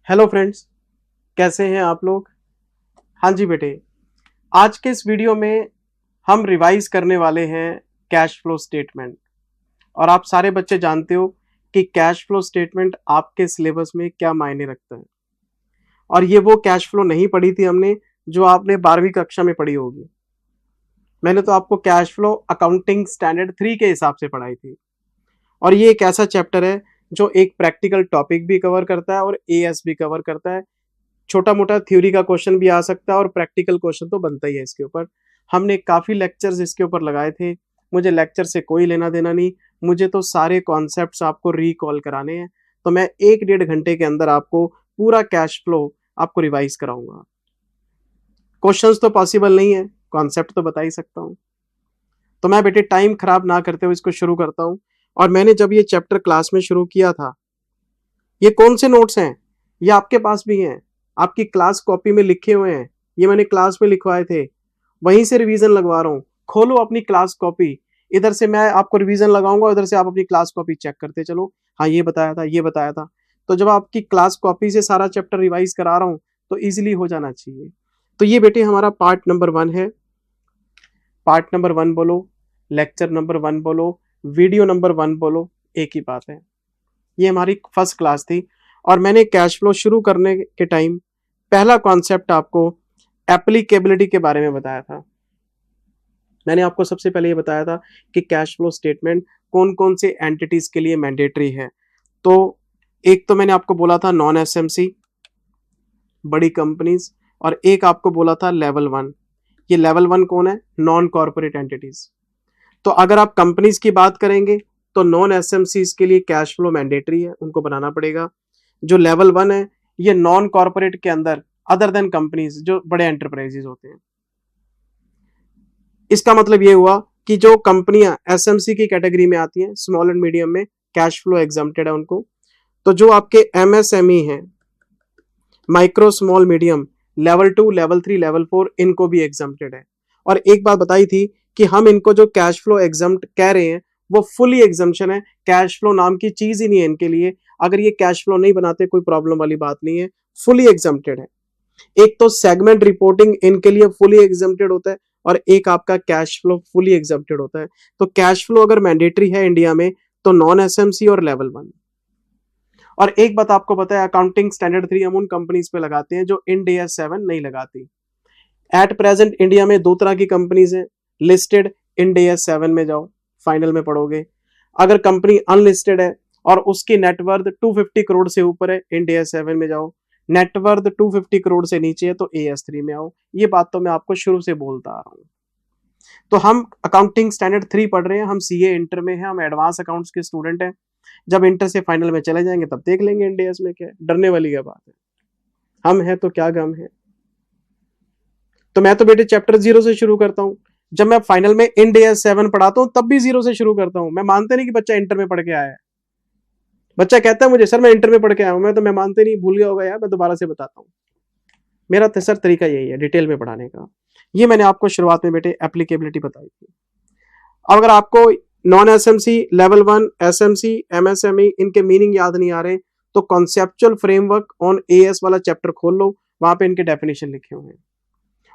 Hello friends, कैसे हैं आप लोग। हाँ जी बेटे, आज के इस वीडियो में हम रिवाइज करने वाले हैं कैश फ्लो स्टेटमेंट। और आप सारे बच्चे जानते हो कि कैश फ्लो स्टेटमेंट आपके सिलेबस में क्या मायने रखता है। और ये वो कैश फ्लो नहीं पढ़ी थी हमने जो आपने 12वीं कक्षा में पढ़ी होगी। मैंने तो आपको कैश फ्लो अकाउंटिंग स्टैंडर्ड 3 के हिसाब से पढ़ाई थी। और ये एक ऐसा चैप्टर है जो एक प्रैक्टिकल टॉपिक भी कवर करता है और एएस भी कवर करता है। छोटा मोटा थ्योरी का क्वेश्चन भी आ सकता है और प्रैक्टिकल क्वेश्चन तो बनता ही है इसके ऊपर। हमने काफी लेक्चर्स इसके ऊपर लगाए थे। मुझे लेक्चर से कोई लेना देना नहीं, मुझे तो सारे कॉन्सेप्ट्स आपको रिकॉल कराने हैं। तो मैं 1-1.5 घंटे के अंदर आपको पूरा कैश फ्लो आपको रिवाइज कराऊंगा। क्वेश्चंस तो पॉसिबल नहीं है, कॉन्सेप्ट तो बता ही सकता हूँ। तो मैं बेटे टाइम खराब ना करते हुए इसको शुरू करता हूँ। और मैंने जब ये चैप्टर क्लास में शुरू किया था, ये कौन से नोट्स हैं, ये आपके पास भी हैं, आपकी क्लास कॉपी में लिखे हुए हैं। ये मैंने क्लास में लिखवाए थे, वहीं से रिवीजन लगवा रहा हूँ। खोलो अपनी क्लास कॉपी, इधर से मैं आपको रिवीजन लगाऊंगा, इधर से आप अपनी क्लास कॉपी चेक करते चलो। हाँ, ये बताया था, ये बताया था। तो जब आपकी क्लास कॉपी से सारा चैप्टर रिवाइज करा रहा हूँ तो इजिली हो जाना चाहिए। तो ये बेटे हमारा पार्ट नंबर 1 है। पार्ट नंबर 1 बोलो, लेक्चर नंबर 1 बोलो, वीडियो नंबर 1 बोलो, एक ही बात है। ये हमारी फर्स्ट क्लास थी और मैंने कैश फ्लो शुरू करने के टाइम पहला कॉन्सेप्ट आपको एप्लीकेबिलिटी के बारे में बताया था। मैंने आपको सबसे पहले ये बताया था कि कैश फ्लो स्टेटमेंट कौन कौन से एंटिटीज के लिए मैंडेटरी है। तो एक तो मैंने आपको बोला था नॉन एसएमसी, बड़ी कंपनीज, और एक आपको बोला था लेवल 1। ये लेवल 1 कौन है? Non corporate entities. तो अगर आप कंपनीज की बात करेंगे तो नॉन एसएमसीज के लिए कैश फ्लो मैंडेटरी है, उनको बनाना पड़ेगा। जो लेवल 1 है ये नॉन कॉर्पोरेट के अंदर अदर देन कंपनीज, जो बड़े एंटरप्राइजेज होते हैं। इसका मतलब ये हुआ कि जो कंपनियां एसएमसी की कैटेगरी में आती हैं, स्मॉल एंड मीडियम में, कैश फ्लो एग्जम्प्टेड है उनको। तो जो आपके एमएसएमई हैं, micro small medium, level 2, level 3, level 4, इनको भी एग्जम्प्टेड है। और एक बात बताई थी कि हम इनको जो कैश फ्लो एग्जम्प्ट कह रहे हैं वो फुली एग्जम्पशन है। कैश फ्लो नाम की चीज ही नहीं है इनके लिए। अगर ये कैश फ्लो नहीं बनाते कोई प्रॉब्लम वाली बात नहीं है, फुली एग्जम्प्टेड है। एक तो सेगमेंट रिपोर्टिंग इनके लिए फुली एग्जम्प्टेड होता है और एक आपका कैश फ्लो फुली एग्जम्प्टेड होता है। तो कैश फ्लो अगर मैंडेटरी है इंडिया में तो नॉन एसएमसी और लेवल 1। और एक बात आपको पता है, अकाउंटिंग स्टैंडर्ड 3 हम उन कंपनीज पे लगाते हैं जो इंड AS 7 नहीं लगाती। एट प्रेजेंट इंडिया में 2 तरह की कंपनीज हैं। लिस्टेड, इंड AS 7 में जाओ, फाइनल में पढ़ोगे। अगर कंपनी अनलिस्टेड है और उसकी नेटवर्थ 250 करोड़ से ऊपर है, इंड AS 7 में जाओ। नेटवर्थ 250 करोड़ से नीचे है तो AS 3 में आओ। ये बात तो मैं आपको शुरू से बोलता आ रहा हूं। तो हम अकाउंटिंग स्टैंडर्ड 3 पढ़ रहे हैं, हम सीए इंटर में हैं, हम एडवांस अकाउंट्स के स्टूडेंट हैं। जब इंटर से फाइनल में चले जाएंगे तब देख लेंगे इंड AS में क्या है, डरने वाली क्या बात है। हम हैं तो क्या गम है। तो मैं तो बेटे चैप्टर 0 से शुरू करता हूं। जब मैं फाइनल में इंड AS 7 पढ़ाता हूं तब भी 0 से शुरू करता हूं। मैं मानते नहीं कि बच्चा इंटर में पढ़ के आया है। बच्चा कहता है मुझे सर मैं इंटर में पढ़ के आया हूं, मैं मानते नहीं, भूल गया होगा यार, मैं दोबारा से बताता हूं। मेरा सर तरीका यही है डिटेल में पढ़ाने का। ये मैंने आपको शुरुआत में बेटे एप्लीकेबिलिटी बताई थी। अब अगर आपको non SMC, level 1, SMC, MSME इनके मीनिंग याद नहीं आ रहे तो कॉन्सेप्चुअल फ्रेमवर्क ऑन एएस वाला चैप्टर खोल लो, वहां पे इनके डेफिनेशन लिखे हुए हैं।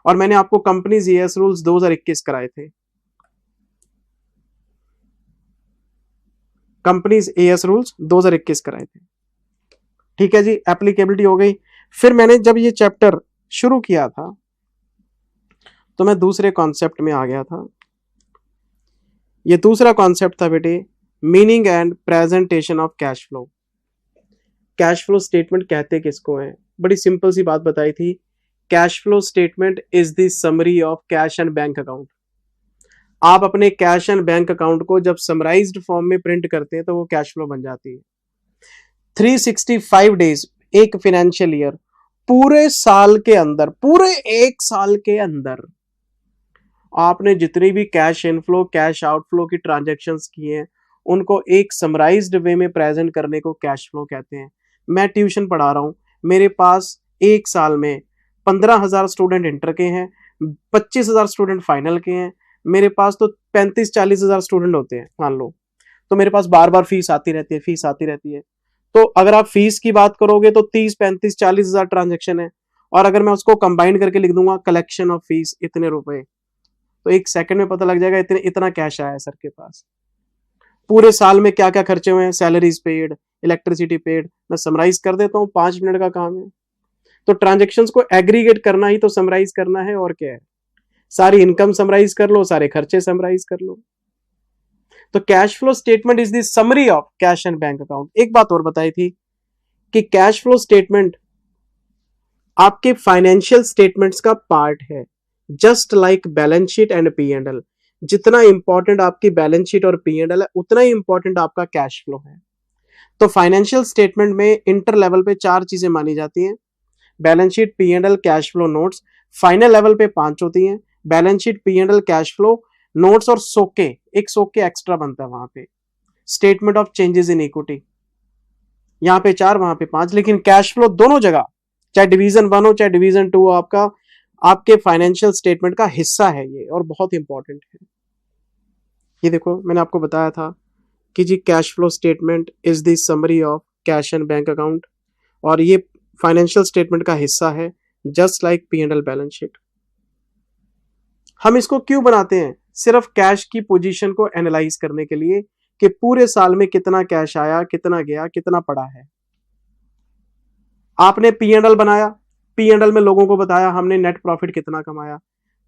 और मैंने आपको कंपनीज एएस रूल्स 2021 कराए थे। कंपनीज एएस रूल्स 2021 कराए थे। ठीक है जी, एप्लीकेबिलिटी हो गई। फिर मैंने जब ये चैप्टर शुरू किया था तो मैं दूसरे कॉन्सेप्ट में आ गया था। ये दूसरा कॉन्सेप्ट था बेटे, meaning and presentation of cash flow. Cash flow statement कहते किसको हैं? बड़ी सिंपल सी बात बताई थी। Cash flow statement is the summary of cash and bank account. आप अपने कैश एंड बैंक अकाउंट को जब समराइज्ड फॉर्म में प्रिंट करते हैं तो वो कैश फ्लो बन जाती है। 365 डेज, एक फाइनेंशियल ईयर, पूरे साल के अंदर, पूरे एक साल के अंदर आपने जितनी भी कैश इनफ्लो, कैश आउटफ्लो की ट्रांजैक्शंस किए हैं उनको एक समराइज्ड वे में प्रेजेंट करने को कैश फ्लो कहते हैं। मैं ट्यूशन पढ़ा रहा हूं, मेरे पास एक साल में 15,000 स्टूडेंट इंटर के हैं, 25,000 स्टूडेंट फाइनल के हैं, मेरे पास तो 35-40 हजार स्टूडेंट होते हैं मान लो। तो मेरे पास बार बार फीस आती रहती है, फीस आती रहती है। तो अगर आप फीस की बात करोगे तो 30, 35, 40 हजार ट्रांजेक्शन है, और अगर मैं उसको कंबाइन करके लिख दूंगा कलेक्शन ऑफ फीस इतने रुपए, तो एक सेकंड में पता लग जाएगा इतना कैश आया है सर के पास। पूरे साल में क्या क्या खर्चे हुए हैं, सैलरीज पेड, इलेक्ट्रिसिटी पेड, मैं समराइज कर देता हूँ, 5 मिनट का काम है। तो ट्रांजेक्शन्स को एग्रीगेट करना ही तो समराइज करना है, और क्या है, सारी इनकम समराइज कर लो, सारे खर्चे समराइज कर लो। तो cash flow statement is the summary of cash and bank account. एक बात और बताई थी कि कैश फ्लो स्टेटमेंट आपके फाइनेंशियल स्टेटमेंट्स का पार्ट है, just like balance sheet and P and L. जितना इंपॉर्टेंट आपकी बैलेंस शीट और पी एंड एल है, उतना ही इंपॉर्टेंट आपका कैश फ्लो है। तो फाइनेंशियल स्टेटमेंट में इंटर लेवल पे 4 चीजें मानी जाती हैं, balance sheet, P and L, cash flow, notes. Final level पे 5 होती हैं, balance sheet, P and L, cash flow, notes और सोके। एक सोके एक्स्ट्रा बनता है वहां पे, statement of changes in equity. यहाँ पे 4, वहां पे 5, लेकिन कैश फ्लो दोनों जगह, चाहे डिवीजन 1 हो चाहे डिवीजन 2 हो, आपका आपके फाइनेंशियल स्टेटमेंट का हिस्सा है ये, और बहुत इंपॉर्टेंट है। ये देखो मैंने आपको बताया था कि जी cash flow statement is the summary of cash and bank account, और ये फाइनेंशियल स्टेटमेंट का हिस्सा है, just like P and L balance sheet. हम इसको क्यों बनाते हैं? सिर्फ कैश की पोजीशन को एनालाइज करने के लिए कि पूरे साल में कितना कैश आया, कितना गया, कितना पड़ा है। आपने पी एंड एल बनाया, पी एंड एल में लोगों को बताया हमने नेट प्रॉफिट कितना कमाया,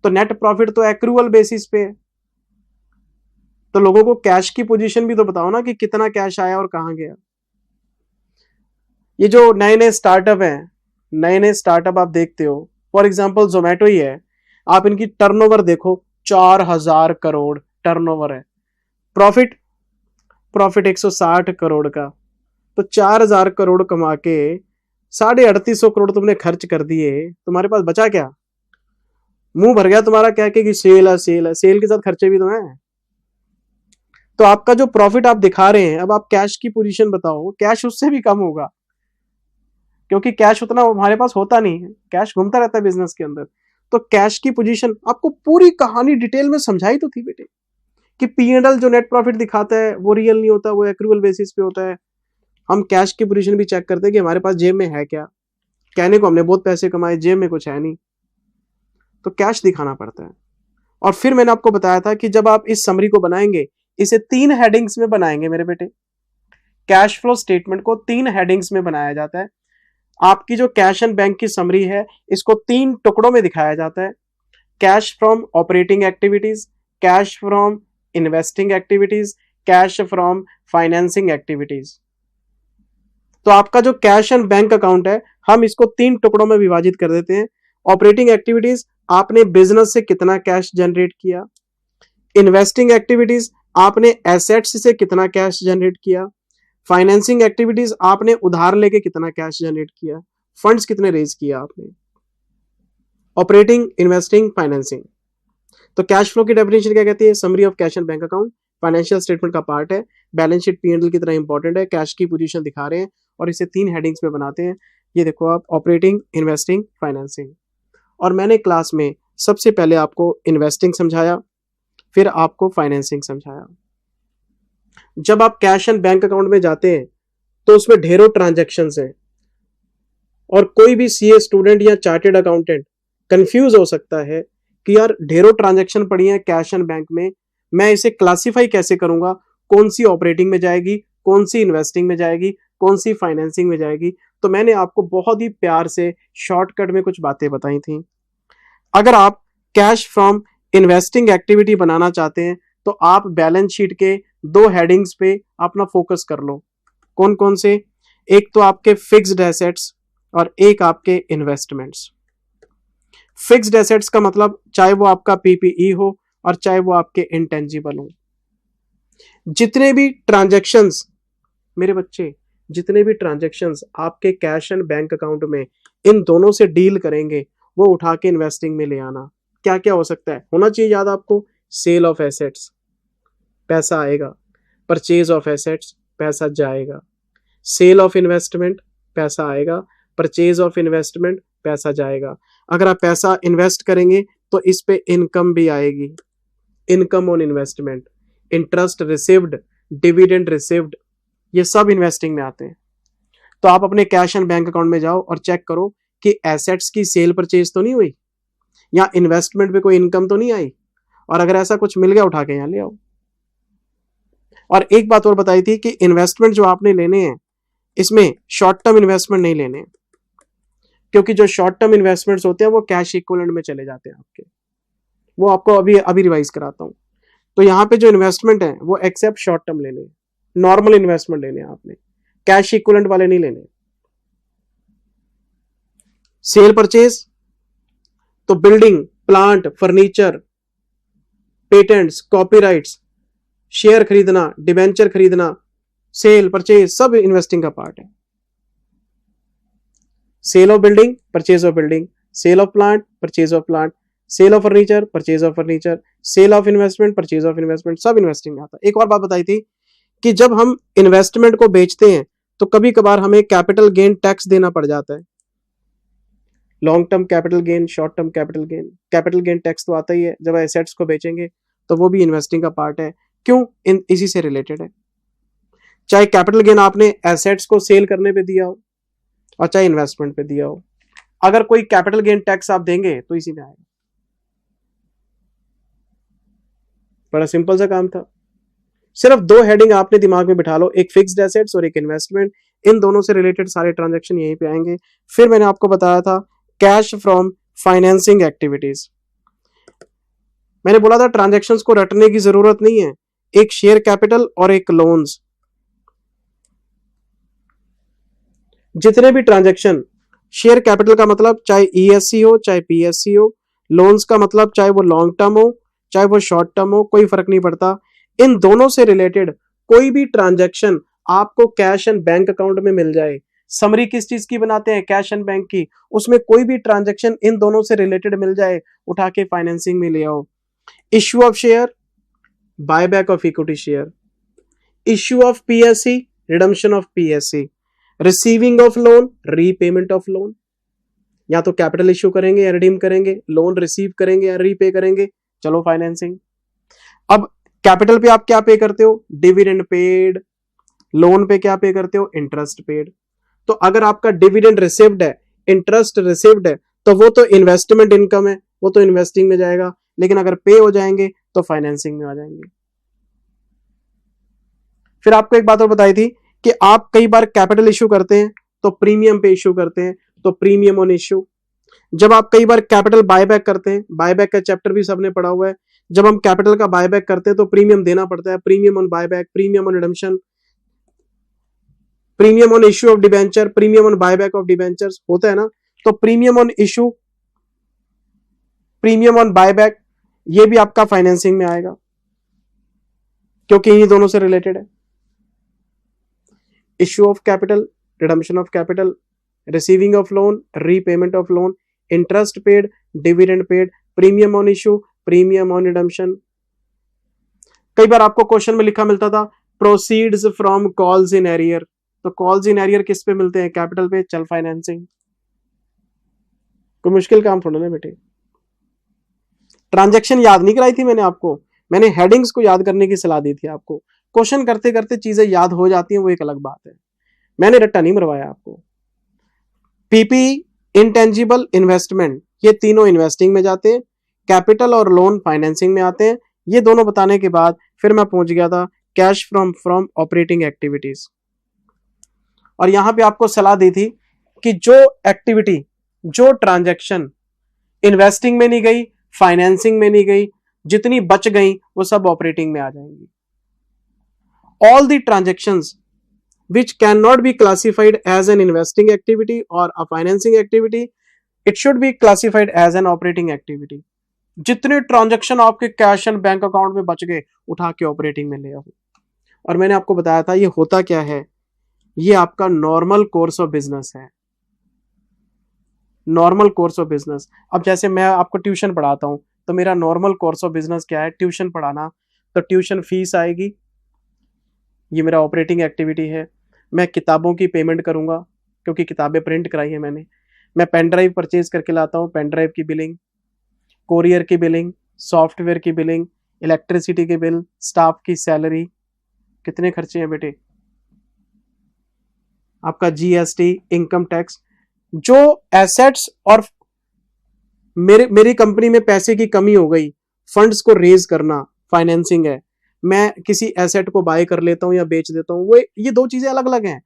तो नेट प्रॉफिट तो एक्रूअल बेसिस पे है, तो लोगों को कैश की पोजीशन भी तो बताओ ना कि कितना कैश आया और कहां गया। ये जो नए नए स्टार्टअप हैं, नए नए स्टार्टअप आप देखते हो, फॉर एग्जांपल जोमेटो ही है, आप इनकी टर्नओवर देखो, 4000 करोड़ टर्नओवर है। प्रॉफिट प्रॉफिट 160 करोड़ का, तो 4000 करोड़ कमा के 3850 करोड़ तुमने खर्च कर दिए, तुम्हारे पास बचा क्या? मुंह भर गया तुम्हारा कह के कि सेल है, सेल है, सेल के साथ खर्चे भी तो हैं। तो आपका जो प्रॉफिट आप दिखा रहे हैं, अब आप कैश की पोजीशन बताओ, कैश उससे भी कम होगा, क्योंकि कैश उतना हमारे पास होता नहीं है, कैश घूमता रहता है बिजनेस के अंदर। तो कैश की पोजीशन आपको पूरी कहानी डिटेल में समझाई तो थी बेटे, कि पी एंड एल जो नेट प्रॉफिट दिखाता है वो रियल नहीं होता, वो एक्रूअल बेसिस पे होता है। हम कैश की पोजीशन भी चेक करते हैं कि हमारे पास जेब में है क्या, कहने को हमने बहुत पैसे कमाए, जेब में कुछ है नहीं, तो कैश दिखाना पड़ता है। और फिर मैंने आपको बताया था कि जब आप इस समरी को बनाएंगे, इसे 3 हेडिंग्स में बनाएंगे मेरे बेटे। कैश फ्लो स्टेटमेंट को 3 हेडिंग्स में बनाया जाता है। आपकी जो कैश एंड बैंक की समरी है, इसको 3 टुकड़ों में दिखाया जाता है, cash from operating activities, cash from investing activities, cash from financing activities. तो आपका जो कैश एंड बैंक अकाउंट है, हम इसको 3 टुकड़ों में विभाजित कर देते हैं। ऑपरेटिंग एक्टिविटीज, आपने बिजनेस से कितना कैश जनरेट किया। इन्वेस्टिंग एक्टिविटीज, आपने एसेट्स से कितना कैश जनरेट किया। फाइनेंसिंग एक्टिविटीज, आपने उधार लेके कितना कैश जनरेट किया, फंड्स कितने रेज किया आपने। Operating, investing, financing. तो कैश फ्लो की डेफिनेशन क्या कहती है? Summary of cash and bank account, financial statement का पार्ट है, balance sheet P and L की तरह इंपॉर्टेंट है, कैश की पोजीशन दिखा रहे हैं, और इसे 3 हेडिंग्स में बनाते हैं। ये देखो आप, ऑपरेटिंग, इन्वेस्टिंग, फाइनेंसिंग। और मैंने क्लास में सबसे पहले आपको इन्वेस्टिंग समझाया, फिर आपको फाइनेंसिंग समझाया। जब आप कैश एंड बैंक अकाउंट में जाते हैं तो उसमें ढेरों ट्रांजैक्शंस हैं, और कोई भी सीए स्टूडेंट या चार्टेड अकाउंटेंट कंफ्यूज हो सकता है कि यार ढेरों ट्रांजैक्शन पड़ी हैं कैश एंड बैंक में, मैं इसे क्लासिफाई कैसे करूंगा, कौन सी ऑपरेटिंग में जाएगी, कौन सी इन्वेस्टिंग में जाएगी, कौन सी फाइनेंसिंग में जाएगी। तो मैंने आपको बहुत ही प्यार से शॉर्टकट में कुछ बातें बताई थी। अगर आप कैश फ्रॉम इन्वेस्टिंग एक्टिविटी बनाना चाहते हैं तो आप बैलेंस शीट के 2 हेडिंग्स पे अपना फोकस कर लो। कौन कौन से? एक तो आपके फिक्स्ड एसेट्स और एक आपके इन्वेस्टमेंट्स। फिक्स्ड एसेट्स का मतलब चाहे वो आपका पीपीई हो और चाहे वो आपके इंटेंजिबल हो। जितने भी ट्रांजैक्शंस मेरे बच्चे, जितने भी ट्रांजैक्शंस आपके कैश एंड बैंक अकाउंट में इन दोनों से डील करेंगे, वो उठा के इन्वेस्टिंग में ले आना। क्या क्या हो सकता है? होना चाहिए याद आपको, सेल ऑफ एसेट्स, पैसा आएगा। परचेज ऑफ एसेट्स, पैसा जाएगा। सेल ऑफ इन्वेस्टमेंट, पैसा आएगा। परचेज ऑफ इन्वेस्टमेंट, पैसा जाएगा। अगर आप पैसा इन्वेस्ट करेंगे तो इस पे इनकम भी आएगी, income on investment. Interest received, dividend received, ये सब इन्वेस्टिंग में आते हैं। तो आप अपने कैश एंड बैंक अकाउंट में जाओ और चेक करो कि एसेट्स की सेल परचेज तो नहीं हुई या इन्वेस्टमेंट पे कोई इनकम तो नहीं आई, और अगर ऐसा कुछ मिल गया उठा के यहां ले आओ। और एक बात और बताई थी कि इन्वेस्टमेंट जो आपने लेने हैं इसमें शॉर्ट टर्म इन्वेस्टमेंट नहीं लेने, क्योंकि जो शॉर्ट टर्म इन्वेस्टमेंट्स होते हैं वो कैश इक्विवेलेंट में चले जाते हैं आपके। वो आपको अभी अभी रिवाइज कराता हूं। तो यहाँ पे जो इन्वेस्टमेंट है वो एक्सेप्ट शॉर्ट टर्म लेने, नॉर्मल इन्वेस्टमेंट लेने आपने, कैश इक्विवेलेंट वाले नहीं लेने। सेल परचेज तो building, plant, furniture, patents, copyrights, share खरीदना, डिबेंचर खरीदना, सेल परचेज सब इन्वेस्टिंग का पार्ट है। Sale of building, purchase of building, sale of plant, purchase of plant, sale of furniture, purchase of furniture, sale of investment, purchase of investment, सब investing में आता है। एक और बात बताई थी कि जब हम इन्वेस्टमेंट को बेचते हैं तो कभी कभार हमें कैपिटल गेन टैक्स देना पड़ जाता है। Long term capital gain, short term capital gain. Capital gain tax तो आता ही है जब एसेट्स को बेचेंगे, तो वो भी इन्वेस्टिंग का पार्ट है। क्यों? इसी से रिलेटेड है। चाहे कैपिटल गेन आपने एसेट्स को सेल करने पे दिया हो और चाहे इन्वेस्टमेंट पे दिया हो, अगर कोई कैपिटल गेन टैक्स आप देंगे तो इसी में आएगा। बड़ा सिंपल सा काम था। सिर्फ दो हेडिंग आपने दिमाग में बिठा लो, एक फिक्स्ड एसेट्स और एक इन्वेस्टमेंट। इन दोनों से रिलेटेड सारे ट्रांजैक्शन यहीं पे आएंगे। फिर मैंने आपको बताया था कैश फ्रॉम फाइनेंसिंग एक्टिविटीज। मैंने बोला था ट्रांजैक्शंस को रटने की जरूरत नहीं है, एक शेयर कैपिटल और एक लोन्स। जितने भी ट्रांजैक्शन, शेयर कैपिटल का मतलब चाहे ईएससी हो चाहे पीएससी हो, लोन्स का मतलब चाहे वो लॉन्ग टर्म हो चाहे वो शॉर्ट टर्म हो, कोई फर्क नहीं पड़ता। इन दोनों से रिलेटेड कोई भी ट्रांजैक्शन आपको कैश एंड बैंक अकाउंट में मिल जाए। समरी किस चीज की बनाते हैं? कैश एंड बैंक की। उसमें कोई भी ट्रांजैक्शन इन दोनों से रिलेटेड मिल जाए, उठा के फाइनेंसिंग में ले आओ। Issue of share, buyback of equity share. Issue of PSC, redemption of PSC. Receiving of loan, repayment of loan. या तो कैपिटल इश्यू करेंगे या रिडीम करेंगे, लोन रिसीव करेंगे या रीपे करेंगे, चलो फाइनेंसिंग। अब कैपिटल पे आप क्या पे करते हो? Dividend paid. लोन पे क्या पे करते हो? Interest paid. तो अगर आपका डिविडेंड रिसीव्ड है, इंटरेस्ट रिसीव्ड है, तो वो तो इन्वेस्टमेंट इनकम है, वो तो इन्वेस्टिंग में जाएगा। लेकिन अगर पे हो जाएंगे तो फाइनेंसिंग में आ जाएंगे। फिर आपको एक बात और बताई थी कि आप कई बार कैपिटल इश्यू करते हैं तो प्रीमियम पे इश्यू करते हैं, तो प्रीमियम ऑन इश्यू। जब आप कई बार कैपिटल बायबैक करते हैं, बायबैक का चैप्टर भी सबने पढ़ा हुआ है, जब हम कैपिटल का बायबैक करते हैं तो प्रीमियम देना पड़ता है। Premium on buyback, premium on redemption, premium on issue of debenture, premium on buyback of debentures, होता है ना। तो premium on issue, premium on buyback, ये भी आपका फाइनेंसिंग में आएगा क्योंकि इन्हीं दोनों से रिलेटेड है। Issue of capital, redemption of capital, receiving of loan, repayment of loan, interest paid, dividend paid, premium on issue, premium on redemption. कई बार आपको क्वेश्चन में लिखा मिलता था proceeds from calls in arrear, तो कॉल्स इन एरियर किस पे मिलते हैं? कैपिटल पे, चल फाइनेंसिंग। कोई मुश्किल काम थोड़ा ना बेटे। ट्रांजैक्शन याद नहीं कराई थी मैंने आपको, मैंने हेडिंग्स को याद करने की सलाह दी थी आपको। क्वेश्चन करते करते चीजें याद हो जाती हैं, वो एक अलग बात है। मैंने रट्टा नहीं मरवाया आपको। पीपी, इंटेंजिबल, इन्वेस्टमेंट, ये तीनों इन्वेस्टिंग में जाते हैं। कैपिटल और लोन फाइनेंसिंग में आते हैं। ये दोनों बताने के बाद फिर मैं पहुंच गया था कैश फ्रॉम ऑपरेटिंग एक्टिविटीज। और यहां पे आपको सलाह दी थी कि जो एक्टिविटी, जो ट्रांजैक्शन इन्वेस्टिंग में नहीं गई, फाइनेंसिंग में नहीं गई, जितनी बच गई वो सब ऑपरेटिंग में आ जाएंगी। All the transactions which cannot be classified as an investing activity or a financing activity, it should be classified as an operating activity. जितने ट्रांजैक्शन आपके कैश एंड बैंक अकाउंट में बच गए, उठा के ऑपरेटिंग में ले आओ। और मैंने आपको बताया था ये होता क्या है, ये आपका नॉर्मल कोर्स ऑफ बिजनेस है। Normal course of business. अब जैसे मैं आपको ट्यूशन पढ़ाता हूं, तो मेरा नॉर्मल कोर्स ऑफ बिजनेस क्या है? ट्यूशन पढ़ाना। तो ट्यूशन फीस आएगी, ये मेरा ऑपरेटिंग एक्टिविटी है। मैं किताबों की पेमेंट करूंगा क्योंकि किताबें प्रिंट कराई है मैंने। मैं पेन ड्राइव परचेज करके लाता हूं, पेन ड्राइव की बिलिंग, कोरियर की बिलिंग, सॉफ्टवेयर की बिलिंग, इलेक्ट्रिसिटी की बिल, स्टाफ की सैलरी। कितने खर्चे हैं बेटे? आपका जीएसटी, इनकम टैक्स, जो एसेट्स और मेरी कंपनी में पैसे की कमी हो गई, फंड्स को रेज करना फाइनेंसिंग है, मैं किसी एसेट को बाय कर लेता हूं या बेच देता हूं, वो ये दो चीजें अलग अलग हैं,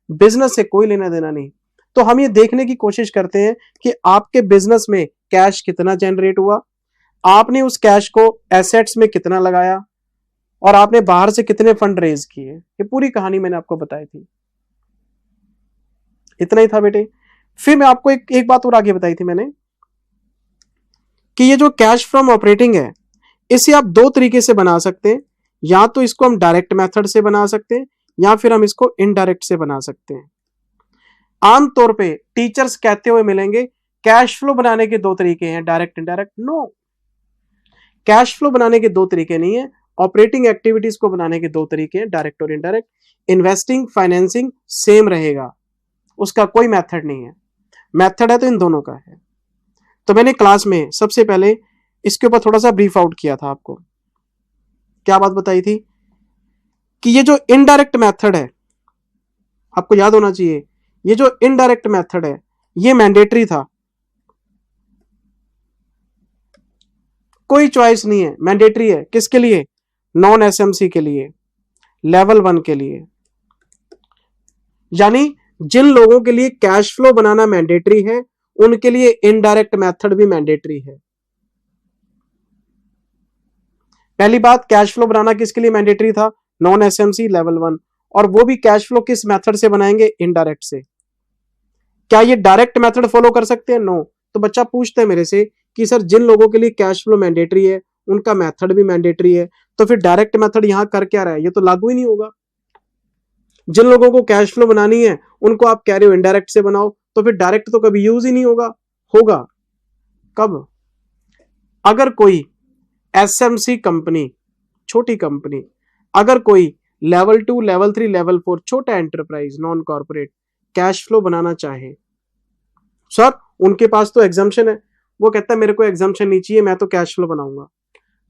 बिजनेस से कोई लेना देना नहीं। तो हम ये देखने की कोशिश करते हैं कि आपके बिजनेस में कैश कितना जनरेट हुआ, आपने उस कैश को एसेट्स में कितना लगाया, और आपने बाहर से कितने फंड रेज किए। ये पूरी कहानी मैंने आपको बताई थी। इतना ही था बेटे। फिर मैं आपको एक बात और आगे बताई थी मैंने कि ये जो कैश फ्रॉम ऑपरेटिंग है, इसे आप दो तरीके से बना सकते हैं। या तो इसको हम डायरेक्ट मेथड से बना सकते हैं, या फिर हम इसको इनडायरेक्ट से बना सकते हैं। आमतौर पे टीचर्स कहते हुए मिलेंगे कैश फ्लो बनाने के दो तरीके हैं, direct indirect. No, cash flow बनाने के दो तरीके नहीं है, ऑपरेटिंग एक्टिविटीज को बनाने के दो तरीके हैं, डायरेक्ट और इनडायरेक्ट। इन्वेस्टिंग, फाइनेंसिंग सेम रहेगा, उसका कोई मेथड नहीं है। मेथड है तो इन दोनों का है। तो मैंने क्लास में सबसे पहले इसके ऊपर थोड़ा सा ब्रीफ आउट किया था आपको। क्या बात बताई थी कि ये जो इनडायरेक्ट मेथड है, आपको याद होना चाहिए, ये जो इनडायरेक्ट मेथड है ये मैंडेटरी था, कोई चॉइस नहीं है, मैंडेटरी है। किसके लिए? नॉन एसएमसी के लिए, लेवल 1 के लिए। यानी जिन लोगों के लिए कैश फ्लो बनाना मैंडेटरी है, उनके लिए इनडायरेक्ट मेथड भी मैंडेटरी है। पहली बात, कैश फ्लो बनाना किसके लिए मैंडेटरी था? Non SMC, level 1। और वो भी कैश फ्लो किस मेथड से बनाएंगे? इनडायरेक्ट से। क्या ये डायरेक्ट मेथड फॉलो कर सकते हैं? नो। तो बच्चा पूछता है मेरे से कि सर जिन लोगों के लिए कैश फ्लो मैंडेटरी है, उनका मेथड भी मैंडेटरी है, तो फिर डायरेक्ट मेथड यहां कर क्या रहा है? ये तो लागू ही नहीं होगा। जिन लोगों को कैश फ्लो बनानी है उनको आप कह रहे हो इनडायरेक्ट से बनाओ, तो फिर डायरेक्ट तो कभी यूज ही नहीं होगा। होगा कब? अगर कोई एसएमसी कंपनी, छोटी कंपनी, अगर कोई लेवल 2, लेवल 3, लेवल 4 छोटा enterprise, non corporate cash flow बनाना चाहे, सर उनके पास तो एग्जम्पशन है, वो कहता है मेरे को एग्जम्पशन नहीं चाहिए, मैं तो कैश फ्लो बनाऊंगा।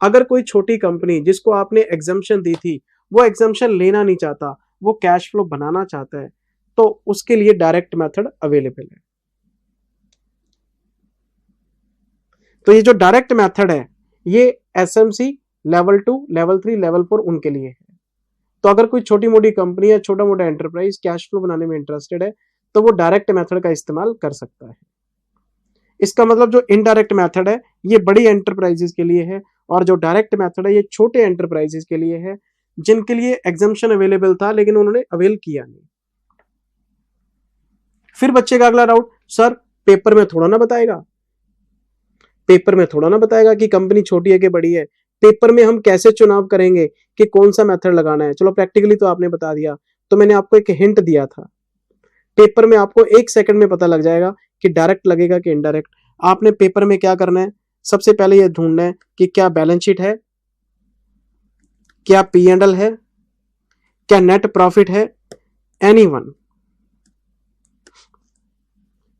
अगर कोई छोटी कंपनी जिसको आपने एग्जम्पशन दी थी, वो एग्जम्पशन लेना नहीं चाहता, वो कैश फ्लो बनाना चाहता है, तो उसके लिए डायरेक्ट मेथड अवेलेबल है। तो ये जो डायरेक्ट मेथड है ये एसएमसी, लेवल 2, लेवल 3, लेवल 4 उनके लिए है। तो अगर कोई छोटी मोटी कंपनी या छोटा मोटा एंटरप्राइज कैश फ्लो बनाने में इंटरेस्टेड है, तो वो डायरेक्ट मेथड का इस्तेमाल कर सकता है। इसका मतलब जो इनडायरेक्ट मेथड है ये बड़ी एंटरप्राइजेस के लिए है, और जो डायरेक्ट मेथड है ये छोटे एंटरप्राइजेस के लिए है, जिनके लिए एग्जम्पशन अवेलेबल था लेकिन उन्होंने अवेल किया नहीं। फिर बच्चे का अगला डाउट, सर पेपर में थोड़ा ना बताएगा, पेपर में थोड़ा ना बताएगा कि कंपनी छोटी है कि बड़ी है, पेपर में हम कैसे चुनाव करेंगे कि कौन सा मेथड लगाना है? चलो प्रैक्टिकली तो आपने बता दिया, तो मैंने आपको एक हिंट दिया था, पेपर में आपको 1 सेकंड में पता लग जाएगा कि डायरेक्ट लगेगा कि इनडायरेक्ट। आपने पेपर में क्या करना है? सबसे पहले ये ढूंढना है कि क्या बैलेंस शीट है, क्या P&L है, क्या नेट प्रॉफिट है, एनीवन।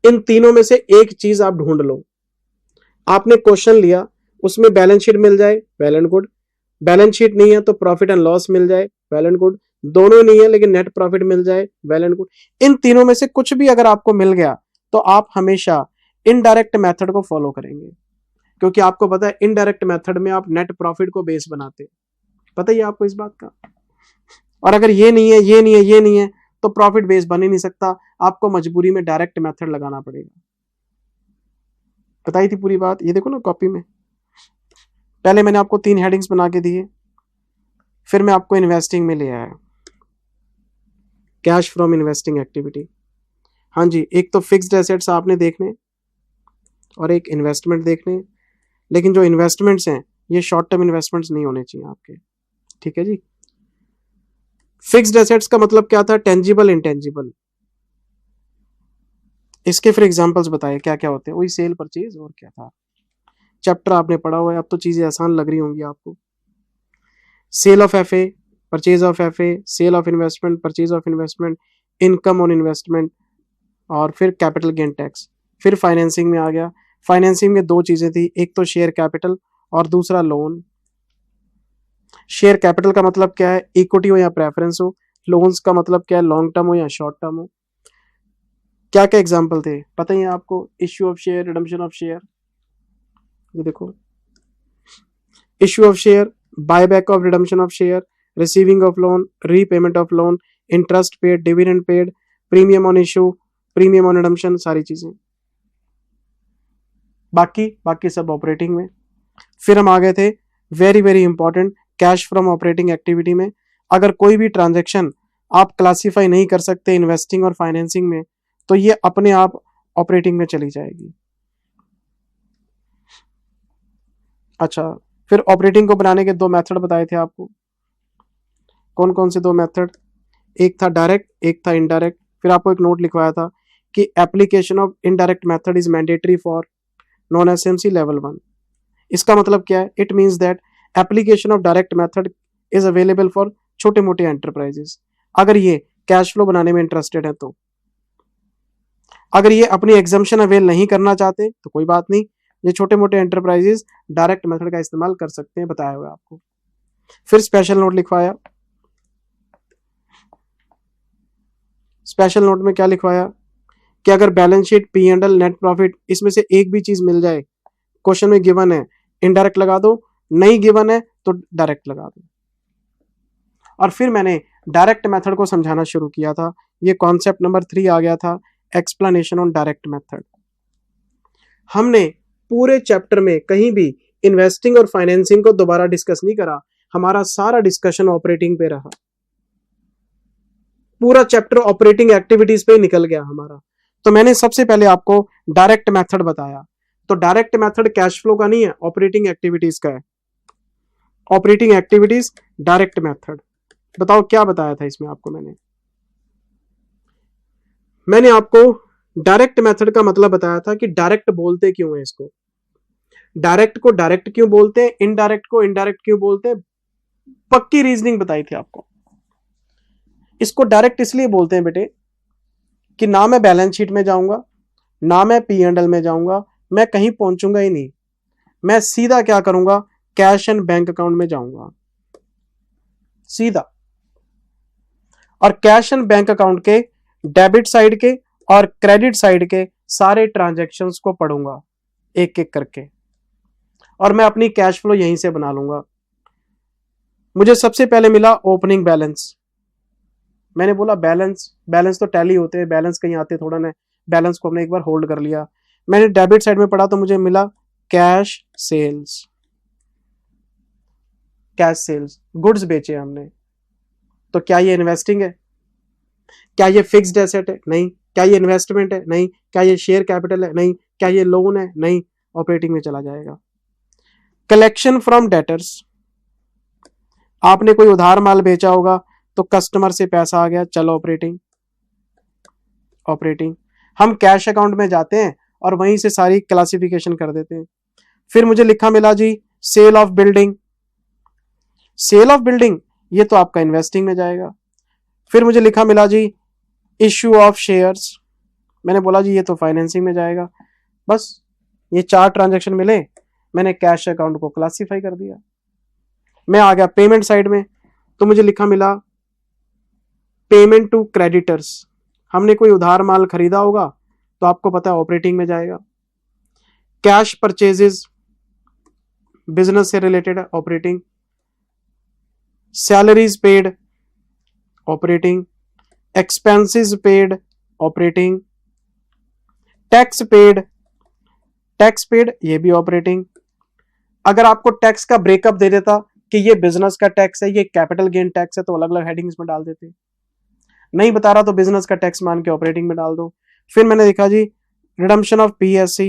इन तीनों में से एक चीज आप ढूंढ लो। आपने क्वेश्चन लिया, उसमें बैलेंस शीट मिल जाए, well and good. Balance sheet नहीं है तो प्रॉफिट एंड लॉस मिल जाए, वेल एंड गुड। दोनों नहीं है लेकिन नेट प्रॉफिट मिल जाए, वेल एंड गुड। इन तीनों में से कुछ भी अगर आपको मिल गया तो आप हमेशा इनडायरेक्ट मेथड को फॉलो करेंगे, क्योंकि आपको पता है इनडायरेक्ट मेथड में आप नेट प्रॉफिट को बेस बनाते, पता ही है आपको इस बात का। और अगर ये नहीं है, ये नहीं है, ये नहीं है, तो प्रॉफिट बेस बन ही नहीं सकता, आपको मजबूरी में डायरेक्ट मेथड लगाना पड़ेगा। बताई थी पूरी बात, ये देखो ना कॉपी में, पहले मैंने आपको 3 हेडिंग्स बना के दिए, फिर मैं आपको इन्वेस्टिंग में ले आया, कैश फ्रॉम इन्वेस्टिंग एक्टिविटी। हाँ जी, एक तो फिक्स्ड एसेट्स आपने देखने और एक इन्वेस्टमेंट देखने, लेकिन जो इन्वेस्टमेंट्स हैं ये शॉर्ट टर्म इन्वेस्टमेंट्स नहीं होने चाहिए आपके, ठीक है जी। फिक्स्ड एसेट्स का मतलब क्या था? Tangible, intangible. इसके फिर एग्जांपल्स बताए क्या क्या होते हैं, वही सेल, परचेज और क्या था, चैप्टर आपने पढ़ा हुआ है, अब तो चीजें आसान लग रही होंगी आपको। Sale of FA, purchase of FA, sale of investment, purchase of investment, income on investment, और फिर कैपिटल गेन टैक्स। फिर फाइनेंसिंग में आ गया। फाइनेंसिंग में 2 चीजें थी, एक तो शेयर कैपिटल और दूसरा लोन। शेयर कैपिटल का मतलब क्या है? इक्विटी हो या प्रेफरेंस हो। लोन्स का मतलब क्या है? लॉन्ग टर्म हो या शॉर्ट टर्म हो। क्या क्या एग्जाम्पल थे पता ही है आपको? Issue of share, redemption of share, ये देखो, issue of share, buyback of redemption of share, receiving of loan, repayment of loan, interest paid, dividend paid, premium on issue, premium on redemption, सारी चीजें। बाकी सब ऑपरेटिंग में। फिर हम आ गए थे very very important cash from operating activity में। अगर कोई भी ट्रांजैक्शन आप क्लासिफाई नहीं कर सकते इन्वेस्टिंग और फाइनेंसिंग में, तो ये अपने आप ऑपरेटिंग में चली जाएगी। अच्छा, फिर ऑपरेटिंग को बनाने के 2 मेथड बताए थे आपको। कौन कौन से 2 मेथड? एक था डायरेक्ट, एक था इनडायरेक्ट। फिर आपको एक नोट लिखवाया था कि application of indirect method is mandatory for non SMC level 1। इसका मतलब क्या है? It means that application of direct method is available for छोटे मोटे एंटरप्राइजेस, अगर ये कैश फ्लो बनाने में इंटरेस्टेड है तो। अगर ये अपनी एग्जम्पशन अवेल नहीं करना चाहते तो कोई बात नहीं, ये छोटे मोटे एंटरप्राइजेस डायरेक्ट मेथड का इस्तेमाल कर सकते हैं, बताया हुआ आपको। फिर स्पेशल नोट लिखवाया। स्पेशल नोट में क्या लिखवाया कि अगर balance sheet, P and L, net profit, इसमें से एक भी चीज मिल जाए, क्वेश्चन में गिवन है इनडायरेक्ट लगा दो, नहीं गिवन है तो डायरेक्ट लगा दो। और फिर मैंने डायरेक्ट मेथड को समझाना शुरू किया था। ये कॉन्सेप्ट नंबर 3 आ गया था, एक्सप्लेनेशन ऑन डायरेक्ट मेथड। हमने पूरे चैप्टर में कहीं भी इन्वेस्टिंग और फाइनेंसिंग को दोबारा डिस्कस नहीं करा, हमारा सारा डिस्कशन ऑपरेटिंग पे रहा। पूरा चैप्टर ऑपरेटिंग एक्टिविटीज पे ही निकल गया हमारा। तो मैंने सबसे पहले आपको डायरेक्ट मेथड बताया। तो डायरेक्ट मेथड कैश फ्लो का नहीं है, ऑपरेटिंग एक्टिविटीज का है। Operating activities direct method. बताओ क्या बताया था इसमें आपको? मैंने आपको डायरेक्ट मेथड का मतलब बताया था कि डायरेक्ट बोलते क्यों है इसको, डायरेक्ट को डायरेक्ट क्यों बोलते हैं, इनडायरेक्ट को इनडायरेक्ट क्यों बोलते हैं। पक्की रीजनिंग बताई थी आपको। इसको डायरेक्ट इसलिए बोलते हैं बेटे कि ना मैं बैलेंस शीट में जाऊंगा, ना मैं पी एंड एल में जाऊंगा, मैं कहीं पहुंचूंगा ही नहीं। मैं सीधा क्या करूंगा? कैश एंड बैंक अकाउंट में जाऊंगा सीधा, और कैश एंड बैंक अकाउंट के डेबिट साइड के और क्रेडिट साइड के सारे ट्रांजैक्शंस को पढ़ूंगा एक एक करके, और मैं अपनी कैश फ्लो यहीं से बना लूंगा। मुझे सबसे पहले मिला ओपनिंग बैलेंस। मैंने बोला बैलेंस तो टैली होते हैं, बैलेंस कहीं आते थोड़ा ना, बैलेंस को हमने एक बार होल्ड कर लिया। मैंने डेबिट साइड में पढ़ा तो मुझे मिला cash sales. Cash sales, goods बेचे हमने। तो क्या ये इन्वेस्टिंग है? क्या ये फिक्स्ड एसेट है? नहीं। क्या ये इन्वेस्टमेंट है? नहीं। क्या ये शेयर कैपिटल है? नहीं। क्या ये लोन है? नहीं। ऑपरेटिंग में चला जाएगा। कलेक्शन फ्रॉम डेटर्स, आपने कोई उधार माल बेचा होगा तो कस्टमर से पैसा आ गया, चलो ऑपरेटिंग। ऑपरेटिंग हम कैश अकाउंट में जाते हैं और वहीं से सारी क्लासिफिकेशन कर देते हैं। फिर मुझे लिखा मिला जी sale of building. Sale of building ये तो आपका इन्वेस्टिंग में जाएगा। फिर मुझे लिखा मिला जी इश्यू ऑफ शेयर्स, मैंने बोला जी ये तो फाइनेंसिंग में जाएगा। बस ये 4 ट्रांजैक्शन मिले, मैंने कैश अकाउंट को क्लासिफाई कर दिया। मैं आ गया पेमेंट साइड में, तो मुझे लिखा मिला पेमेंट टू क्रेडिटर्स। हमने कोई उधार माल खरीदा होगा तो आपको पता है ऑपरेटिंग में जाएगा। कैश परचेजेस बिजनेस से रिलेटेड है, operating. Salaries paid, operating. Expenses paid, operating. Tax paid, tax paid ये भी ऑपरेटिंग। अगर आपको टैक्स का ब्रेकअप दे देता कि ये बिजनेस का टैक्स है, ये कैपिटल गेन टैक्स है, तो अलग अलग हेडिंग्स में डाल देते। नहीं बता रहा तो बिजनेस का टैक्स मान के ऑपरेटिंग में डाल दो। फिर मैंने देखा जी redemption of PSC,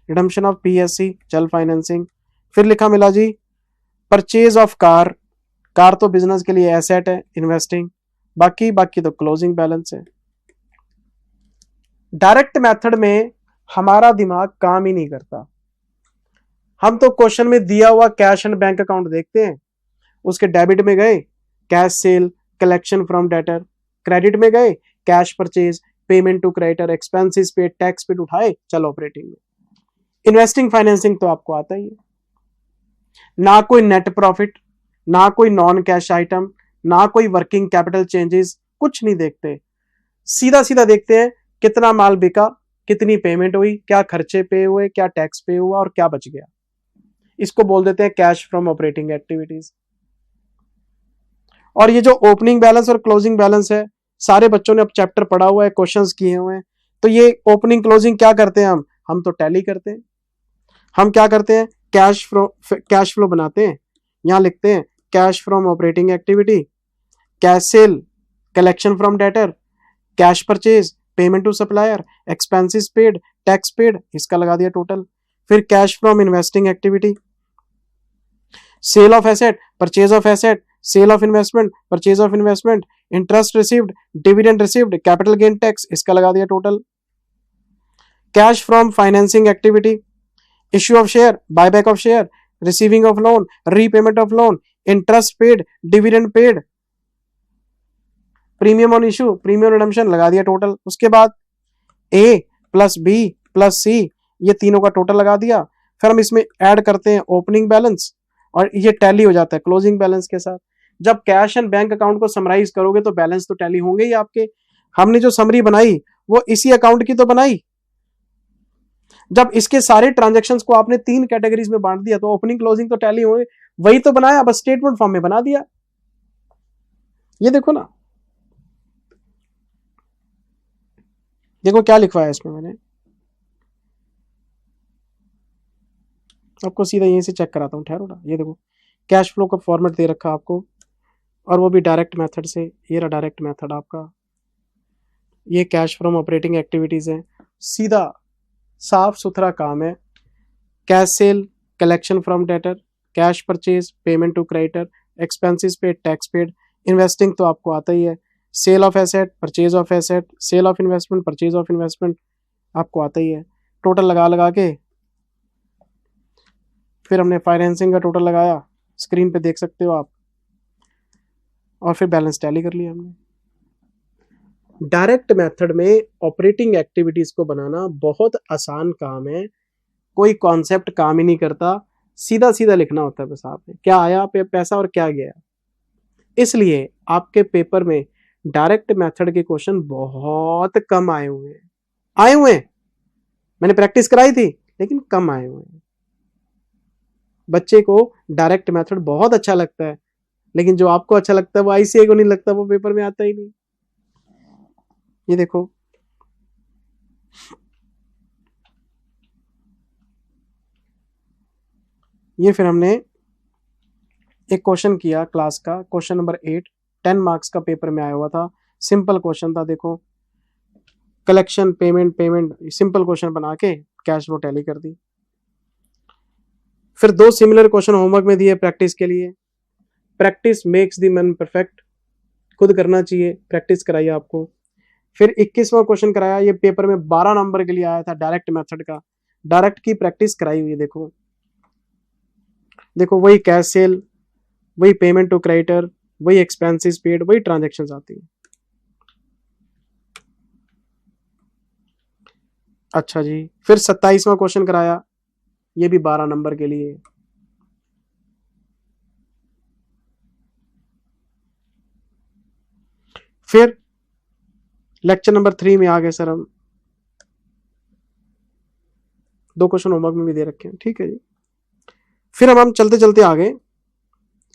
redemption of PSC चल फाइनेंसिंग। फिर लिखा मिला जी परचेज ऑफ कार, कार तो बिजनेस के लिए एसेट है, इन्वेस्टिंग। बाकी तो क्लोजिंग बैलेंस है। डायरेक्ट मेथड में हमारा दिमाग काम ही नहीं करता। हम तो क्वेश्चन में दिया हुआ कैश एंड बैंक अकाउंट देखते हैं, उसके डेबिट में गए cash sale, collection from debtor, credit में गए cash purchase, payment to creditor, expenses paid, tax paid उठाए, चलो ऑपरेटिंग में। इन्वेस्टिंग फाइनेंसिंग तो आपको आता ही है। ना कोई नेट प्रॉफिट, ना कोई नॉन कैश आइटम, ना कोई वर्किंग कैपिटल चेंजेस, कुछ नहीं देखते। सीधा सीधा देखते हैं कितना माल बिका, कितनी पेमेंट हुई, क्या खर्चे पे हुए, क्या टैक्स पे हुआ और क्या बच गया। इसको बोल देते हैं कैश फ्रॉम ऑपरेटिंग एक्टिविटीज। और ये जो ओपनिंग बैलेंस और क्लोजिंग बैलेंस है, सारे बच्चों ने अब चैप्टर पढ़ा हुआ है, क्वेश्चंस किए हुए हैं। तो ये ओपनिंग क्लोजिंग क्या करते हैं हम तो टैली करते हैं। हम क्या करते हैं, कैश फ्लो बनाते हैं। यहां लिखते हैं cash from operating activity, cash sale, collection from debtor, cash purchase, payment to supplier, expenses paid, tax paid, इसका लगा दिया टोटल। फिर cash from investing activity, sale of asset, purchase of asset, sale of investment, purchase of investment, interest received, dividend received, capital gain tax, इसका लगा दिया total. Cash from financing activity, issue of share, buyback of share, receiving of loan, repayment of loan, interest paid, dividend paid, premium on issue, premium redemption, लगा दिया total. उसके बाद ए plus B plus सी, ये तीनों का टोटल लगा दिया। फिर हम इसमें ऐड करते हैं ओपनिंग बैलेंस और ये टैली हो जाता है क्लोजिंग बैलेंस के साथ। जब कैश एंड बैंक अकाउंट को समराइज करोगे तो बैलेंस तो टैली होंगे ही आपके। हमने जो समरी बनाई वो इसी अकाउंट की तो बनाई। जब इसके सारे ट्रांजैक्शंस को आपने 3 कैटेगरीज में बांट दिया तो ओपनिंग क्लोजिंग तो टैली होंगे, वही तो बनाया, बस स्टेटमेंट फॉर्म में बना दिया। ये देखो ना, देखो क्या लिखवाया इसमें मैंने, आपको सीधा यहीं से चेक कराता हूँ, ठहरो ना। ये देखो कैश फ्लो का फॉर्मेट दे रखा आपको, और वो भी डायरेक्ट मेथड से। ये रहा डायरेक्ट मेथड आपका, ये कैश फ्रॉम ऑपरेटिंग एक्टिविटीज है, सीधा साफ सुथरा काम है। Cash sale, collection from debtor, cash purchase, payment to creditor, expenses paid, tax paid, investing तो आपको आता ही है, sale of asset, purchase of asset, sale of investment, purchase of investment, आपको आता ही है। टोटल लगा लगा के फिर हमने फाइनेंसिंग का टोटल लगाया, स्क्रीन पे देख सकते हो आप, और फिर बैलेंस टैली कर लिया हमने। डायरेक्ट मेथड में ऑपरेटिंग एक्टिविटीज को बनाना बहुत आसान काम है, कोई कॉन्सेप्ट काम ही नहीं करता, सीधा सीधा लिखना होता है बस आपने, क्या आया पैसा और क्या गया। इसलिए आपके पेपर में डायरेक्ट मेथड के क्वेश्चन बहुत कम आए हुए हैं। मैंने प्रैक्टिस कराई थी लेकिन कम आए हुए हैं। बच्चे को डायरेक्ट मेथड बहुत अच्छा लगता है, लेकिन जो आपको अच्छा लगता है वो आईसीआई को नहीं लगता, वो पेपर में आता ही नहीं। ये देखो, ये फिर हमने एक क्वेश्चन किया क्लास का, क्वेश्चन नंबर 8, 10 मार्क्स का पेपर में आया हुआ था, सिंपल क्वेश्चन था। देखो कलेक्शन, पेमेंट, सिंपल क्वेश्चन बना के कैश फ्लो टैली कर दी। फिर 2 सिमिलर क्वेश्चन होमवर्क में दिए प्रैक्टिस के लिए। Practice makes the man perfect, खुद करना चाहिए, प्रैक्टिस कराइए आपको। फिर 21वां क्वेश्चन कराया, ये पेपर में 12 नंबर के लिए आया था, डायरेक्ट मेथड का। डायरेक्ट की प्रैक्टिस कराई हुई है। देखो वही कैश सेल, वही पेमेंट टू क्रेडिटर, वही एक्सपेंसेस पेड, वही ट्रांजैक्शंस आती है। अच्छा जी, फिर 27वां क्वेश्चन कराया, ये भी 12 नंबर के लिए। फिर लेक्चर नंबर 3 में आ गए सर हम, 2 क्वेश्चन होमवर्क में भी दे रखे हैं, ठीक है जी। फिर हम चलते चलते आ गए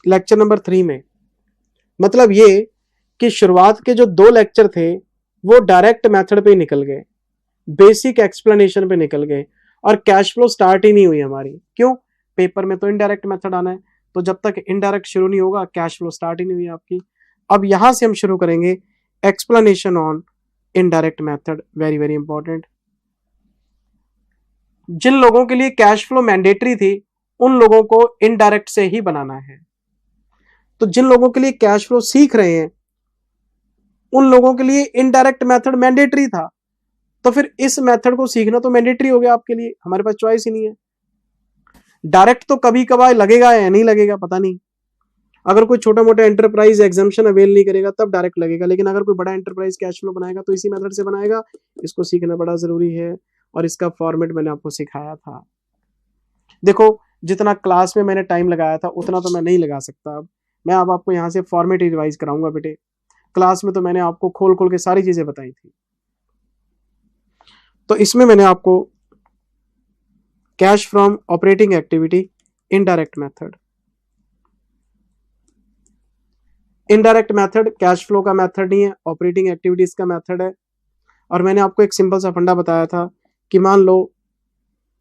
लेक्चर नंबर 3 में। मतलब ये कि शुरुआत के जो 2 लेक्चर थे वो डायरेक्ट मेथड पे निकल गए, बेसिक एक्सप्लेनेशन पे निकल गए, और कैश फ्लो स्टार्ट ही नहीं हुई हमारी। क्यों? पेपर में तो इनडायरेक्ट मेथड आना है, तो जब तक इनडायरेक्ट शुरू नहीं होगा कैश फ्लो स्टार्ट ही नहीं हुई आपकी। अब यहां से हम शुरू करेंगे explanation on indirect method, very very important. जिन लोगों के लिए कैश फ्लो मैंडेटरी थी उन लोगों को इनडायरेक्ट से ही बनाना है। तो जिन लोगों के लिए कैश फ्लो सीख रहे हैं उन लोगों के लिए इनडायरेक्ट मेथड मैंडेटरी था, तो फिर इस मेथड को सीखना तो मैंडेटरी हो गया आपके लिए, हमारे पास चॉइस ही नहीं है। डायरेक्ट तो कभी कभार लगेगा या नहीं लगेगा पता नहीं, अगर कोई छोटा मोटा एंटरप्राइज एग्जाम्पशन अवेल नहीं करेगा तब डायरेक्ट लगेगा, लेकिन अगर कोई बड़ा एंटरप्राइज कैश फ्लो बनाएगा तो इसी मेथड से बनाएगा। इसको सीखना बड़ा जरूरी है, और इसका फॉर्मेट मैंने आपको सिखाया था। देखो जितना क्लास में मैंने टाइम लगाया था उतना तो मैं नहीं लगा सकता, अब मैं अब आपको यहाँ से फॉर्मेट ही रिवाइज कराऊंगा बेटे। क्लास में तो मैंने आपको खोल खोल के सारी चीजें बताई थी। तो इसमें मैंने आपको cash from operating activity indirect method, indirect method cash flow का मेथड नहीं है, ऑपरेटिंग एक्टिविटीज का मेथड है। और मैंने आपको एक सिंपल सा फंडा बताया था कि मान लो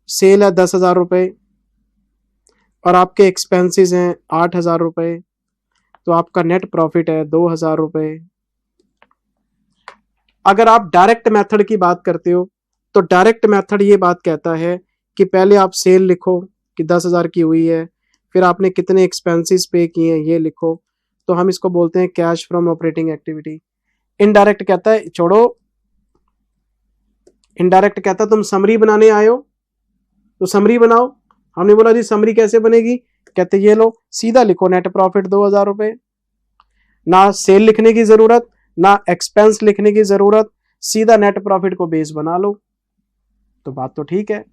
सेल है 10,000 रुपए और आपके एक्सपेंसेस हैं 8,000 रुपए, तो आपका नेट प्रॉफिट है 2,000 रुपए। अगर आप डायरेक्ट मेथड की बात करते हो तो डायरेक्ट मेथड ये बात कहता है कि पहले आप सेल लिखो कि 10,000 की हुई है, फिर आपने कितने एक्सपेंसेस पे किए हैं ये लिखो, तो हम इसको बोलते हैं cash from operating activity. Indirect कहता है छोड़ो, इनडायरेक्ट कहता है तुम समरी बनाने आए हो तो समरी बनाओ। हमने बोला जी समरी कैसे बनेगी, कहते ये लो सीधा लिखो नेट प्रॉफिट 2,000 रुपए, ना सेल लिखने की जरूरत ना एक्सपेंस लिखने की जरूरत, सीधा नेट प्रॉफिट को बेस बना लो। तो बात तो ठीक है।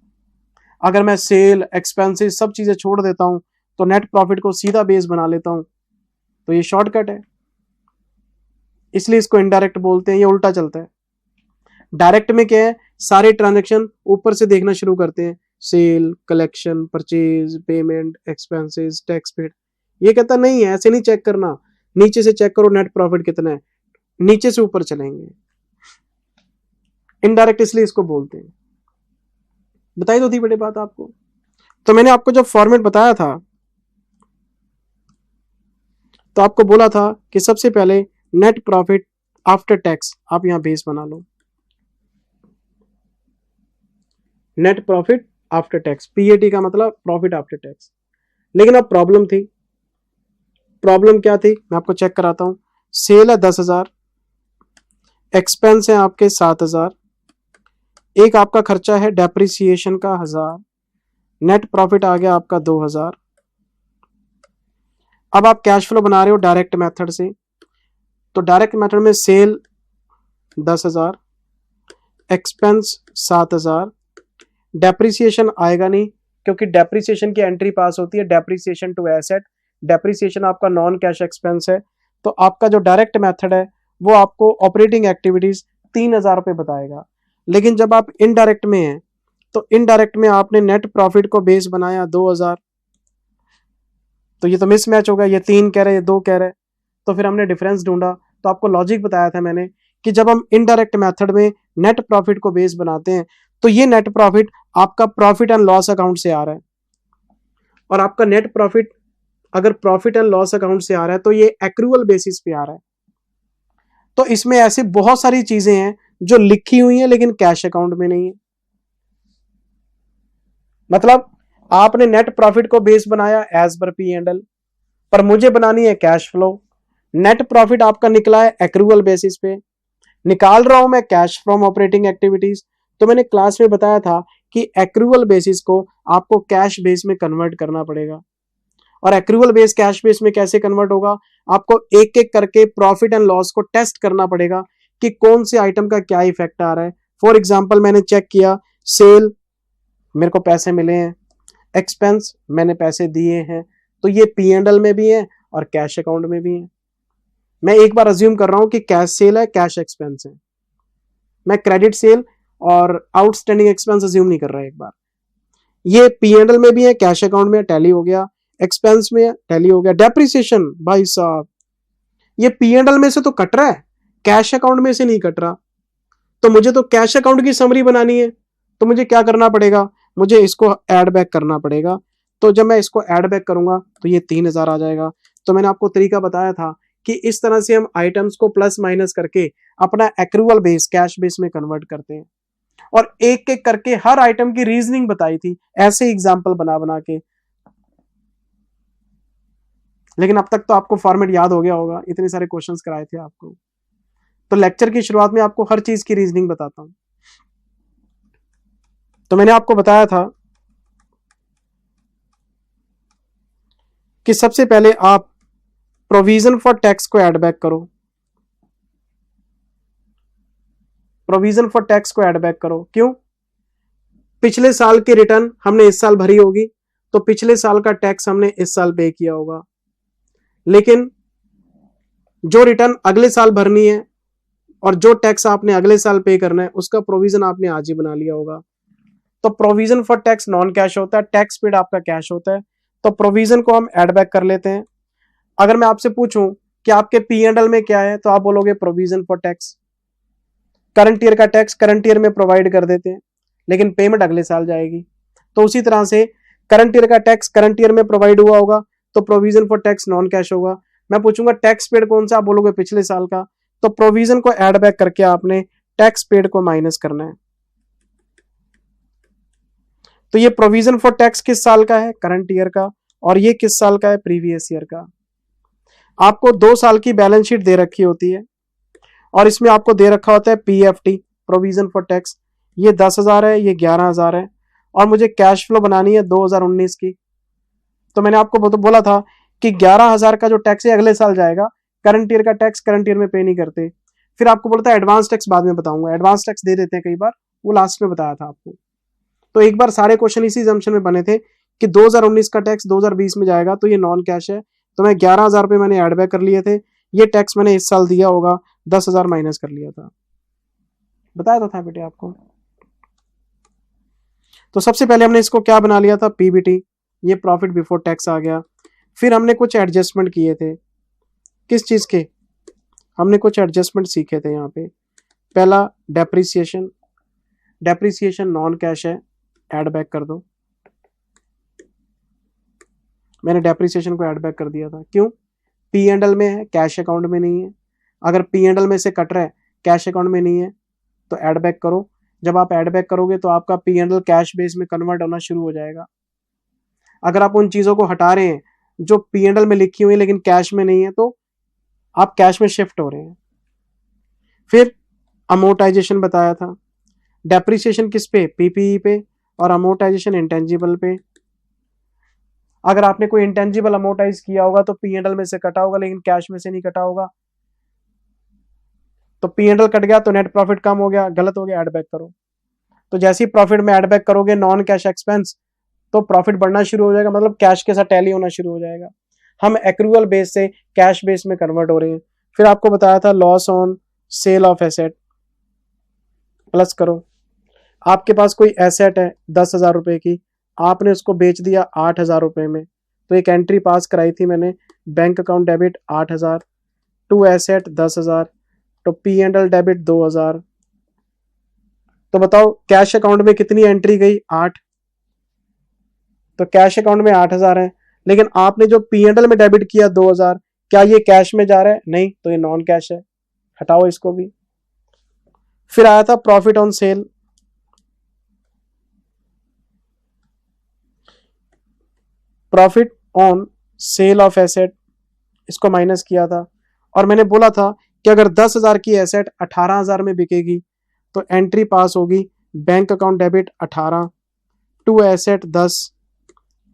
अगर मैं सेल एक्सपेंसेस सब चीजें छोड़ देता हूं तो नेट प्रॉफिट को सीधा बेस बना लेता हूं, तो ये शॉर्टकट है, इसलिए इसको इनडायरेक्ट बोलते हैं। ये उल्टा चलता है। डायरेक्ट में क्या है, सारे ट्रांजैक्शन ऊपर से देखना शुरू करते हैं, sale, collection, purchase, payment, expenses, tax paid. ये कहता नहीं है, ऐसे नहीं चेक करना, नीचे से चेक करो नेट प्रॉफिट कितना है, नीचे से ऊपर चलेंगे। इनडायरेक्ट इसलिए इसको बोलते हैं। बताई तो थी बड़ी बात आपको। तो मैंने आपको जब फॉर्मेट बताया था तो आपको बोला था कि सबसे पहले नेट प्रॉफिट आफ्टर टैक्स आप यहां बेस बना लो, net profit after tax, PAT का मतलब प्रॉफिट आफ्टर टैक्स। लेकिन अब प्रॉब्लम थी, प्रॉब्लम क्या थी मैं आपको चेक कराता हूं। सेल है 10,000, एक्सपेंस है आपके 7,000, एक आपका खर्चा है डेप्रिसिएशन का 1,000, नेट प्रॉफिट आ गया आपका 2,000। अब आप कैश फ्लो बना रहे हो डायरेक्ट मेथड से, तो डायरेक्ट मेथड में सेल 10,000, एक्सपेंस 7,000, डेप्रिसिएशन आएगा नहीं क्योंकि डेप्रिसिएशन की एंट्री पास होती है डेप्रिसिएशन टू एसेट, डेप्रिसिएशन आपका नॉन कैश एक्सपेंस है। तो आपका जो डायरेक्ट मेथड है वो आपको ऑपरेटिंग एक्टिविटीज 3,000 रुपए बताएगा। लेकिन जब आप इनडायरेक्ट में हैं तो इनडायरेक्ट में आपने नेट प्रॉफिट को बेस बनाया 2,000, तो ये तो मिसमैच होगा, ये 3 कह रहे ये 2 कह रहे। तो फिर हमने डिफरेंस ढूंढा, तो आपको लॉजिक बताया था मैंने कि जब हम इनडायरेक्ट मेथड में नेट प्रॉफिट को बेस बनाते हैं तो ये नेट प्रॉफिट आपका प्रॉफिट एंड लॉस अकाउंट से आ रहा है, और आपका नेट प्रॉफिट अगर प्रॉफिट एंड लॉस अकाउंट से आ रहा है तो ये एक्रूअल बेसिस पे आ रहा है। तो इसमें ऐसी बहुत सारी चीजें हैं जो लिखी हुई हैं लेकिन कैश अकाउंट में नहीं है। मतलब आपने नेट प्रॉफिट को बेस बनाया as per P and L, पर मुझे बनानी है कैश फ्लो। नेट प्रॉफिट आपका निकला है एक्रूअल बेसिस पे, निकाल रहा हूं मैं कैश फ्रॉम ऑपरेटिंग एक्टिविटीज। तो मैंने क्लास में बताया था कि एक्रूअल बेसिस को आपको कैश बेस में कन्वर्ट करना पड़ेगा। और एक्रूअल बेस कैश बेस में कैसे कन्वर्ट होगा, आपको एक एक करके प्रॉफिट एंड लॉस को टेस्ट करना पड़ेगा कि कौन से आइटम का क्या इफेक्ट आ रहा है। फॉर एग्जांपल मैंने चेक किया, सेल मेरे को पैसे मिले हैं, एक्सपेंस मैंने पैसे दिए हैं, तो ये पी एंड एल में भी है और कैश अकाउंट में भी है। मैं एक बार अज्यूम कर रहा हूं कि कैश सेल है कैश एक्सपेंस है, मैं क्रेडिट सेल और आउटस्टैंडिंग एक्सपेंस अज्यूम नहीं कर रहा एक बार। ये पी एंड एल में भी है, कैश अकाउंट में टैली हो गया, एक्सपेंस में टैली हो गया। डेप्रिसिएशन भाई साहब ये पी एंड एल में से तो कट रहा है, कैश अकाउंट में से नहीं कट रहा। तो मुझे तो कैश अकाउंट की समरी बनानी है, तो मुझे क्या करना पड़ेगा, मुझे इसको ऐड बैक करना पड़ेगा। तो जब मैं इसको ऐड बैक करूंगा तो ये 3,000 आ जाएगा। तो मैंने आपको तरीका बताया था कि इस तरह से हम आइटम्स को प्लस माइनस करके अपना एक्रूअल बेस कैश बेस में कन्वर्ट करते हैं, और एक एक करके हर आइटम की रीजनिंग बताई थी ऐसे एग्जाम्पल बना बना के। लेकिन अब तक तो आपको फॉर्मेट याद हो गया होगा, इतने सारे क्वेश्चंस कराए थे आपको। तो लेक्चर की शुरुआत में आपको हर चीज की रीजनिंग बताता हूं। तो मैंने आपको बताया था कि सबसे पहले आप प्रोविजन फॉर टैक्स को ऐड बैक करो, प्रोविजन फॉर टैक्स को ऐड बैक करो। क्यों, पिछले साल की रिटर्न हमने इस साल भरी होगी तो पिछले साल का टैक्स हमने इस साल पे किया होगा। लेकिन जो रिटर्न अगले साल भरनी है और जो टैक्स आपने अगले साल पे करना है उसका प्रोविजन आपने आज ही बना लिया होगा। तो provision for tax non cash होता है, टैक्स पेड आपका कैश होता है। तो प्रोविजन को हम एड बैक कर लेते हैं। अगर मैं आपसे पूछूं कि आपके P&L में क्या है तो आप बोलोगे provision for tax. Current year का टैक्स करंट ईयर में प्रोवाइड कर देते हैं, लेकिन पेमेंट अगले साल जाएगी। तो उसी तरह से करंट ईयर का टैक्स करंट ईयर में प्रोवाइड हुआ होगा तो provision for tax non cash होगा। मैं पूछूंगा टैक्स पेड कौन सा, आप बोलोगे पिछले साल का। तो प्रोविजन को एड बैक करके आपने टैक्स पेड को माइनस करना है। तो ये प्रोविजन फॉर टैक्स किस साल का है, करंट ईयर का, और ये किस साल का है, प्रीवियस ईयर का। आपको 2 साल की बैलेंस शीट दे रखी होती है और इसमें आपको दे रखा होता है PFT, प्रोविजन फॉर टैक्स। ये 10,000 है, ये 11,000 है, और मुझे कैश फ्लो बनानी है 2019 की। तो मैंने आपको बोला था कि 11,000 का जो टैक्स है अगले साल जाएगा, करंट ईयर का टैक्स करंट ईयर में पे नहीं करते। फिर आपको बोलता है एडवांस टैक्स बाद में बताऊंगा, एडवांस टैक्स दे देते हैं कई बार, वो लास्ट में बताया था आपको। तो एक बार सारे क्वेश्चन इसी जम्पशन में बने थे कि 2019 का टैक्स 2020 में जाएगा, तो ये नॉन कैश है। तो मैं 11,000 रुपये मैंने एड बैक कर लिए थे। ये टैक्स मैंने इस साल दिया होगा, 10,000 माइनस कर लिया था, बताया तो था बेटे आपको। तो सबसे पहले हमने इसको क्या बना लिया था, PBT, ये प्रॉफिट बिफोर टैक्स आ गया। फिर हमने कुछ एडजस्टमेंट किए थे, किस चीज के, हमने कुछ एडजस्टमेंट सीखे थे यहाँ पे। पहला डेप्रिसिएशन, डेप्रिसिएशन नॉन कैश है, एड बैक कर दो। मैंने डेप्रिसिएशन को एड बैक कर दिया था, क्यों, P&L में है, कैश अकाउंट में नहीं है। अगर P&L में से कट रहा है, कैश अकाउंट में नहीं है, तो एड बैक करो। जब आप एड बैक करोगे तो आपका P&L कैश बेस में कन्वर्ट होना शुरू हो जाएगा। अगर आप उन चीजों को हटा रहे हैं जो P&L में लिखी हुई है लेकिन कैश में नहीं है, तो आप कैश में शिफ्ट हो रहे हैं। फिर अमोर्टाइजेशन बताया था, डेप्रिसिएशन किस पे, PPE पे, और अमोर्टाइजेशन इंटेंजिबल पे। अगर आपने कोई इंटेंजिबल अमोर्टाइज किया होगा तो P&L में से कटा होगा लेकिन कैश में से नहीं कटा होगा। तो P&L कट गया तो नेट प्रॉफिट कम हो गया, गलत हो गया, एड बैक करो। तो जैसे ही प्रॉफिट में एड बैक करोगे नॉन कैश एक्सपेंस, तो प्रॉफिट बढ़ना शुरू हो जाएगा, मतलब कैश के साथ टैली होना शुरू हो जाएगा। हम एक्रूअल बेस से कैश बेस में कन्वर्ट हो रहे हैं। फिर आपको बताया था loss on sale of asset, plus करो। आपके पास कोई एसेट है 10,000 रुपए की, आपने उसको बेच दिया 8,000 रुपए में, तो एक एंट्री पास कराई थी मैंने, bank account debit 8,000 to asset 10,000, तो P&L डेबिट 2,000। तो बताओ कैश अकाउंट में कितनी एंट्री गई, 8। तो कैश अकाउंट में 8,000 है, लेकिन आपने जो P&L में डेबिट किया 2,000, क्या ये कैश में जा रहा है, नहीं, तो ये नॉन कैश है, हटाओ इसको भी। फिर आया था profit on sale, profit on sale of asset, इसको माइनस किया था। और मैंने बोला था कि अगर 10,000 की एसेट 18,000 में बिकेगी तो एंट्री पास होगी bank account debit 18, to asset 10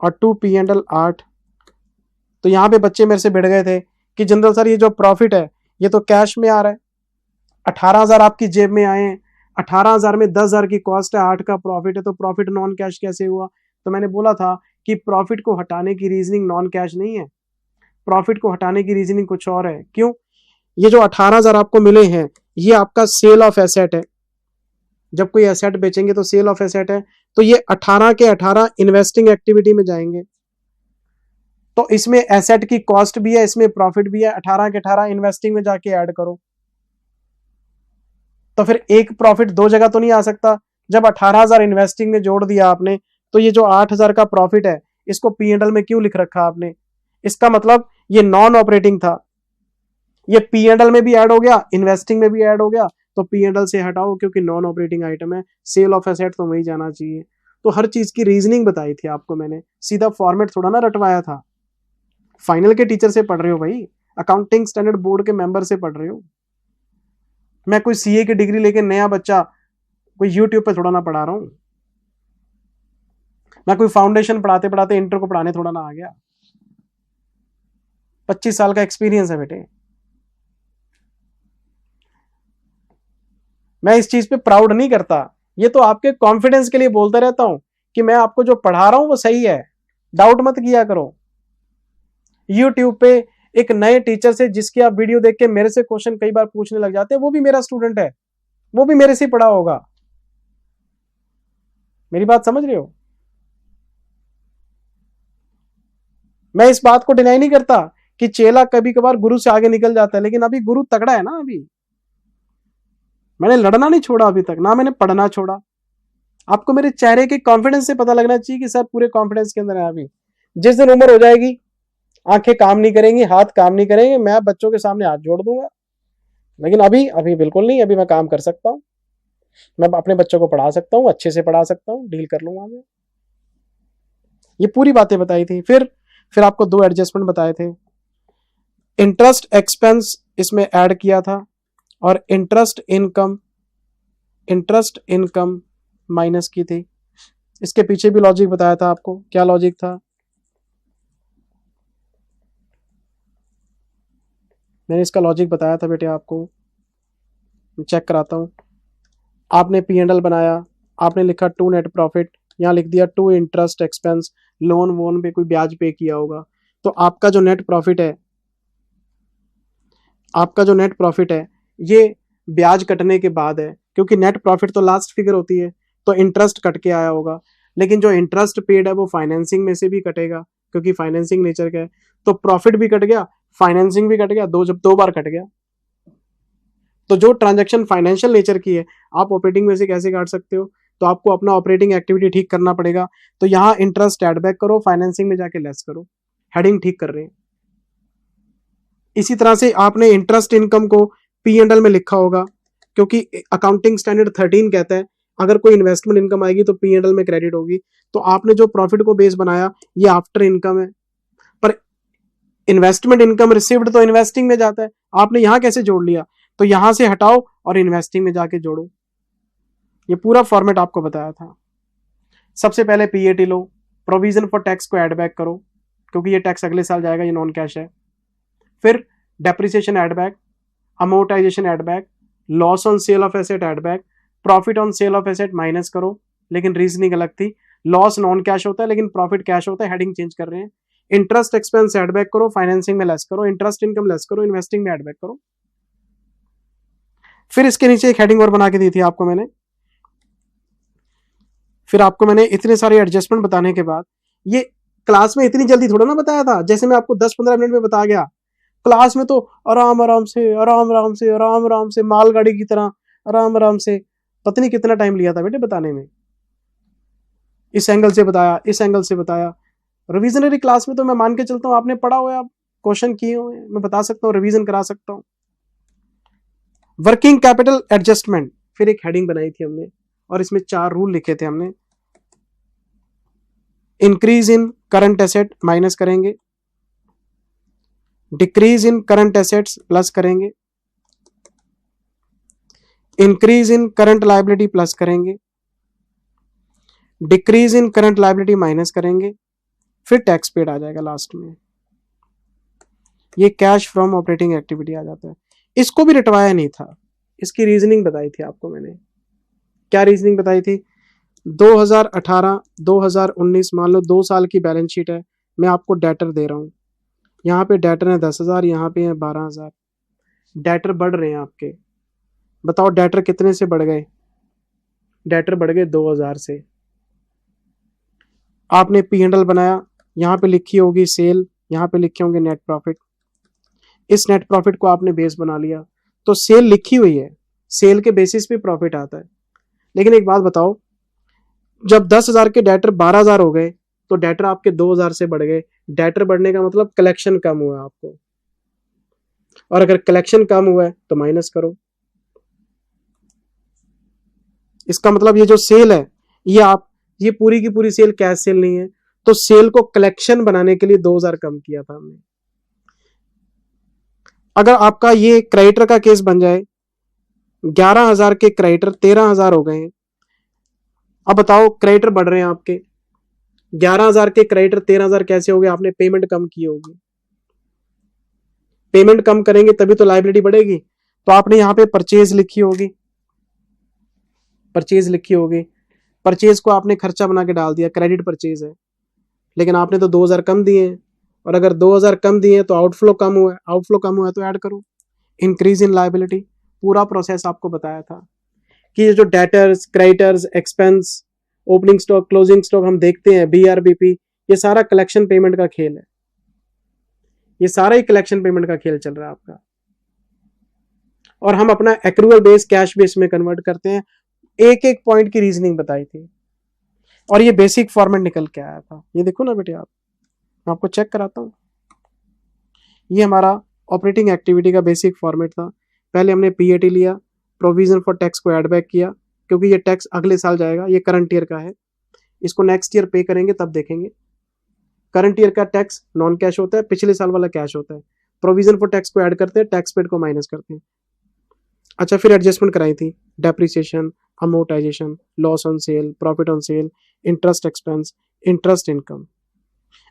और टू P&L 8। तो यहाँ पे बच्चे मेरे से भिड़ गए थे कि जनरल सर ये जो प्रॉफिट है ये तो कैश में आ रहा है, 18,000 आपकी जेब में आए हैं, 18,000 में 10,000 की कॉस्ट है, 8 का प्रॉफिट है, तो प्रॉफिट नॉन कैश कैसे हुआ। तो मैंने बोला था कि प्रॉफिट को हटाने की रीजनिंग नॉन कैश नहीं है, प्रॉफिट को हटाने की रीजनिंग कुछ और है। क्यों, ये जो 18,000 आपको मिले हैं ये आपका सेल ऑफ एसेट है। जब कोई एसेट बेचेंगे तो सेल ऑफ एसेट है, तो ये 18 के 18 इन्वेस्टिंग एक्टिविटी में जाएंगे। तो इसमें एसेट की कॉस्ट भी है, इसमें प्रॉफिट भी है, 18 के 18 इन्वेस्टिंग में जाके ऐड करो। तो फिर एक प्रॉफिट दो जगह तो नहीं आ सकता। जब 18,000 इन्वेस्टिंग में जोड़ दिया आपने, तो ये जो 8,000 का प्रॉफिट है इसको P&L में क्यों लिख रखा आपने, इसका मतलब ये नॉन ऑपरेटिंग था। ये P&L में भी ऐड हो गया, इन्वेस्टिंग में भी ऐड हो गया, तो P&L से हटाओ क्योंकि नॉन ऑपरेटिंग आइटम है, सेल ऑफ एसेट तो वही जाना चाहिए। तो हर चीज की रीजनिंग बताई थी आपको मैंने, सीधा फॉर्मेट थोड़ा ना रटवाया था। फाइनल के टीचर से पढ़ रहे हो भाई, अकाउंटिंग स्टैंडर्ड बोर्ड के मेंबर से पढ़ रहे हो। मैं कोई CA की डिग्री लेके नया बच्चा कोई YouTube पे थोड़ा ना पढ़ा रहा हूं। मैं कोई फाउंडेशन पढ़ाते पढ़ाते इंटर को पढ़ाने थोड़ा ना आ गया। 25 साल का एक्सपीरियंस है बेटे। मैं इस चीज पे प्राउड नहीं करता, ये तो आपके कॉन्फिडेंस के लिए बोलता रहता हूं कि मैं आपको जो पढ़ा रहा हूं वो सही है, डाउट मत किया करो। YouTube पे एक नए टीचर से जिसकी आप वीडियो देख के मेरे से क्वेश्चन कई बार पूछने लग जाते हैं, वो भी मेरा स्टूडेंट है, वो भी मेरे से पढ़ा होगा। मेरी बात समझ रहे हो? मैं इस बात को डिनाई नहीं करता कि चेला कभी कभार गुरु से आगे निकल जाता है, लेकिन अभी गुरु तगड़ा है ना। अभी मैंने लड़ना नहीं छोड़ा अभी तक, ना मैंने पढ़ना छोड़ा। आपको मेरे चेहरे के कॉन्फिडेंस से पता लगना चाहिए कि सर पूरे कॉन्फिडेंस के अंदर है। अभी जिस दिन उम्र हो जाएगी, आंखें काम नहीं करेंगी, हाथ काम नहीं करेंगे, मैं बच्चों के सामने हाथ जोड़ दूंगा। लेकिन अभी अभी बिल्कुल नहीं। अभी मैं काम कर सकता हूँ, मैं अपने बच्चों को पढ़ा सकता हूँ, अच्छे से पढ़ा सकता हूँ, डील कर लूंगा मैं। ये पूरी बातें बताई थी। फिर आपको 2 एडजस्टमेंट बताए थे। इंटरेस्ट एक्सपेंस इसमें ऐड किया था, और इंटरेस्ट इनकम माइनस की थी। इसके पीछे भी लॉजिक बताया था आपको। क्या लॉजिक था? मैंने इसका लॉजिक बताया था बेटे आपको, चेक कराता हूं। आपने P&L बनाया, आपने लिखा 2 नेट प्रॉफिट, यहां लिख दिया 2 इंटरेस्ट एक्सपेंस, लोन वोन पे कोई ब्याज पे किया होगा। तो आपका जो नेट प्रॉफिट है ये ब्याज कटने के बाद है, क्योंकि नेट प्रॉफिट तो लास्ट फिगर होती है, तो इंटरेस्ट कट के आया होगा। लेकिन जो इंटरेस्ट पेड है वो फाइनेंसिंग में से भी कटेगा, क्योंकि फाइनेंसिंग नेचर का है। तो प्रॉफिट भी कट गया, फाइनेंसिंग भी कट गया, जब 2 बार कट गया। तो जो ट्रांजैक्शन फाइनेंशियल नेचर की है, आप ऑपरेटिंग में से कैसे काट सकते हो? तो आपको अपना ऑपरेटिंग एक्टिविटी ठीक करना पड़ेगा। तो यहां इंटरेस्ट एड बैक करो, फाइनेंसिंग में जाके लेस करो। हेडिंग ठीक कर रहे हैं। इसी तरह से आपने इंटरेस्ट इनकम को P&L में लिखा होगा, क्योंकि अकाउंटिंग स्टैंडर्ड 13 कहता है अगर कोई इन्वेस्टमेंट इनकम आएगी तो P&L में क्रेडिट होगी। तो आपने जो प्रॉफिट को बेस बनाया ये आफ्टर इनकम है, पर इन्वेस्टमेंट इनकम रिसीव्ड तो इन्वेस्टिंग में जाता है। आपने यहां कैसे जोड़ लिया? तो यहां से हटाओ और इन्वेस्टिंग में जाके जोड़ो। ये पूरा फॉर्मेट आपको बताया था। सबसे पहले PAT low, provision for tax को ऐड बैक करो, क्योंकि ये टैक्स अगले साल जाएगा, ये नॉन कैश है। फिर depreciation add back, amortisation add back, loss on sale of asset add back, profit on sale of asset minus करो, लेकिन रीजनिंग अलग थी। लॉस नॉन कैश होता है लेकिन प्रॉफिट कैश होता है, हेडिंग चेंज कर रहे हैं। इंटरेस्ट एक्सपेंस ऐड बैक करो, फाइनेंसिंग में लेस करो, इंटरेस्ट इनकम लेस करो, इन्वेस्टिंग में ऐड बैक करो। फिर इसके नीचे एक हेडिंग और बना के दी थी आपको मैंने। फिर आपको मैंने इतने सारे एडजस्टमेंट बताने के बाद, ये क्लास में इतनी जल्दी थोड़ा ना बताया था, जैसे मैं आपको 10-15 मिनट में बता गया। क्लास में तो आराम आराम से मालगाड़ी की तरह आराम आराम से, पता नहीं कितना टाइम लिया था बेटे बताने में। इस एंगल से बताया, इस एंगल से बताया। रिविजनरी क्लास में तो मैं मान के चलता हूँ आपने पढ़ा हुआ है, आप क्वेश्चन किए हुए, मैं बता सकता हूँ, रिवीजन करा सकता हूँ। वर्किंग कैपिटल एडजस्टमेंट, फिर एक हेडिंग बनाई थी हमने और इसमें 4 रूल लिखे थे हमने। Increase in current asset minus करेंगे, decrease in current assets plus करेंगे, increase in current liability plus करेंगे, decrease in current liability minus करेंगे, फिर टैक्स पेड आ जाएगा लास्ट में। ये कैश फ्रॉम ऑपरेटिंग एक्टिविटी आ जाता है। इसको भी रटवाया नहीं था, इसकी रीजनिंग बताई थी आपको मैंने। क्या रीजनिंग बताई थी? 2018-2019 मान लो 2 साल की बैलेंस शीट है, मैं आपको डेटर दे रहा हूं। यहाँ पे डेटर है 10,000, यहाँ पे है 12,000। डेटर बढ़ रहे हैं आपके, बताओ डेटर कितने से बढ़ गए? डेटर बढ़ गए 2,000 से। आपने P&L बनाया, यहाँ पे लिखी होगी सेल, यहाँ पे लिखे होंगे नेट प्रॉफिट। इस नेट प्रॉफिट को आपने बेस बना लिया, तो सेल लिखी हुई है, सेल के बेसिस पे प्रॉफिट आता है। लेकिन एक बात बताओ, जब 10,000 के डेटर 12,000 हो गए तो डेटर आपके 2,000 से बढ़ गए। डेटर बढ़ने का मतलब कलेक्शन कम हुआ आपको, और अगर कलेक्शन कम हुआ है तो माइनस करो। इसका मतलब ये जो सेल है, ये पूरी की पूरी सेल कैश सेल नहीं है, तो सेल को कलेक्शन बनाने के लिए 2,000 कम किया था हमने। अगर आपका ये क्रेडिटर का केस बन जाए, 11,000 के क्रेडिटर 13,000 हो गए हैं। अब बताओ क्रेडिटर बढ़ रहे हैं आपके, 11,000 के क्रेडिटर 13,000 कैसे हो गए? आपने पेमेंट कम की होगी। पेमेंट कम करेंगे तभी तो लायबिलिटी बढ़ेगी। तो आपने यहाँ पे परचेज लिखी होगी, परचेज को आपने खर्चा बना के डाल दिया, क्रेडिट परचेज है, लेकिन आपने तो 2,000 कम दिए हैं, और अगर 2000 कम दिए तो आउटफ्लो कम हुआ है, आउटफ्लो कम हुआ है तो ऐड करो। इंक्रीज इन लायबिलिटी, पूरा प्रोसेस आपको बताया था कि ये जो debtors, creditors, expense, opening stock, closing stock हम देखते हैं, BRBP, ये सारा कलेक्शन पेमेंट का खेल है। ये सारा ही कलेक्शन पेमेंट का खेल चल रहा है आपका, और हम अपना एक्रूअल बेस कैश बेस में कन्वर्ट करते हैं। एक एक पॉइंट की रीजनिंग बताई थी, और ये बेसिक फॉर्मेट निकल के आया था। ये देखो ना बेटे, आप, मैं आपको चेक कराता हूँ। ये हमारा ऑपरेटिंग एक्टिविटी का बेसिक फॉर्मेट था। पहले हमने PAT लिया, प्रोविजन फॉर टैक्स को ऐड बैक किया, क्योंकि ये टैक्स अगले साल जाएगा, ये करंट ईयर का है, इसको नेक्स्ट ईयर पे करेंगे तब देखेंगे। करंट ईयर का टैक्स नॉन कैश होता है, पिछले साल वाला कैश होता है। प्रोविजन फॉर टैक्स को ऐड करते हैं, टैक्स पेड को माइनस करते हैं। अच्छा, फिर एडजस्टमेंट कराई थी, depreciation, amortisation, loss on sale, profit on sale, interest expense, interest income.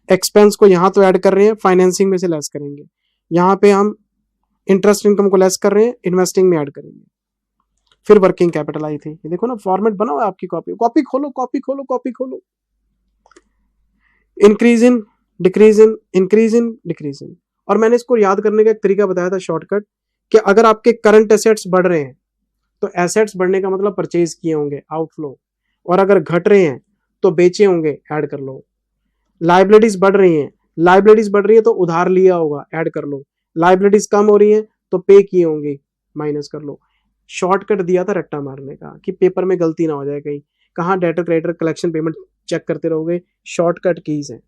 Expense को यहाँ तो ऐड कर रहे हैं, फाइनेंसिंग में से लेस करेंगे। यहाँ पे हम इंटरेस्ट इनकम को लेस कर रहे हैं, इन्वेस्टिंग में ऐड करेंगे। फिर वर्किंग कैपिटल आई थी। ये देखो ना, फॉर्मेट बना हुआ है आपकी कॉपी, कॉपी खोलो, कॉपी खोलो, कॉपी खोलो। Increase in, decrease in, increase in, decrease in. और मैंने इसको याद करने का एक तरीका बताया था, शॉर्टकट, कि अगर आपके करंट एसेट्स बढ़ रहे हैं तो एसेट्स बढ़ने का मतलब परचेज किए होंगे, आउटफ्लो, और अगर घट रहे हैं तो बेचे होंगे, ऐड कर लो। लाइबिलिटीज बढ़ रही हैं, लाइबिलिटीज बढ़ रही है तो उधार लिया होगा, ऐड कर लो। लाइबिलिटीज कम हो रही है तो पे किए होंगे, माइनस कर लो। शॉर्टकट दिया था रट्टा मारने का, कि पेपर में गलती ना हो जाए कहीं, कहाँ debtor, creditor, collection, payment check करते रहोगे। शॉर्टकट कीज है।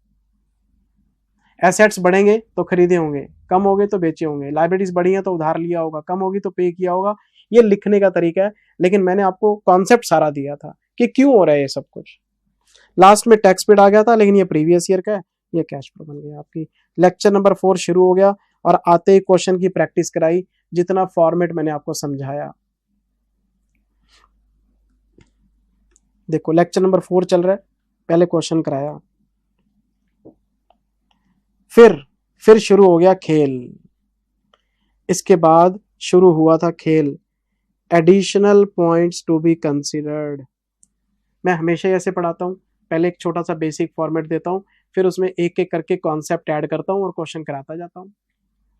एसेट्स बढ़ेंगे तो खरीदे होंगे, कम हो गए तो बेचे होंगे। लाइबिलिटीज बढ़ी है तो उधार लिया होगा, कम होगी तो पे किया होगा। ये लिखने का तरीका है, लेकिन मैंने आपको कॉन्सेप्ट सारा दिया था कि क्यों हो रहा है ये सब कुछ। लास्ट में टैक्स पेड आ गया था, लेकिन ये प्रीवियस ईयर का है, ये कैश फ्लो बन गया आपकी। लेक्चर नंबर 4 शुरू हो गया, और आते ही क्वेश्चन की प्रैक्टिस कराई, जितना फॉर्मेट मैंने आपको समझाया। देखो, लेक्चर नंबर 4 चल रहा है, पहले क्वेश्चन कराया, फिर शुरू हो गया खेल। इसके बाद शुरू हुआ था खेल, additional points to be considered. मैं हमेशा ऐसे पढ़ाता हूँ, पहले एक छोटा सा बेसिक फॉर्मेट देता हूँ, फिर उसमें एक एक करके कॉन्सेप्ट ऐड करता हूँ और क्वेश्चन कराता जाता हूँ,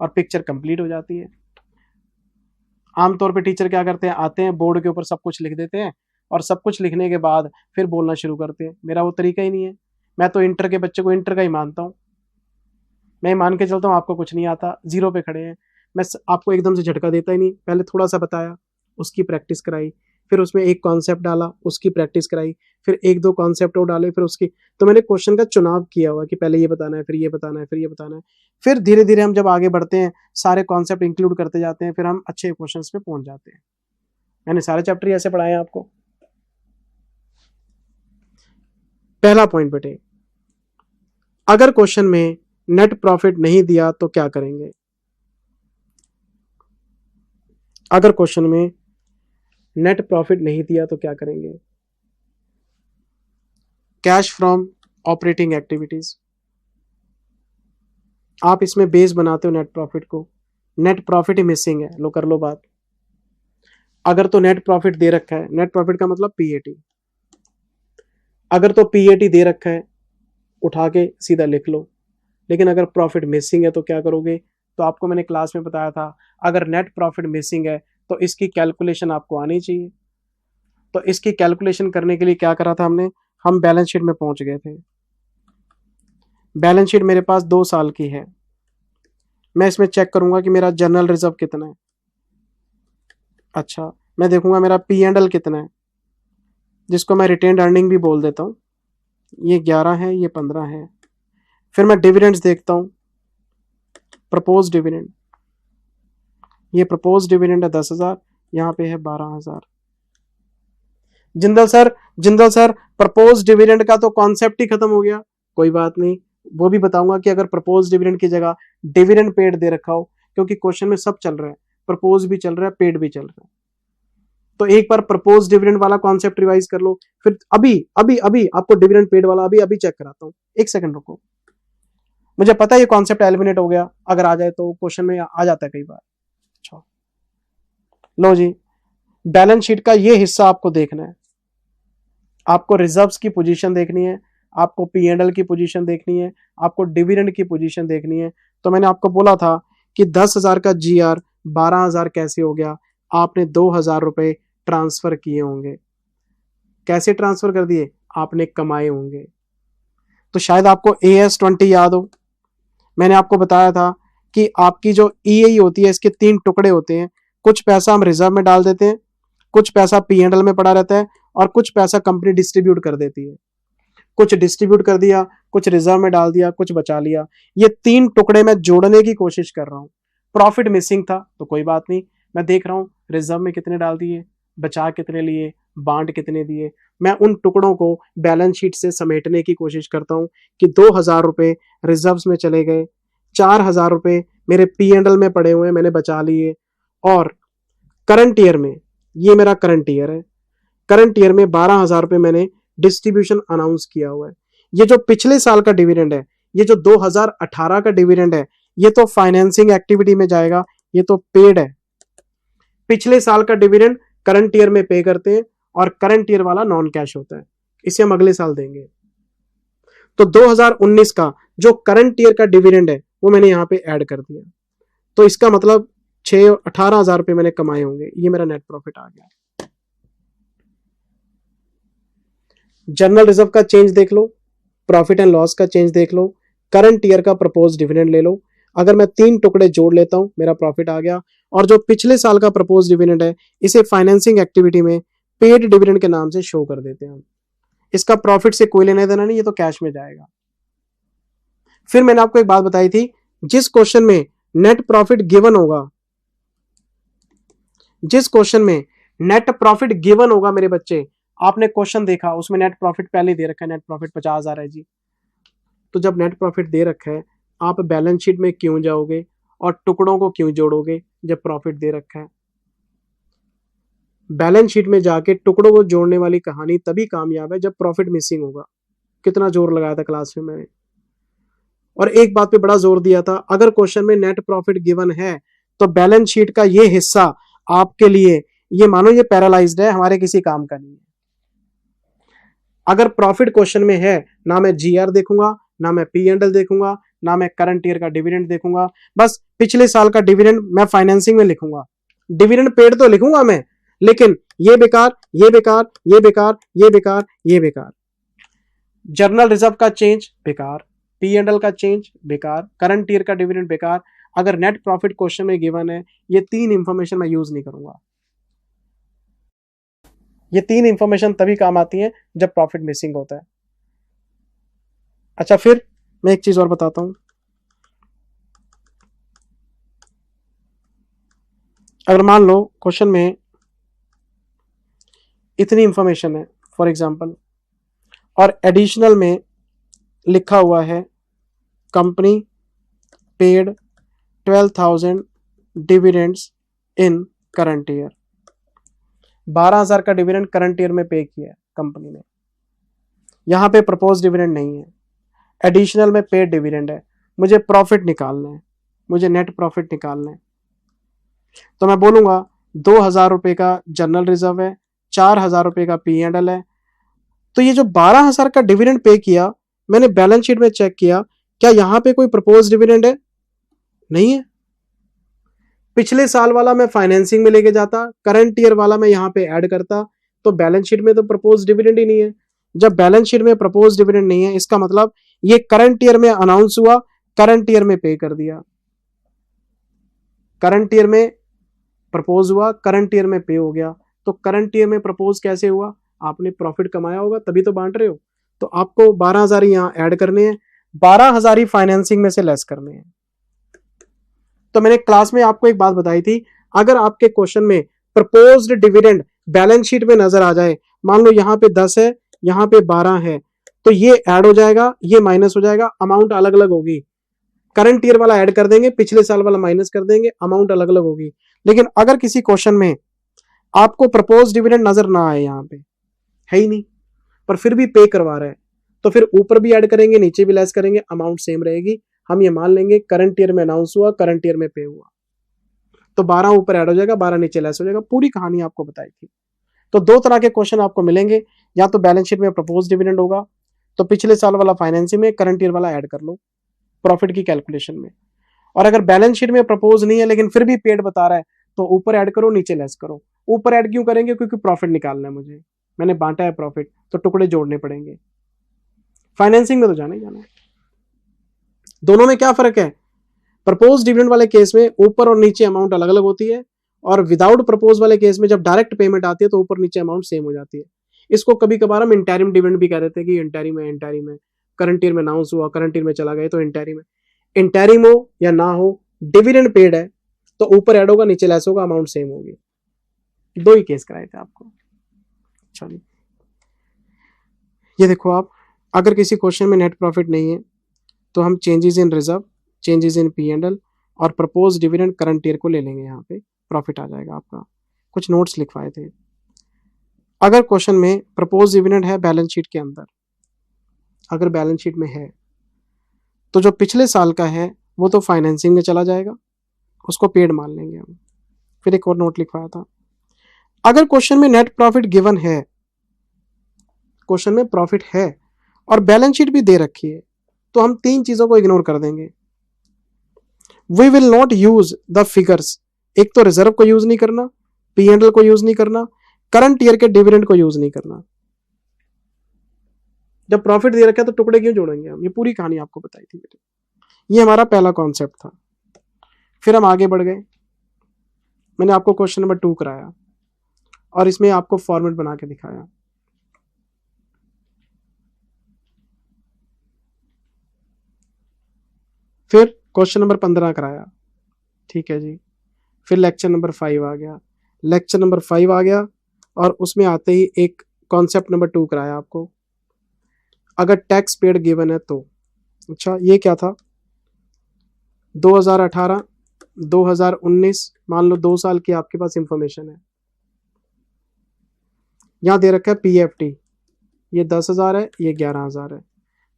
और पिक्चर कंप्लीट हो जाती है। आमतौर पे टीचर क्या करते हैं, आते हैं, बोर्ड के ऊपर सब कुछ लिख देते हैं, और सब कुछ लिखने के बाद फिर बोलना शुरू करते हैं। मेरा वो तरीका ही नहीं है। मैं तो इंटर के बच्चे को इंटर का ही मानता हूँ। मैं मान के चलता हूँ आपको कुछ नहीं आता, जीरो पे खड़े हैं। मैं आपको एकदम से झटका देता ही नहीं, पहले थोड़ा सा बताया, उसकी प्रैक्टिस कराई, फिर उसमें एक कॉन्सेप्ट डाला, उसकी प्रैक्टिस कराई, फिर एक दो कॉन्सेप्ट और डाले, फिर उसकी। तो मैंने क्वेश्चन का चुनाव किया हुआ कि पहले ये बताना है, फिर ये बताना है, फिर ये बताना है। फिर धीरे धीरे हम जब आगे बढ़ते हैं, सारे कॉन्सेप्ट इंक्लूड करते जाते हैं, फिर हम अच्छे क्वेश्चन पे पहुंच जाते हैं। मैंने सारे चैप्टर ऐसे पढ़ाए हैं आपको। पहला पॉइंट बेटे, अगर क्वेश्चन में नेट प्रॉफिट नहीं दिया तो क्या करेंगे? अगर क्वेश्चन में नेट प्रॉफिट नहीं दिया तो क्या करेंगे? Cash from operating activities. आप इसमें बेस बनाते हो नेट प्रॉफिट को, नेट प्रॉफिट ही मिसिंग है, लो कर लो बात। अगर तो नेट प्रॉफिट दे रखा है, नेट प्रॉफिट का मतलब PAT, अगर तो PAT दे रखा है, उठा के सीधा लिख लो। लेकिन अगर प्रॉफिट मिसिंग है तो क्या करोगे? तो आपको मैंने क्लास में बताया था, अगर नेट प्रॉफिट मिसिंग है तो इसकी कैलकुलेशन आपको आनी चाहिए। तो इसकी कैलकुलेशन करने के लिए क्या करा था हमने, हम बैलेंस शीट में पहुंच गए थे। बैलेंस शीट मेरे पास 2 साल की है, मैं इसमें चेक करूंगा कि मेरा जनरल रिजर्व कितना है। अच्छा, मैं देखूंगा मेरा P&L कितना है, जिसको मैं रिटेन्ड अर्निंग भी बोल देता हूँ। ये 11 है, ये 15 है। फिर मैं डिविडेंड्स देखता हूँ, प्रपोज डिविडेंड, ये प्रपोज डिविडेंड है 10,000, यहाँ पे है 12,000। जिंदल सर प्रपोज डिविडेंड का तो कॉन्सेप्ट ही खत्म हो गया। कोई बात नहीं, वो भी बताऊंगा कि अगर प्रपोज डिविडेंड की जगह डिविडेंड पेड दे रखा हो, क्योंकि क्वेश्चन में सब चल रहा है, प्रपोज भी चल रहा है, पेड भी चल रहा है। तो एक बार प्रपोज डिविडेंड वाला कॉन्सेप्ट रिवाइज कर लो, फिर अभी अभी अभी आपको डिविडेंड पेड वाला अभी अभी चेक कराता हूँ। एक सेकंड रुको, मुझे पता है ये कॉन्सेप्ट एलिमिनेट हो गया, अगर आ जाए तो क्वेश्चन में आ जाता है कई बार। अच्छा लो जी, बैलेंस शीट का ये हिस्सा आपको देखना है, आपको रिजर्व्स की पोजीशन देखनी है, आपको P&L की पोजीशन देखनी है, आपको डिविडेंड की पोजीशन देखनी है। तो मैंने आपको बोला था कि 10,000 का GR 12,000 कैसे हो गया, आपने 2,000 रुपए ट्रांसफर किए होंगे। कैसे ट्रांसफर कर दिए, आपने कमाए होंगे। तो शायद आपको AS20 याद हो, मैंने आपको बताया था कि आपकी जो EAE होती है इसके 3 टुकड़े होते हैं। कुछ पैसा हम रिजर्व में डाल देते हैं, कुछ पैसा P&L में पड़ा रहता है और कुछ पैसा कंपनी डिस्ट्रीब्यूट कर देती है। कुछ डिस्ट्रीब्यूट कर दिया, कुछ रिजर्व में डाल दिया, कुछ बचा लिया। ये 3 टुकड़े मैं जोड़ने की कोशिश कर रहा हूं। प्रॉफिट मिसिंग था तो कोई बात नहीं, मैं देख रहा हूं रिजर्व में कितने डाल दिए, बचा कितने लिए, बांट कितने दिए। मैं उन टुकड़ों को बैलेंस शीट से समेटने की कोशिश करता हूं कि 2,000 रुपए रिजर्व्स में चले गए, 4,000 रुपए मेरे P&L में पड़े हुए मैंने बचा लिए, और करंट ईयर में, ये मेरा करंट ईयर है, करंट ईयर में 12,000 रुपए मैंने डिस्ट्रीब्यूशन अनाउंस किया हुआ है। ये जो पिछले साल का डिविडेंड है, ये जो 2018 का डिविडेंड है, ये तो फाइनेंसिंग एक्टिविटी में जाएगा, ये तो पेड है। पिछले साल का डिविडेंड करंट ईयर में पे करते हैं और करंट ईयर वाला नॉन कैश होता है, इसे हम अगले साल देंगे। तो 2019 का जो करंट ईयर का डिविडेंड है वो मैंने यहां पे ऐड कर दिया। तो इसका मतलब 18,000 रुपए मैंने कमाए होंगे, ये मेरा नेट प्रॉफिट आ गया। जनरल रिजर्व का चेंज देख लो, प्रॉफिट एंड लॉस का चेंज देख लो, करंट ईयर का प्रपोज डिविडेंड ले लो। अगर मैं 3 टुकड़े जोड़ लेता हूं, मेरा प्रॉफिट आ गया। और जो पिछले साल का प्रपोज डिविडेंड है, इसे फाइनेंसिंग एक्टिविटी में पेड डिविडेंड के नाम से शो कर देते हैं हम। इसका प्रॉफिट से कोई लेना देना नहीं, ये तो कैश में जाएगा। फिर मैंने आपको एक बात बताई थी, जिस क्वेश्चन में नेट प्रॉफिट गिवन होगा, जिस क्वेश्चन में नेट प्रॉफिट गिवन होगा मेरे बच्चे, आपने क्वेश्चन देखा उसमें नेट प्रॉफिट पहले दे रखा है, नेट प्रॉफिट 50,000 है जी। तो जब नेट प्रॉफिट दे रखा है, आप बैलेंस शीट में क्यों जाओगे और टुकड़ों को क्यों जोड़ोगे जब प्रॉफिट दे रखा है? बैलेंस शीट में जाके टुकड़ों को जोड़ने वाली कहानी तभी कामयाब है जब प्रॉफिट मिसिंग होगा। कितना जोर लगाया था क्लास में मैंने, और एक बात पे बड़ा जोर दिया था, अगर क्वेश्चन में नेट प्रॉफिट गिवन है तो बैलेंस शीट का ये हिस्सा आपके लिए, ये मानो ये पैरालाइज्ड है, हमारे किसी काम का नहीं है। अगर प्रॉफिट क्वेश्चन में है, ना मैं GR देखूंगा, ना मैं P&L देखूंगा, ना मैं करंट ईयर का डिविडेंड देखूंगा, बस पिछले साल का डिविडेंड मैं फाइनेंसिंग में लिखूंगा। डिविडेंड पेड तो लिखूंगा मैं, लेकिन ये बेकार, ये बेकार, ये बेकार, ये बेकार, ये बेकार। जर्नल रिजर्व का चेंज बेकार, P&L का चेंज बेकार, करंट ईयर का डिविडेंड बेकार। अगर नेट प्रॉफिट क्वेश्चन में गिवन है, ये 3 इंफॉर्मेशन मैं यूज नहीं करूंगा। ये 3 इंफॉर्मेशन तभी काम आती है जब प्रॉफिट मिसिंग होता है। अच्छा, फिर मैं एक चीज और बताता हूं। अगर मान लो क्वेश्चन में इतनी इंफॉर्मेशन है फॉर एग्जांपल, और एडिशनल में लिखा हुआ है कंपनी पेड 12,000 डिविडेंड्स इन करंट ईयर, 12,000 का डिविडेंड करंट ईयर में पे किया है कंपनी ने, यहां पे प्रपोज डिविडेंड नहीं है, एडिशनल में पेड डिविडेंड है, मुझे प्रॉफिट निकालना है, मुझे नेट प्रॉफिट निकालना है। तो मैं बोलूंगा 2,000 रुपए का जनरल रिजर्व है, 4,000 रुपए का P&L है। तो ये जो 12,000 का डिविडेंड पे किया, मैंने बैलेंस शीट में चेक किया, क्या यहां पे कोई प्रपोज डिविडेंड है? नहीं है। पिछले साल वाला मैं फाइनेंसिंग में लेके जाता, करंट ईयर वाला मैं यहां पे ऐड करता, तो बैलेंस शीट में तो प्रपोज डिविडेंड ही नहीं है। जब बैलेंस शीट में प्रपोज डिविडेंड नहीं है, इसका मतलब ये करंट ईयर में अनाउंस हुआ, करंट ईयर में पे कर दिया। करंट ईयर में प्रपोज हुआ, करंट ईयर में पे हो गया। तो करंट ईयर में प्रपोज कैसे हुआ? आपने प्रॉफिट कमाया होगा तभी तो बांट रहे हो। तो आपको 12,000 यहां ऐड करने हैं, 12,000 ही फाइनेंसिंग में से लेस करने हैं। तो मैंने क्लास में आपको एक बात बताई थी, अगर आपके क्वेश्चन में प्रपोज्ड डिविडेंड बैलेंस शीट में नजर आ जाए, मान लो यहां पे 10 है, यहां पे 12 है, तो ये ऐड हो जाएगा, ये माइनस हो जाएगा, अमाउंट अलग अलग होगी। करंट ईयर वाला ऐड कर देंगे, पिछले साल वाला माइनस कर देंगे, अमाउंट अलग अलग होगी। लेकिन अगर किसी क्वेश्चन में आपको प्रपोज डिविडेंड नजर ना आए, यहां पे है ही नहीं, पर फिर भी पे करवा रहा है, तो फिर ऊपर भी ऐड करेंगे, नीचे भी लेस करेंगे, अमाउंट सेम रहेगी। हम ये मान लेंगे करंट ईयर में अनाउंस हुआ, करंट ईयर में पे हुआ, तो 12 ऊपर ऐड हो जाएगा, 12 नीचे लेस हो जाएगा। पूरी कहानी आपको बताई थी। तो 2 तरह के क्वेश्चन आपको मिलेंगे, या तो बैलेंस शीट में प्रपोज डिविडेंड होगा, तो पिछले साल वाला फाइनेंसिंग में, करंट ईयर वाला ऐड कर लो प्रॉफिट की कैलकुलेशन में। और अगर बैलेंस शीट में प्रपोज नहीं है लेकिन फिर भी पेड बता रहा है तो ऊपर ऐड करो, नीचे लेस करो। ऊपर ऐड क्यों करेंगे? क्योंकि प्रॉफिट निकालना है मुझे, मैंने बांटा है प्रॉफिट, तो टुकड़े जोड़ने पड़ेंगे। फाइनेंसिंग में तो जाना ही जाना है। दोनों में क्या फर्क है? प्रपोज डिविडेंड वाले केस में ऊपर और नीचे अमाउंट अलग अलग होती है, और विदाउट प्रपोज वाले केस में जब डायरेक्ट पेमेंट आती है तो ऊपर नीचे अमाउंट सेम हो जाती है। इसको कभी कभार हम इंटरिम डिविडेंड भी कह देते हैं कि इंटरिम है, करंट ईयर में अनाउंस हुआ, करंट ईयर में चला गया तो इंटरिम है। इंटरिम हो या ना हो, डिविडेंड पेड है तो ऊपर ऐड होगा, नीचे लेस होगा, अमाउंट सेम होगी। दो ही केस कराए थे आपको। चलिए ये देखो आप, अगर किसी क्वेश्चन में नेट प्रॉफिट नहीं है तो हम changes in reserve, changes in P&L और प्रपोज डिविडेंड करंट ईयर को ले लेंगे, यहाँ पे प्रॉफिट आ जाएगा आपका। कुछ नोट्स लिखवाए थे। अगर क्वेश्चन में प्रपोज डिविडेंड है बैलेंस शीट के अंदर, अगर बैलेंस शीट में है तो जो पिछले साल का है वो तो फाइनेंसिंग में चला जाएगा, उसको पेड मान लेंगे हम। फिर एक और नोट लिखवाया था, अगर क्वेश्चन में नेट प्रॉफिट गिवन है, क्वेश्चन में प्रॉफिट है और बैलेंस शीट भी दे रखी है, तो हम तीन चीजों को इग्नोर कर देंगे। We will not use the figures, एक तो रिजर्व को यूज नहीं करना, P&L को यूज नहीं करना, करंट ईयर के डिविडेंड को यूज नहीं करना। जब प्रॉफिट दे रखा है तो टुकड़े क्यों जोड़ेंगे हम? ये पूरी कहानी आपको बताई थी बेटे। ये हमारा पहला कॉन्सेप्ट था। फिर हम आगे बढ़ गए, मैंने आपको क्वेश्चन नंबर 2 कराया और इसमें आपको फॉर्मेट बना के दिखाया। फिर क्वेश्चन नंबर 15 कराया, ठीक है जी। फिर लेक्चर नंबर 5 आ गया, लेक्चर नंबर 5 आ गया और उसमें आते ही एक कॉन्सेप्ट नंबर 2 कराया आपको, अगर टैक्स पेड गिवन है तो। अच्छा ये क्या था? 2018 2019 मान लो 2 साल की आपके पास इंफॉर्मेशन है। यहां दे रखा है PFT, ये 10,000 है, ये 11,000 है।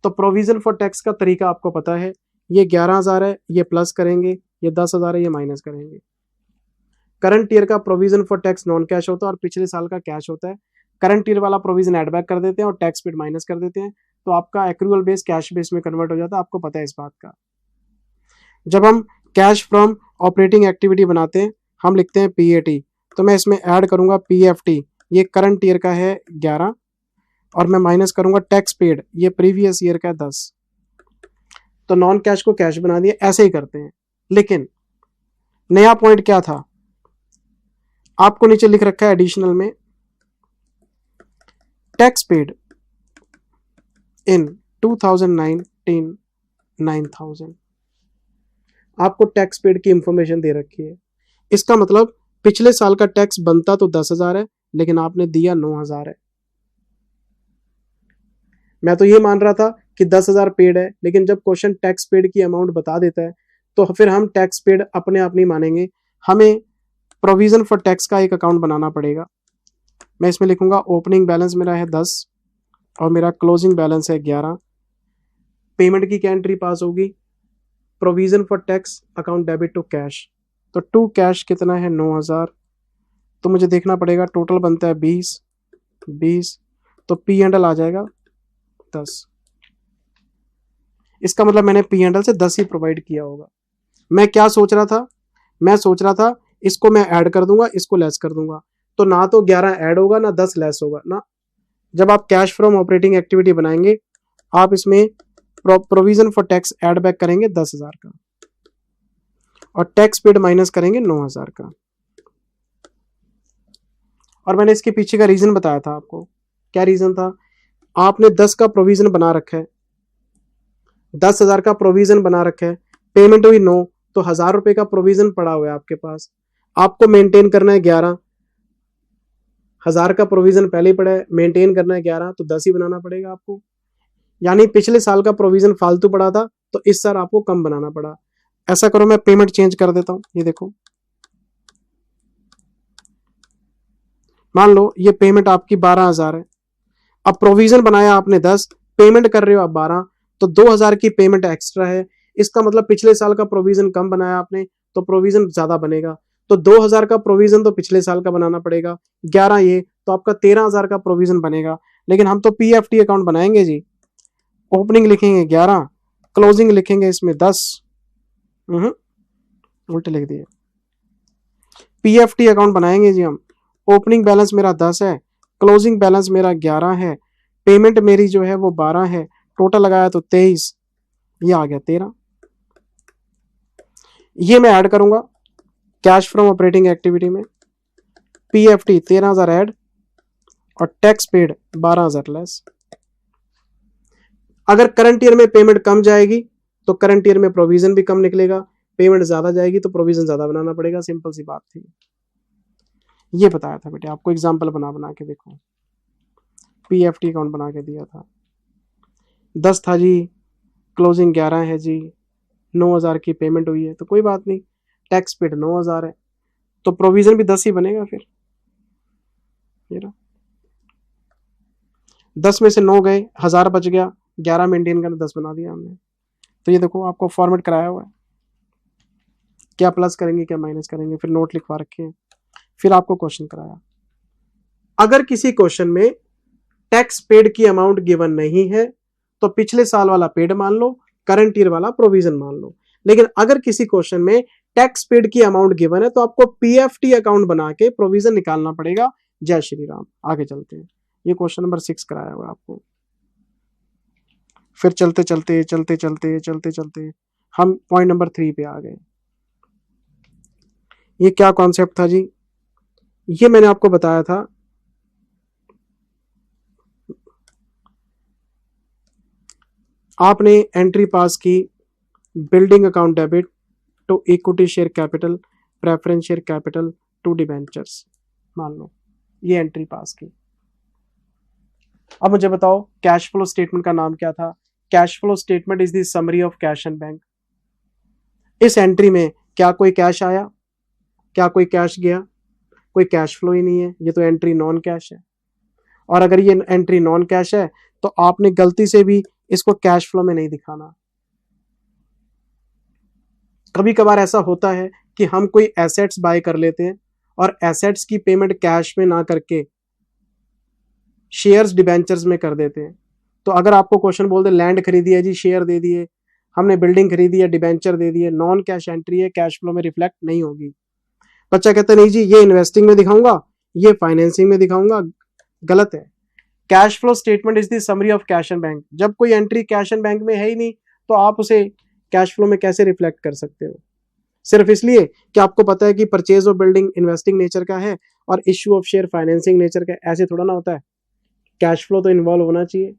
तो प्रोविजन फॉर टैक्स का तरीका आपको पता है, ये 11,000 है, ये प्लस करेंगे, ये 10,000 है, ये माइनस करेंगे। करंट ईयर का provision for tax non cash होता है और पिछले साल का कैश होता है। करंट ईयर वाला प्रोविजन एड बैक कर देते हैं और टैक्स पेड माइनस कर देते हैं, तो आपका एक्रूअल बेस कैश बेस में कन्वर्ट हो जाता है। आपको पता है इस बात का। जब हम कैश फ्रॉम ऑपरेटिंग एक्टिविटी बनाते हैं हम लिखते हैं PAT, तो मैं इसमें ऐड करूंगा PFT, ये करंट ईयर का है 11 और मैं माइनस करूंगा टैक्स पेड, ये प्रीवियस ईयर का है 10। तो नॉन कैश को कैश बना दिया, ऐसे ही करते हैं। लेकिन नया पॉइंट क्या था, आपको नीचे लिख रखा है एडिशनल में, टैक्स पेड इन 2019 9,000। आपको टैक्स पेड की इंफॉर्मेशन दे रखी है। इसका मतलब पिछले साल का टैक्स बनता तो 10,000 है लेकिन आपने दिया 9,000 है। मैं तो ये मान रहा था कि 10,000 पेड है, लेकिन जब क्वेश्चन टैक्स पेड की अमाउंट बता देता है तो फिर हम टैक्स पेड अपने आप नहीं मानेंगे, हमें प्रोविजन फॉर टैक्स का एक अकाउंट बनाना पड़ेगा। मैं इसमें लिखूंगा ओपनिंग बैलेंस मेरा है 10 और मेरा क्लोजिंग बैलेंस है 11। पेमेंट की क्या एंट्री पास होगी? Provision for tax account debit to cash. तो टू कैश कितना है? 9,000। तो मुझे देखना पड़ेगा, टोटल बनता है 20, तो P&L आ जाएगा 10। इसका मतलब मैंने P&L से 10 ही प्रोवाइड किया होगा। मैं क्या सोच रहा था? मैं सोच रहा था इसको मैं ऐड कर दूंगा, इसको लेस कर दूंगा, तो ना तो 11 ऐड होगा ना 10 लेस होगा ना। जब आप कैश फ्रॉम ऑपरेटिंग एक्टिविटी बनाएंगे आप इसमें provision for tax add back करेंगे 10,000 का और टैक्स पेड माइनस करेंगे 9,000 का। और मैंने इसके पीछे का रीजन बताया था आपको। क्या रीजन था? आपने 10 का प्रोविजन बना रखा है, 10,000 का प्रोविजन बना रखा है, पेमेंट हुई 9, तो 1,000 रुपए का प्रोविजन पड़ा हुआ है आपके पास। आपको मेंटेन करना है 11, 1,000 का प्रोविजन पहले ही पड़ा है, मेंटेन करना है 11, तो 10 ही बनाना पड़ेगा आपको। यानी पिछले साल का प्रोविजन फालतू पड़ा था तो इस साल आपको कम बनाना पड़ा। ऐसा करो, मैं पेमेंट चेंज कर देता हूं। ये देखो, मान लो ये पेमेंट आपकी 12,000 है, अब प्रोविजन बनाया आपने 10, पेमेंट कर रहे हो आप 12, तो 2,000 की पेमेंट एक्स्ट्रा है। इसका मतलब पिछले साल का प्रोविजन कम बनाया आपने तो प्रोविजन ज्यादा बनेगा, तो 2,000 का प्रोविजन तो पिछले साल का बनाना पड़ेगा, 11 ये, तो आपका 13,000 का प्रोविजन बनेगा। लेकिन हम तो PFT अकाउंट बनाएंगे जी, ओपनिंग लिखेंगे 11, क्लोजिंग लिखेंगे इसमें 10, उल्टे लिख दिए। पीएफटी अकाउंट बनाएंगे जी हम। ओपनिंग बैलेंस मेरा 10 है, क्लोजिंग बैलेंस मेरा 11 है, पेमेंट मेरी जो है वो 12 है, टोटल लगाया तो 23, ये आ गया 13। ये मैं ऐड करूंगा कैश फ्रॉम ऑपरेटिंग एक्टिविटी में। पीएफटी 13,000 ऐड और टैक्स पेड 12,000 लेस। अगर करंट ईयर में पेमेंट कम जाएगी तो करंट ईयर में प्रोविजन भी कम निकलेगा, पेमेंट ज्यादा जाएगी तो प्रोविजन ज्यादा बनाना पड़ेगा। सिंपल सी बात थी, ये बताया था बेटे आपको, एग्जांपल बना बना के देखो। पीएफटी अकाउंट बना के दिया था, 10 था जी, क्लोजिंग 11 है जी, 9,000 की पेमेंट हुई है तो कोई बात नहीं, टैक्स पेड 9,000 है तो प्रोविजन भी 10 ही बनेगा। फिर 10 में से 9 गए, 1,000 बच गया, 11 मेंटेन करना, 10 बना दिया हमने। तो ये देखो आपको फॉर्मेट कराया हुआ है, क्या प्लस करेंगे क्या माइनस करेंगे, फिर नोट लिखवा रखे हैं। फिर आपको क्वेश्चन कराया, अगर किसी क्वेश्चन में टैक्स पेड की अमाउंट गिवन नहीं है तो पिछले साल वाला पेड मान लो, करंट ईयर वाला प्रोविजन मान लो। लेकिन अगर किसी क्वेश्चन में टैक्स पेड की अमाउंट गिवन है तो आपको पीएफटी अकाउंट बना के प्रोविजन निकालना पड़ेगा। जय श्री राम। आगे चलते हैं, ये क्वेश्चन नंबर 6 कराया हुआ आपको। फिर चलते चलते चलते चलते चलते चलते हम पॉइंट नंबर 3 पे आ गए। ये क्या कॉन्सेप्ट था जी, ये मैंने आपको बताया था, आपने एंट्री पास की, building account debit to equity share capital, preference share capital to debentures, मान लो ये एंट्री पास की। अब मुझे बताओ कैश फ्लो स्टेटमेंट का नाम क्या था? Cash flow statement is the summary of cash and bank. इस एंट्री में क्या कोई कैश आया, क्या कोई कैश गया? कोई कैश फ्लो ही नहीं है, ये तो एंट्री नॉन कैश है। और अगर ये एंट्री नॉन कैश है तो आपने गलती से भी इसको कैश फ्लो में नहीं दिखाना। कभी कभार ऐसा होता है कि हम कोई एसेट्स बाय कर लेते हैं और एसेट्स की पेमेंट कैश में ना करके शेयर्स डिबेंचर्स में कर देते हैं। तो अगर आपको क्वेश्चन बोल दे लैंड खरीदी है जी, शेयर दे दिए, हमने बिल्डिंग खरीदी है, डिबेंचर दे दिए, नॉन कैश एंट्री है, कैश फ्लो में रिफ्लेक्ट नहीं होगी। बच्चा कहता नहीं जी ये इन्वेस्टिंग में दिखाऊंगा, ये फाइनेंसिंग में दिखाऊंगा, गलत है। Cash flow statement is the summary of cash and bank. जब कोई एंट्री कैश एंड बैंक में है ही नहीं तो आप उसे कैश फ्लो में कैसे रिफ्लेक्ट कर सकते हो? सिर्फ इसलिए कि आपको पता है कि purchase of building investing nature का है और issue of share financing nature का, ऐसे थोड़ा ना होता है। कैश फ्लो तो इन्वॉल्व होना चाहिए।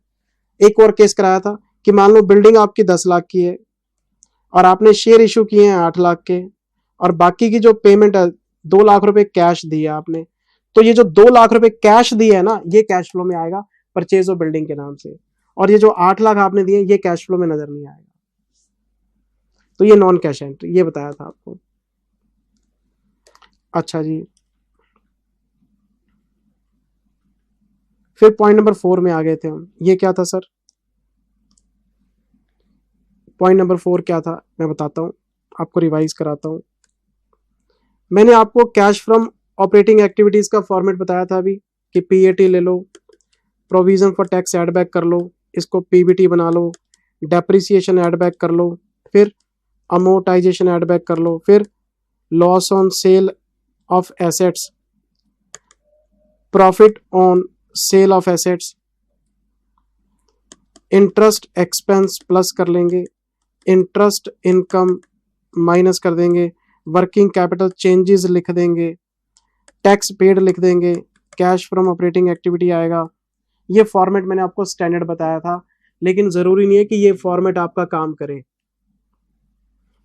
एक और केस कराया था कि मान लो बिल्डिंग आपकी 10 लाख की है और आपने शेयर इशू किए हैं 8 लाख के और बाकी की जो पेमेंट है 2 लाख रुपए कैश दिया आपने, तो ये जो 2 लाख रुपए कैश दिए है ना, ये कैश फ्लो में आएगा परचेज ऑफ बिल्डिंग के नाम से, और ये जो 8 लाख आपने दिए ये कैश फ्लो में नजर नहीं आएगा। तो ये नॉन कैश एंट्री, ये बताया था आपको। अच्छा जी, फिर पॉइंट नंबर 4 में आ गए थे हम। ये क्या था सर? पॉइंट नंबर 4 क्या था मैं बताता हूं, आपको रिवाइज कराता हूं। मैंने आपको कैश फ्रॉम ऑपरेटिंग एक्टिविटीज का फॉर्मेट बताया था अभी कि पीएटी ले लो, provision for tax add back कर लो, इसको पीबीटी बना लो, डेप्रिसिएशन ऐड बैक कर लो, फिर अमोर्टाइजेशन ऐड बैक कर लो, फिर loss on sale of assets, profit on sale of assets, interest expense plus कर लेंगे, इंटरेस्ट इनकम माइनस कर देंगे, वर्किंग कैपिटल चेंजेस लिख देंगे, टैक्स पेड लिख देंगे, कैश फ्रॉम ऑपरेटिंग एक्टिविटी आएगा। ये फॉर्मेट मैंने आपको स्टैंडर्ड बताया था, लेकिन जरूरी नहीं है कि ये फॉर्मेट आपका काम करे।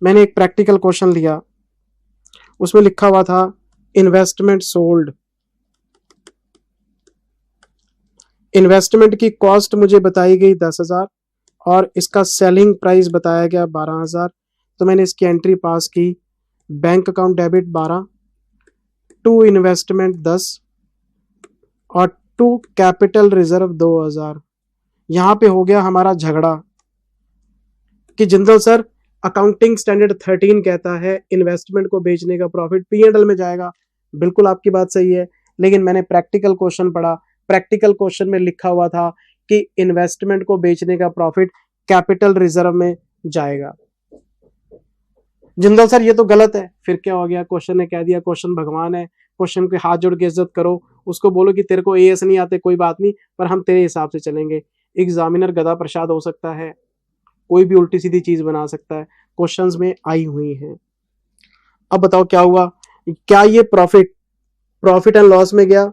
मैंने एक प्रैक्टिकल क्वेश्चन लिया, उसमें लिखा हुआ था इन्वेस्टमेंट सोल्ड, इन्वेस्टमेंट की कॉस्ट मुझे बताई गई 10,000 और इसका सेलिंग प्राइस बताया गया 12,000। तो मैंने इसकी एंट्री पास की, bank account debit 12, to investment 10 और टू कैपिटल रिजर्व 2,000। यहां पे हो गया हमारा झगड़ा कि जिंदल सर अकाउंटिंग स्टैंडर्ड 13 कहता है इन्वेस्टमेंट को बेचने का प्रॉफिट P&L में जाएगा। बिल्कुल आपकी बात सही है, लेकिन मैंने प्रैक्टिकल क्वेश्चन पढ़ा, प्रैक्टिकल क्वेश्चन में लिखा हुआ था कि इन्वेस्टमेंट को बेचने का प्रॉफिट कैपिटल रिजर्व में जाएगा। जिंदल सर ये तो गलत है। फिर क्या हो गया? क्वेश्चन ने कह दिया क्वेश्चन भगवान है, क्वेश्चन के हाथ जोड़ के इज्जत करो, उसको बोलो कि तेरे को एएस नहीं आते कोई बात नहीं, पर हम तेरे हिसाब से चलेंगे। एग्जामिनर गधा प्रसाद हो सकता है, कोई भी उल्टी सीधी चीज बना सकता है, क्वेश्चंस में आई हुई हैं। अब बताओ क्या हुआ? क्या ये प्रॉफिट एंड लॉस में गया?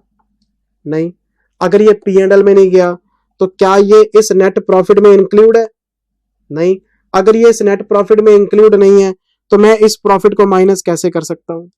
नहीं। अगर ये P&L में नहीं गया तो क्या ये इस नेट प्रॉफिट में इंक्लूड है? नहीं। अगर ये इस नेट प्रॉफिट में इंक्लूड नहीं है तो मैं इस प्रॉफिट को माइनस कैसे कर सकता हूं?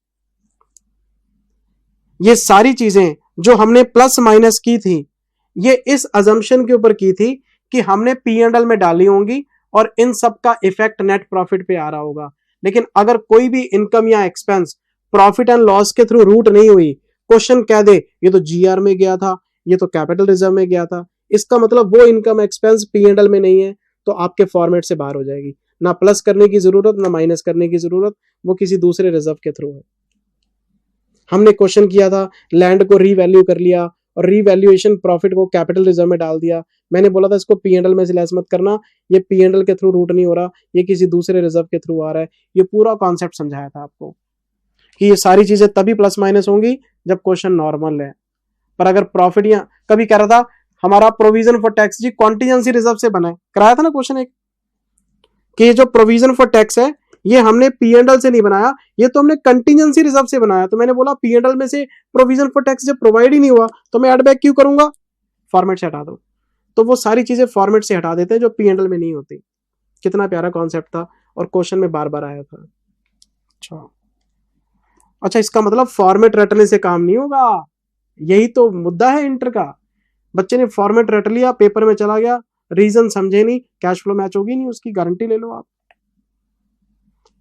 ये सारी चीजें जो हमने प्लस माइनस की थी, ये इस अजम्पशन के ऊपर की थी कि हमने P&L में डाली होंगी और इन सब का इफेक्ट नेट प्रॉफिट पे आ रहा होगा। लेकिन अगर कोई भी इनकम या एक्सपेंस प्रॉफिट एंड लॉस के थ्रू रूट नहीं हुई, क्वेश्चन कह दे ये तो GR में गया था, ये तो कैपिटल रिजर्व में गया था, इसका मतलब वो इनकम एक्सपेंस P&L में नहीं है, तो आपके फॉर्मेट से बाहर हो जाएगी। ना प्लस करने की जरूरत, ना माइनस करने की जरूरत, वो किसी दूसरे रिजर्व के थ्रू है। हमने क्वेश्चन किया था, लैंड को रीवैल्यू कर लिया और रीवैल्यूएशन प्रॉफिट को कैपिटल रिजर्व में डाल दिया। मैंने बोला था इसको P&L में से लेस मत करना, ये P&L के थ्रू रूट नहीं हो रहा, ये किसी दूसरे रिजर्व के थ्रू आ रहा है। ये पूरा कॉन्सेप्ट समझाया था आपको कि ये सारी चीजें तभी प्लस माइनस होंगी जब क्वेश्चन नॉर्मल है। पर अगर प्रॉफिट या कभी कह रहा था हमारा प्रोविजन फॉर टैक्स जी कॉन्टीजेंसी रिजर्व से बना है, कराया था ना क्वेश्चन एक, कि जो प्रोविजन फॉर टैक्स है ये हमने P&L से नहीं बनाया, ये तो हमने कंटीजेंसी रिजर्व से बनाया। तो मैंने बोला P&L में से प्रोविजन फॉर टैक्स जब प्रोवाइड ही नहीं हुआ तो मैं एड बैक क्यों करूंगा? फॉर्मेट से हटा दो। तो वो सारी चीजें फॉर्मेट से हटा देते हैं जो P&L में नहीं होती। कितना प्यारा कॉन्सेप्ट था और क्वेश्चन में बार बार आया था। अच्छा, इसका मतलब फॉर्मेट रटने से काम नहीं होगा, यही तो मुद्दा है इंटर का। बच्चे ने फॉर्मेट रट लिया, पेपर में चला गया, रीजन समझे नहीं, कैश फ्लो मैच होगी नहीं, उसकी गारंटी ले लो आप।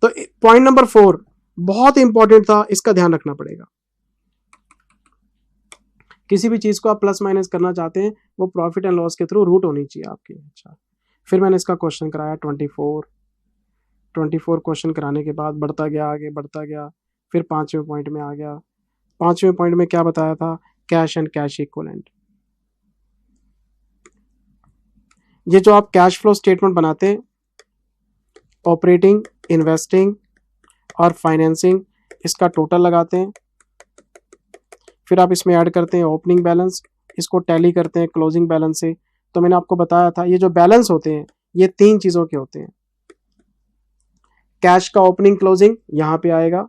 तो पॉइंट नंबर 4 बहुत इंपॉर्टेंट था, इसका ध्यान रखना पड़ेगा। किसी भी चीज को आप प्लस माइनस करना चाहते हैं, वो प्रॉफिट एंड लॉस के थ्रू रूट होनी चाहिए आपकी। अच्छा, फिर मैंने इसका क्वेश्चन कराया 24 क्वेश्चन कराने के बाद बढ़ता गया, आगे बढ़ता गया, फिर 5वें पॉइंट में आ गया। 5वें पॉइंट में क्या बताया था? Cash and cash equivalent. ये जो आप कैश फ्लो स्टेटमेंट बनाते हैं, ऑपरेटिंग, इन्वेस्टिंग और फाइनेंसिंग, इसका टोटल लगाते हैं, फिर आप इसमें ऐड करते हैं ओपनिंग बैलेंस, इसको टैली करते हैं क्लोजिंग बैलेंस से। तो मैंने आपको बताया था ये जो बैलेंस होते हैं ये 3 चीजों के होते हैं। कैश का ओपनिंग क्लोजिंग यहां पे आएगा,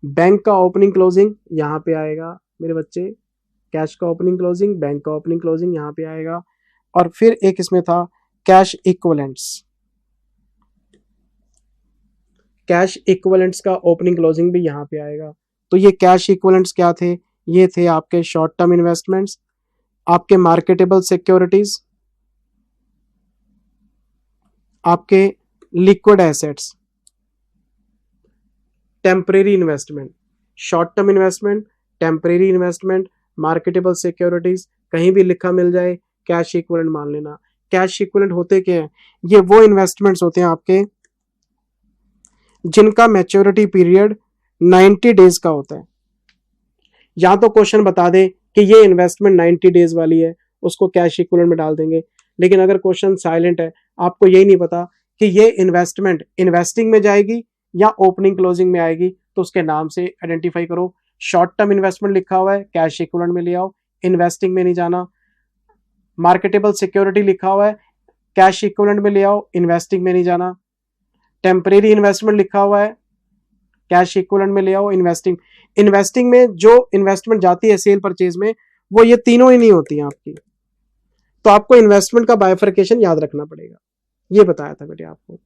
बैंक का ओपनिंग क्लोजिंग यहां पे आएगा मेरे बच्चे, कैश का ओपनिंग क्लोजिंग, बैंक का ओपनिंग क्लोजिंग यहां पे आएगा, और फिर एक इसमें था कैश इक्विवेलेंट्स। कैश इक्विवेलेंट्स का ओपनिंग क्लोजिंग भी यहां पे आएगा। तो ये कैश इक्विवेलेंट्स क्या थे? ये थे आपके शॉर्ट टर्म इन्वेस्टमेंट्स, आपके मार्केटेबल सिक्योरिटीज, आपके liquid assets, temporary investment, short term investment, temporary investment, marketable securities, कहीं भी लिखा मिल जाए कैश इक्विवेलेंट मान लेना। कैश इक्विवेलेंट होते क्या है? ये वो इन्वेस्टमेंट्स होते हैं आपके जिनका मैच्योरिटी पीरियड 90 डेज का होता है। या तो क्वेश्चन बता दे कि ये इन्वेस्टमेंट 90 डेज वाली है, उसको कैश इक्विवेलेंट में डाल देंगे। लेकिन अगर क्वेश्चन साइलेंट है, आपको यही नहीं पता कि ये इन्वेस्टमेंट इन्वेस्टिंग में जाएगी या ओपनिंग क्लोजिंग में आएगी, तो उसके नाम से आइडेंटिफाई करो। शॉर्ट टर्म इन्वेस्टमेंट लिखा हुआ है, कैश इक्विवेलेंट में ले आओ, इन्वेस्टिंग में नहीं जाना। मार्केटेबल सिक्योरिटी लिखा हुआ है, कैश इक्विवेलेंट में ले आओ, इन्वेस्टिंग में नहीं जाना। टेम्परेरी इन्वेस्टमेंट लिखा हुआ है, कैश इक्विवेलेंट में ले आओ, इन्वेस्टिंग में जो इन्वेस्टमेंट जाती है सेल परचेज में, वो ये तीनों ही नहीं होती हैं आपकी। तो आपको इन्वेस्टमेंट का बाइफरकेशन याद रखना पड़ेगा, ये बताया था बेटे आपको।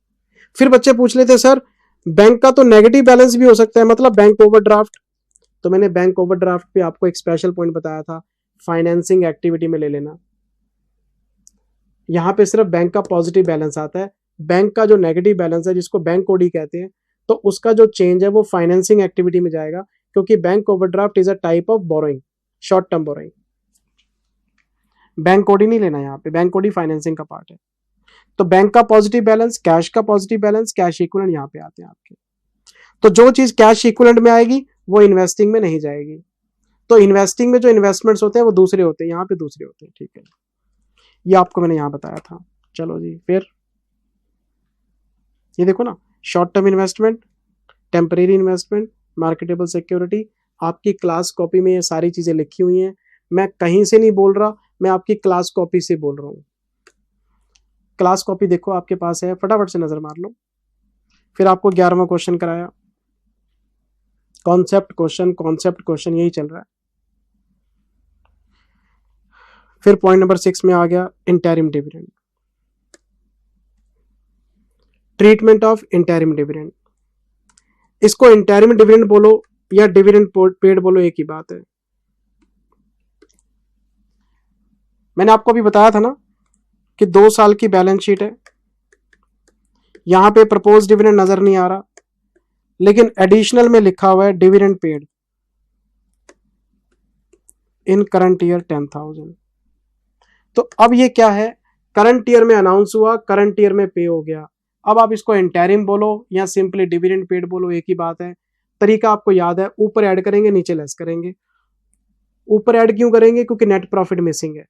फिर बच्चे पूछ लेते सर बैंक का तो नेगेटिव बैलेंस भी हो सकता है, मतलब बैंक ओवरड्राफ्ट। तो मैंने बैंक ओवरड्राफ्ट पे आपको एक स्पेशल पॉइंट बताया था, फाइनेंसिंग एक्टिविटी में ले लेना। यहां पे सिर्फ बैंक का पॉजिटिव बैलेंस आता है, बैंक का जो नेगेटिव बैलेंस है जिसको बैंक ओडी कहते हैं, तो उसका जो चेंज है वो फाइनेंसिंग एक्टिविटी में जाएगा, क्योंकि bank overdraft is a type of borrowing, short term borrowing. Bank OD नहीं लेना यहाँ पे, बैंक ओडी फाइनेंसिंग का पार्ट है। तो बैंक का पॉजिटिव बैलेंस, कैश का पॉजिटिव बैलेंस, कैश इक्विवेलेंट यहाँ पे आते हैं आपके। तो जो चीज कैश इक्विवेलेंट में आएगी वो इन्वेस्टिंग में नहीं जाएगी। तो इन्वेस्टिंग में जो इन्वेस्टमेंट्स होते हैं वो दूसरे होते हैं, यहाँ पे दूसरे होते हैं, ठीक है। ये आपको मैंने यहाँ बताया था। चलो जी, फिर ये देखो ना, short term investment, temporary investment, marketable security, आपकी क्लास कॉपी में ये सारी चीजें लिखी हुई हैं। मैं कहीं से नहीं बोल रहा, मैं आपकी क्लास कॉपी से बोल रहा हूँ। क्लास कॉपी देखो आपके पास है, फटाफट से नजर मार लो। फिर आपको 11वां क्वेश्चन कराया, कॉन्सेप्ट क्वेश्चन यही चल रहा है। फिर पॉइंट नंबर 6 में आ गया interim dividend, treatment of interim dividend. इसको इंटरिम डिविडेंड बोलो या डिविडेंड पेड बोलो, एक ही बात है। मैंने आपको अभी बताया था ना कि 2 साल की बैलेंस शीट है, यहां पे प्रपोज डिविडेंड नजर नहीं आ रहा, लेकिन एडिशनल में लिखा हुआ है dividend paid in current year 10,000। तो अब ये क्या है, करंट ईयर में अनाउंस हुआ, करंट ईयर में पे हो गया। अब आप इसको इंटरिम बोलो या सिंपली डिविडेंड पेड बोलो, एक ही बात है। तरीका आपको याद है, ऊपर ऐड करेंगे नीचे लेस करेंगे। ऊपर ऐड क्यों करेंगे, क्योंकि नेट प्रॉफिट मिसिंग है।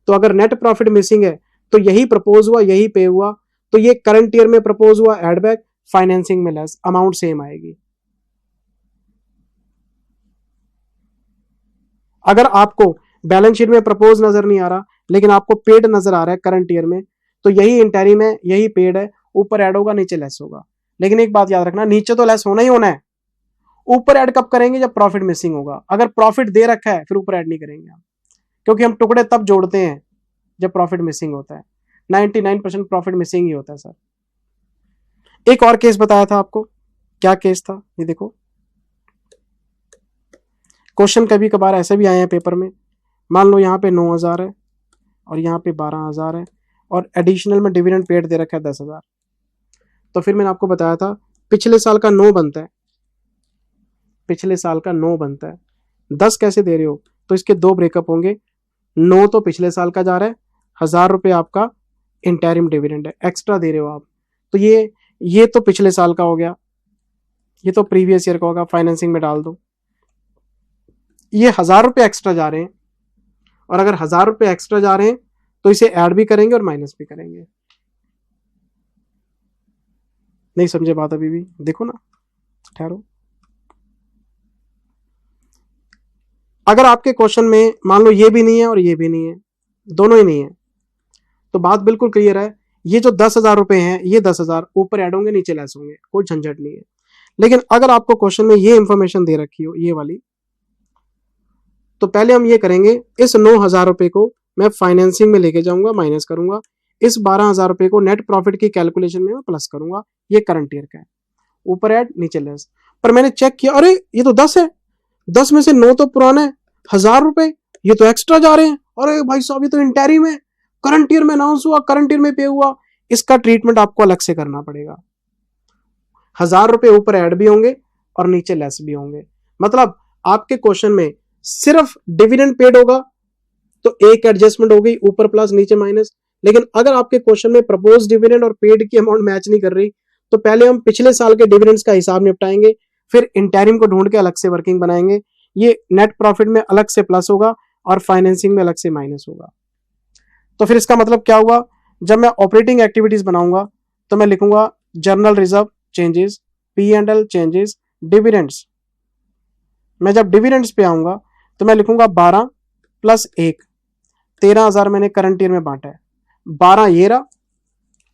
तो अगर नेट प्रॉफिट मिसिंग है तो यही प्रपोज हुआ, यही पे हुआ, तो ये करंट ईयर में प्रपोज हुआ एड बैक, फाइनेंसिंग में लेस, अमाउंट सेम आएगी। अगर आपको बैलेंस शीट में प्रपोज नजर नहीं आ रहा लेकिन आपको पेड नजर आ रहा है करंट ईयर में, तो यही इंटरिम है, यही पेड है, ऊपर ऐड होगा नीचे लेस होगा। लेकिन एक बात याद रखना, नीचे तो लेस होना ही होना है। ऊपर ऐड कब करेंगे, जब प्रॉफिट मिसिंग होगा। अगर प्रॉफिट दे रखा है फिर ऊपर ऐड नहीं करेंगे हम, क्योंकि हम टुकड़े तब जोड़ते हैं जब प्रॉफिट मिसिंग होता है। 99% प्रॉफिट मिसिंग ही होता है सर। एक और केस बताया था आपको, क्या केस था ये देखो। क्वेश्चन कभी कभार ऐसे भी आए हैं पेपर में, मान लो यहाँ पे 9,000 है और यहाँ पे 12,000 है और एडिशनल में डिविडेंड पेड दे रखा है 10,000। तो फिर मैंने आपको बताया था पिछले साल का 9 बनता है, पिछले साल का 9 बनता है, 10 कैसे दे रहे हो, तो इसके 2 ब्रेकअप होंगे। 9 तो पिछले साल का जा रहा है, 1,000 रुपये आपका इंटरिम डिविडेंड है, एक्स्ट्रा दे रहे हो आप। तो ये तो पिछले साल का हो गया, ये तो प्रीवियस ईयर का होगा, फाइनेंसिंग में डाल दो। ये 1,000 रुपये एक्स्ट्रा जा रहे हैं, और अगर 1,000 रुपये एक्स्ट्रा जा रहे हैं तो इसे ऐड भी करेंगे और माइनस भी करेंगे। नहीं समझे बात अभी भी, देखो ना, ठहरो। अगर आपके क्वेश्चन में मान लो ये भी नहीं है और ये भी नहीं है, दोनों ही नहीं है, तो बात बिल्कुल क्लियर है। ये जो 10,000 रुपए हैं, ये 10,000 ऊपर ऐड होंगे नीचे लेस होंगे, कोई झंझट नहीं है। लेकिन अगर आपको क्वेश्चन में ये इंफॉर्मेशन दे रखी हो, ये वाली, तो पहले हम ये करेंगे, इस 9,000 रुपए को मैं फाइनेंसिंग में लेके जाऊंगा, माइनस करूंगा। इस 12,000 रुपए को नेट प्रॉफिट की कैलकुलेशन में मैं प्लस करूंगा। ये करंट ईयर का है, ऊपर ऐड नीचे लेस। पर मैंने चेक किया, अरे ये तो 10 है, 10 में से 9 तो पुराना है, 1,000 रुपए ये तो एक्स्ट्रा जा रहे हैं। अरे भाई साहब, ये तो इंटरिम है, करंट ईयर में अनाउंस हुआ, करंट ईयर में पे हुआ, इसका ट्रीटमेंट आपको अलग से करना पड़ेगा। 1,000 रुपए ऊपर ऐड भी होंगे और नीचे लेस भी होंगे। मतलब आपके क्वेश्चन में सिर्फ डिविडेंड पेड होगा तो एक एडजस्टमेंट हो गई, ऊपर प्लस नीचे माइनस। लेकिन अगर आपके क्वेश्चन में प्रपोज डिविडेंड और पेड की अमाउंट मैच नहीं कर रही, तो पहले हम पिछले साल के डिविडेंड्स का हिसाब निपटाएंगे, फिर इंटरिम को ढूंढ के अलग से वर्किंग बनाएंगे। ये नेट प्रॉफिट में अलग से प्लस होगा और फाइनेंसिंग में अलग से माइनस होगा। तो फिर इसका मतलब क्या हुआ, जब मैं ऑपरेटिंग एक्टिविटीज बनाऊंगा तो मैं लिखूंगा journal reserve changes, P&L changes, dividends. मैं जब डिविडेंड्स पे आऊंगा तो मैं लिखूंगा 12 + 1, 13,000 मैंने करंट ईयर में बांटा है, 12 ये रहा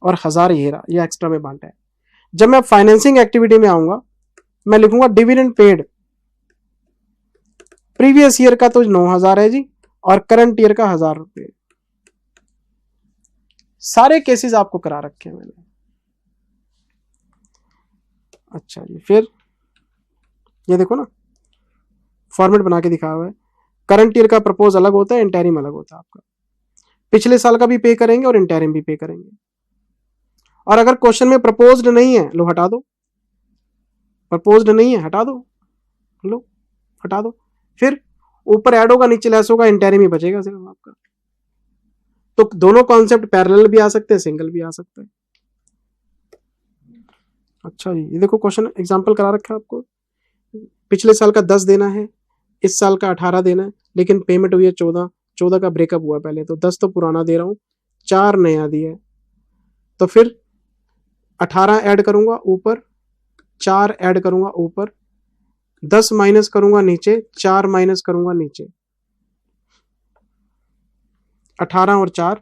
और 1,000 ये रहा, ये एक्स्ट्रा में बांटा है। जब मैं फाइनेंसिंग एक्टिविटी में आऊंगा मैं लिखूंगा डिविडेंड पेड, प्रीवियस ईयर का तो 9,000 है जी और करंट ईयर का 1,000 रुपये। सारे केसेस आपको करा रखे हैं मैंने। अच्छा जी, फिर ये देखो ना, फॉर्मेट बना के दिखाया हुआ है। करंट ईयर का प्रपोज अलग होता है, इंटरिम अलग होता है आपका। पिछले साल का भी पे करेंगे और इंटरिम भी पे करेंगे। और अगर क्वेश्चन में प्रपोज्ड नहीं है, लो हटा दो, प्रपोज्ड नहीं है हटा दो, लो हटा दो। फिर ऊपर ऐड होगा नीचे लेस होगा, इंटरिम ही बचेगा सिर्फ आपका। तो दोनों कॉन्सेप्ट पैरेलल भी आ सकते हैं, सिंगल भी आ सकते हैं। अच्छा जी, ये देखो क्वेश्चन एग्जांपल करा रखा है आपको। पिछले साल का 10 देना है, इस साल का 18 देना है, लेकिन पेमेंट हुई है 14, 14 का ब्रेकअप हुआ पहले, तो 10 तो पुराना दे रहा हूँ, 4 नया दिया है, तो फिर 18 ऐड करूंगा ऊपर, 4 ऐड करूंगा ऊपर, 10 माइनस करूंगा नीचे, 4 माइनस करूंगा नीचे, 18 और 4,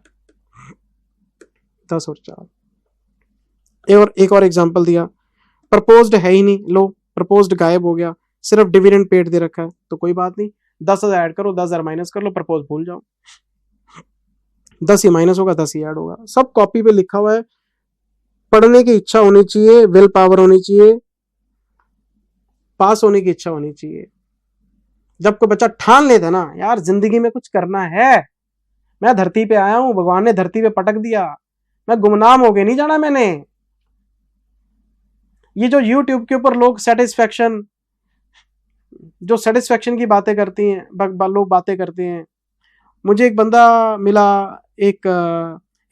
10 और 4। एक और एग्जांपल दिया, प्रपोज्ड है ही नहीं, लो प्रपोज्ड गायब हो गया, सिर्फ डिविडेंड पेड दे रखा है, तो कोई बात नहीं, 10,000 ऐड करो, 10,000 माइनस कर लो, प्रपोज भूल जाओ, 10 ही माइनस होगा, 10 ही ऐड होगा, सब कॉपी पे लिखा हुआ है। पढ़ने की इच्छा होनी चाहिए, विल पावर होनी चाहिए, पास होने की इच्छा होनी चाहिए। जब कोई बच्चा ठान लेता ना यार जिंदगी में कुछ करना है, मैं धरती पे आया हूं, भगवान ने धरती पे पटक दिया, मैं गुमनाम होके नहीं जाना मैंने। ये जो YouTube के ऊपर लोग सेटिस्फेक्शन की बातें करती हैं, लोग बातें करते हैं। मुझे एक बंदा मिला, एक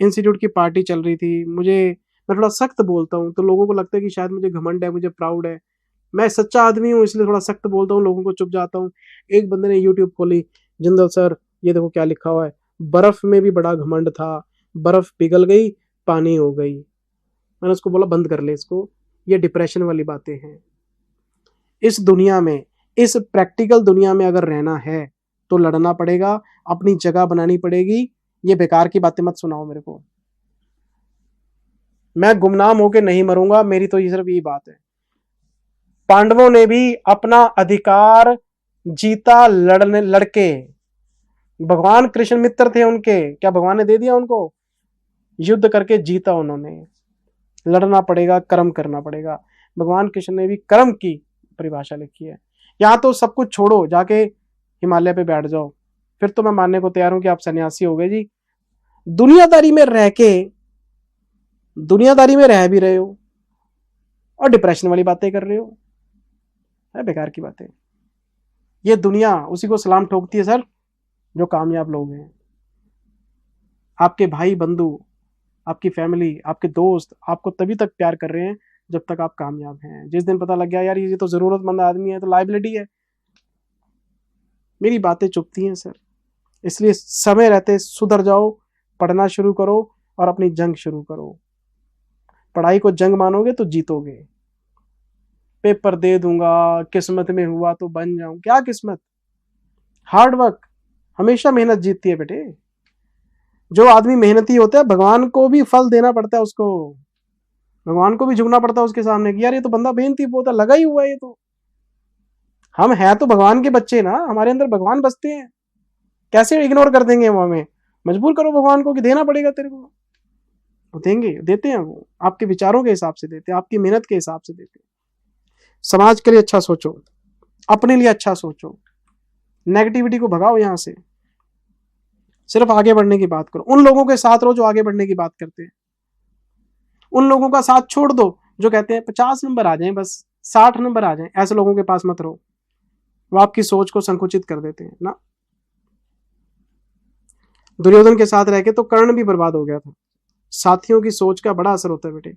इंस्टीट्यूट की पार्टी चल रही थी, मैं थोड़ा सख्त बोलता हूँ, तो लोगों को लगता है कि शायद मुझे घमंड है, मुझे प्राउड है। मैं सच्चा आदमी हूँ, इसलिए थोड़ा सख्त बोलता हूँ, लोगों को चुप जाता हूँ। एक बंदे ने YouTube खोली, जिंदल सर ये देखो क्या लिखा हुआ है, बर्फ में भी बड़ा घमंड था, बर्फ पिघल गई, पानी हो गई। मैंने उसको बोला बंद कर ले इसको, ये डिप्रेशन वाली बातें हैं। इस दुनिया में, इस प्रैक्टिकल दुनिया में अगर रहना है तो लड़ना पड़ेगा, अपनी जगह बनानी पड़ेगी। ये बेकार की बातें मत सुनाओ मेरे को, मैं गुमनाम होके नहीं मरूंगा, मेरी तो ये सिर्फ यही बात है। पांडवों ने भी अपना अधिकार जीता लड़के, भगवान कृष्ण मित्र थे उनके, क्या भगवान ने दे दिया उनको? युद्ध करके जीता उन्होंने। लड़ना पड़ेगा, कर्म करना पड़ेगा। भगवान कृष्ण ने भी कर्म की परिभाषा लिखी है। यहां तो सब कुछ छोड़ो, जाके हिमालय पे बैठ जाओ, फिर तो मैं मानने को तैयार हूं कि आप सन्यासी हो गए जी। दुनियादारी में रह भी रहे हो और डिप्रेशन वाली बातें कर रहे हो, है बेकार की बातें। ये दुनिया उसी को सलाम ठोकती है सर जो कामयाब लोग हैं। आपके भाई बंधु, आपकी फैमिली, आपके दोस्त आपको तभी तक प्यार कर रहे हैं जब तक आप कामयाब हैं। जिस दिन पता लग गया यार ये तो जरूरतमंद आदमी है, तो लाइबिलिटी है, मेरी बातें चुभती हैं सर। इसलिए समय रहते सुधर जाओ, पढ़ना शुरू करो और अपनी जंग शुरू करो। पढ़ाई को जंग मानोगे तो जीतोगे। पेपर दे दूंगा, किस्मत में हुआ तो बन जाऊं, क्या किस्मत? हार्ड वर्क, हमेशा मेहनत जीतती है बेटे। जो आदमी मेहनती होता है भगवान को भी फल देना पड़ता है, उसको भगवान को भी झुकना पड़ता है उसके सामने कि यार ये तो बंदा मेहनती बहुत लगा ही हुआ है। ये तो हम हैं तो भगवान के बच्चे ना, हमारे अंदर भगवान बसते हैं, कैसे इग्नोर कर देंगे वो? हमें मजबूर करो भगवान को कि देना पड़ेगा तेरे को, वो देंगे, देते हैं। वो आपके विचारों के हिसाब से देते हैं, आपकी मेहनत के हिसाब से देते हैं। समाज के लिए अच्छा सोचो, अपने लिए अच्छा सोचो, नेगेटिविटी को भगाओ यहां से, सिर्फ आगे बढ़ने की बात करो। उन लोगों के साथ रहो जो आगे बढ़ने की बात करते हैं, उन लोगों का साथ छोड़ दो जो कहते हैं 50 नंबर आ जाएं बस, 60 नंबर आ जाएं। ऐसे लोगों के पास मत रहो, वो आपकी सोच को संकुचित कर देते हैं ना। दुर्योधन के साथ रह के तो कर्ण भी बर्बाद हो गया था। साथियों की सोच का बड़ा असर होता है बेटे।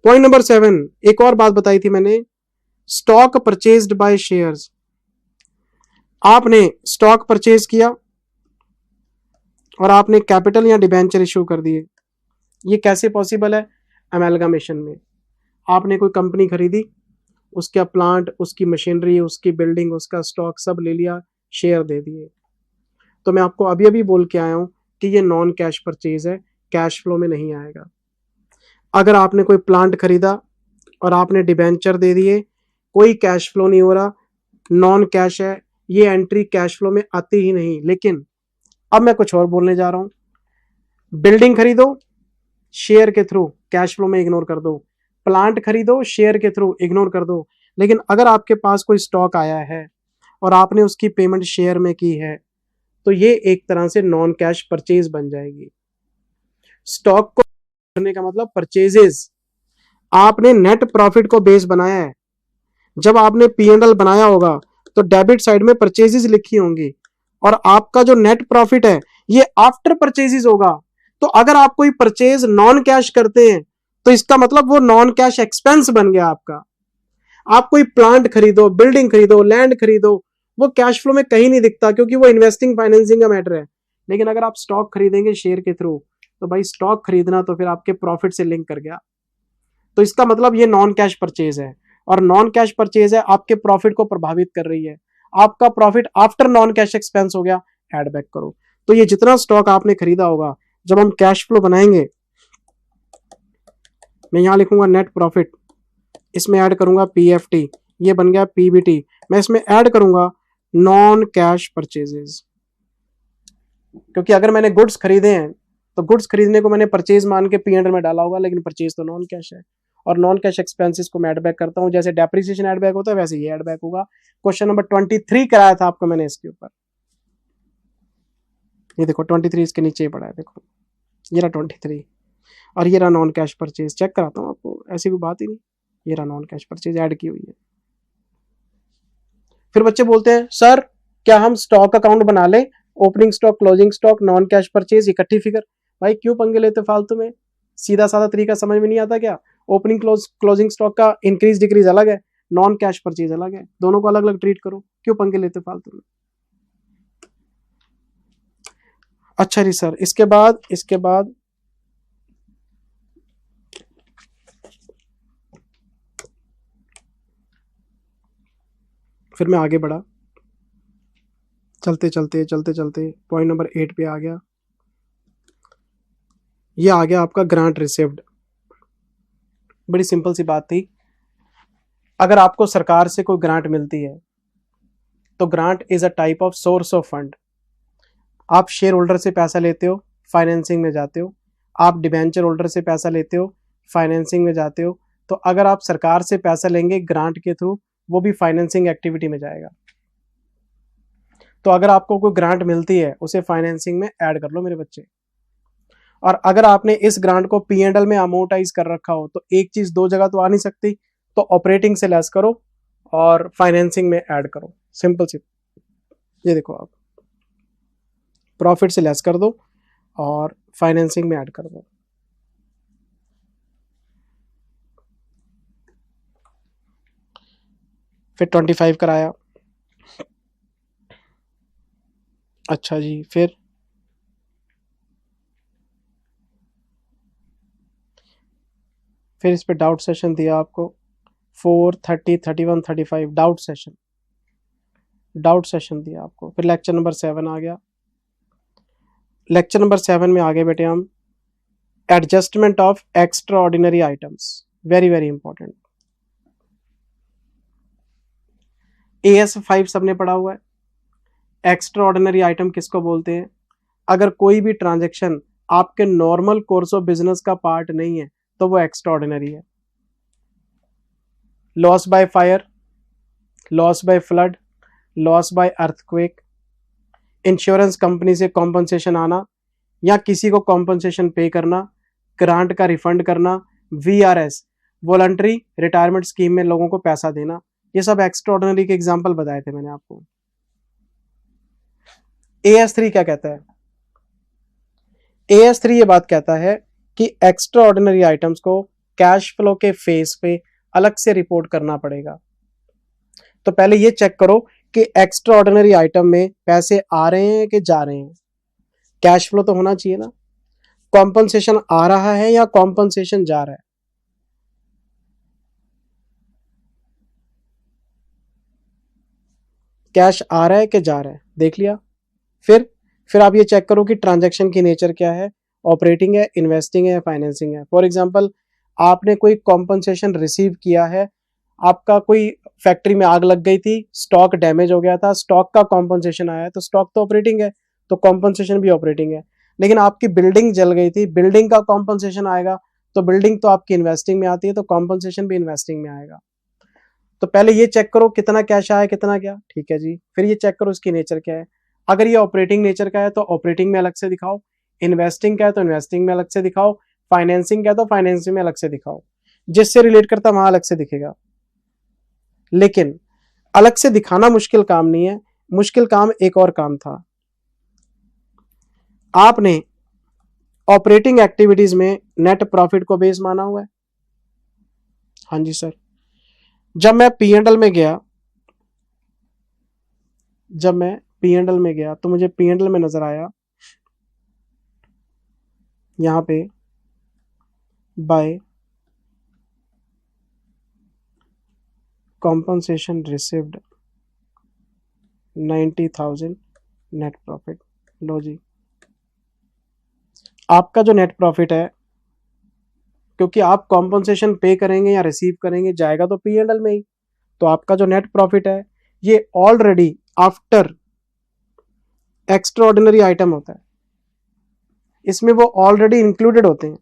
पॉइंट नंबर 7, एक और बात बताई थी मैंने, स्टॉक परचेज्ड बाय शेयर्स। आपने स्टॉक परचेज किया और आपने कैपिटल या डिबेंचर इश्यू कर दिए। ये कैसे पॉसिबल है? अमेलगामेशन में आपने कोई कंपनी खरीदी, उसका प्लांट, उसकी मशीनरी, उसकी बिल्डिंग, उसका स्टॉक सब ले लिया, शेयर दे दिए। तो मैं आपको अभी अभी बोल के आया हूं कि ये नॉन कैश परचेज है, कैश फ्लो में नहीं आएगा। अगर आपने कोई प्लांट खरीदा और आपने डिबेंचर दे दिए, कोई कैश फ्लो नहीं हो रहा, नॉन कैश है, ये एंट्री कैश फ्लो में आती ही नहीं। लेकिन अब मैं कुछ और बोलने जा रहा हूं। बिल्डिंग खरीदो शेयर के थ्रू, कैश फ्लो में इग्नोर कर दो। प्लांट खरीदो शेयर के थ्रू, इग्नोर कर दो। लेकिन अगर आपके पास कोई स्टॉक आया है और आपने उसकी पेमेंट शेयर में की है, तो ये एक तरह से नॉन कैश परचेज बन जाएगी। स्टॉक को करने का मतलब परचेजेस। आपने नेट प्रॉफिट को बेस बनाया है। जब आपने P&L बनाया होगा तो डेबिट साइड में परचेजेस लिखी होंगी और आपका जो नेट प्रॉफिट है ये आफ्टर परचेजेस होगा। तो अगर आप कोई परचेज नॉन कैश करते हैं तो इसका मतलब वो नॉन कैश एक्सपेंस बन गया आपका। आप कोई प्लांट खरीदो, बिल्डिंग खरीदो, लैंड खरीदो, वो कैश फ्लो में कहीं नहीं दिखता क्योंकि वो इन्वेस्टिंग फाइनेंसिंग का मैटर है। लेकिन अगर आप स्टॉक खरीदेंगे शेयर के थ्रू, तो भाई स्टॉक खरीदना तो फिर आपके प्रॉफिट से लिंक कर गया, तो इसका मतलब ये नॉन कैश परचेज है, और नॉन कैश परचेज है आपके प्रॉफिट को प्रभावित कर रही है। आपका profit after non cash expense हो गया, एड बैक करो। तो ये जितना स्टॉक आपने खरीदा होगा, जब हम कैश फ्लो बनाएंगे, मैं यहां लिखूंगा नेट प्रॉफिट, इसमें ऐड करूंगा पीएफटी, ये बन गया पीबीटी, मैं इसमें ऐड करूंगा नॉन कैश परचेजेस, क्योंकि अगर मैंने गुड्स खरीदे हैं तो गुड्स खरीदने को मैंने परचेज मान के पी&एल में डाला होगा, लेकिन परचेज तो नॉन कैश है, और नॉन कैश एक्सपेंसेस को मैं ऐड बैक करता हूं। जैसे डेप्रिसिएशन ऐड बैक होता है वैसे ये ऐड बैक होगा। क्वेश्चन नंबर 23 कराया था आपको मैंने इसके ऊपर, ये देखो 23 इसके नीचे ही पड़ा है, देखो ये रहा 23, और ये रहा नॉन कैश परचेज। चेक कराता हूँ आपको, ऐसी कोई बात ही नहीं, ये रहा नॉन कैश परचेज ऐड की हुई है। फिर बच्चे बोलते हैं सर क्या हम स्टॉक अकाउंट बना ले, opening stock, closing stock, non cash purchase, इकट्ठी फिगर। भाई क्यों पंगे लेते फालतू में, सीधा साधा तरीका समझ में नहीं आता क्या? ओपनिंग क्लोजिंग स्टॉक का इंक्रीज डिक्रीज अलग है, नॉन कैश परचेज अलग है, दोनों को अलग अलग ट्रीट करो, क्यों पंगे लेते फालतू में? अच्छा जी सर, इसके बाद फिर मैं आगे बढ़ा, चलते चलते पॉइंट नंबर 8 पे आ गया। ये आ गया आपका ग्रांट रिसीव्ड। बड़ी सिंपल सी बात थी, अगर आपको सरकार से कोई ग्रांट मिलती है तो grant is a type of source of fund. आप शेयर होल्डर से पैसा लेते हो, फाइनेंसिंग में जाते हो, आप डिबेंचर होल्डर से पैसा लेते हो, फाइनेंसिंग में जाते हो। तो अगर आप सरकार से पैसा लेंगे ग्रांट के थ्रू, वो भी फाइनेंसिंग एक्टिविटी में जाएगा। तो अगर आपको कोई ग्रांट मिलती है उसे फाइनेंसिंग में ऐड कर लो मेरे बच्चे। और अगर आपने इस ग्रांट को पी&एल में अमोर्टाइज कर रखा हो तो एक चीज दो जगह तो आ नहीं सकती, तो ऑपरेटिंग से लेस करो और फाइनेंसिंग में ऐड करो, सिंपल सी। ये देखो आप प्रॉफिट से लेस कर दो और फाइनेंसिंग में ऐड कर दो। फिर 25 कराया। अच्छा जी, फिर इस पे डाउट सेशन दिया आपको 4, 30, 31, 35 डाउट सेशन दिया आपको। फिर लेक्चर नंबर 7 आ गया। लेक्चर नंबर 7 में आगे बेटे हम adjustment of extra ordinary items, very very important. AS5 सबने पढ़ा हुआ है। एक्स्ट्रा ऑर्डिनरी आइटम किसको बोलते हैं? अगर कोई भी ट्रांजैक्शन आपके नॉर्मल कोर्स ऑफ बिजनेस का पार्ट नहीं है तो वो एक्स्ट्रा ऑर्डिनरी है। Loss by fire, loss by flood, loss by earthquake, insurance company से कॉम्पनसेशन आना या किसी को कॉम्पनसेशन पे करना, ग्रांट का रिफंड करना, VRS वॉलंटरी रिटायरमेंट स्कीम में लोगों को पैसा देना, ये सब एक्स्ट्रा ऑर्डिनरी के एग्जाम्पल बताए थे मैंने आपको। AS3 क्या कहता है? AS3 ये बात कहता है कि एक्स्ट्रा ऑर्डिनरी आइटम्स को कैश फ्लो के फेस पे अलग से रिपोर्ट करना पड़ेगा। तो पहले ये चेक करो कि एक्स्ट्रा ऑर्डिनरी आइटम में पैसे आ रहे हैं कि जा रहे हैं। कैश फ्लो तो होना चाहिए ना, कॉम्पनसेशन आ रहा है या कॉम्पनसेशन जा रहा है। कैश आ रहा है कि जा रहा है, देख लिया। फिर आप ये चेक करो कि ट्रांजैक्शन की नेचर क्या है, ऑपरेटिंग है, इन्वेस्टिंग है या फाइनेंसिंग है। फॉर एग्जांपल आपने कोई कॉम्पनसेशन रिसीव किया है, आपका कोई फैक्ट्री में आग लग गई थी, स्टॉक डैमेज हो गया था, स्टॉक का कॉम्पनसेशन आया है, तो स्टॉक तो ऑपरेटिंग है, तो कॉम्पनसेशन भी ऑपरेटिंग है। लेकिन आपकी बिल्डिंग जल गई थी, बिल्डिंग का कॉम्पनसेशन आएगा, तो बिल्डिंग तो आपकी इन्वेस्टिंग में आती है, तो कॉम्पनसेशन भी इन्वेस्टिंग में आएगा। तो पहले ये चेक करो कितना कैश आया कितना क्या, ठीक है जी। फिर ये चेक करो इसकी नेचर क्या है। अगर ये ऑपरेटिंग नेचर का है तो ऑपरेटिंग में अलग से दिखाओ, इन्वेस्टिंग का है तो इन्वेस्टिंग में अलग से दिखाओ, फाइनेंसिंग का है तो फाइनेंसिंग में अलग से दिखाओ। जिससे रिलेट करता वहां अलग से दिखेगा। लेकिन अलग से दिखाना मुश्किल काम नहीं है, मुश्किल काम एक और काम था। आपने ऑपरेटिंग एक्टिविटीज में नेट प्रॉफिट को बेस माना हुआ है। हाँ जी सर। जब मैं P&L में गया, जब मैं P&L में गया तो मुझे P&L में नजर आया यहाँ पे by compensation received 90,000 net profit. लो जी, आपका जो नेट प्रॉफिट है, क्योंकि आप कॉम्पनसेशन पे करेंगे या रिसीव करेंगे जाएगा तो P&L में ही, तो आपका जो नेट प्रॉफिट है ये ऑलरेडी आफ्टर एक्स्ट्राऑर्डिनरी आइटम होता है, इसमें वो ऑलरेडी इंक्लूडेड होते हैं।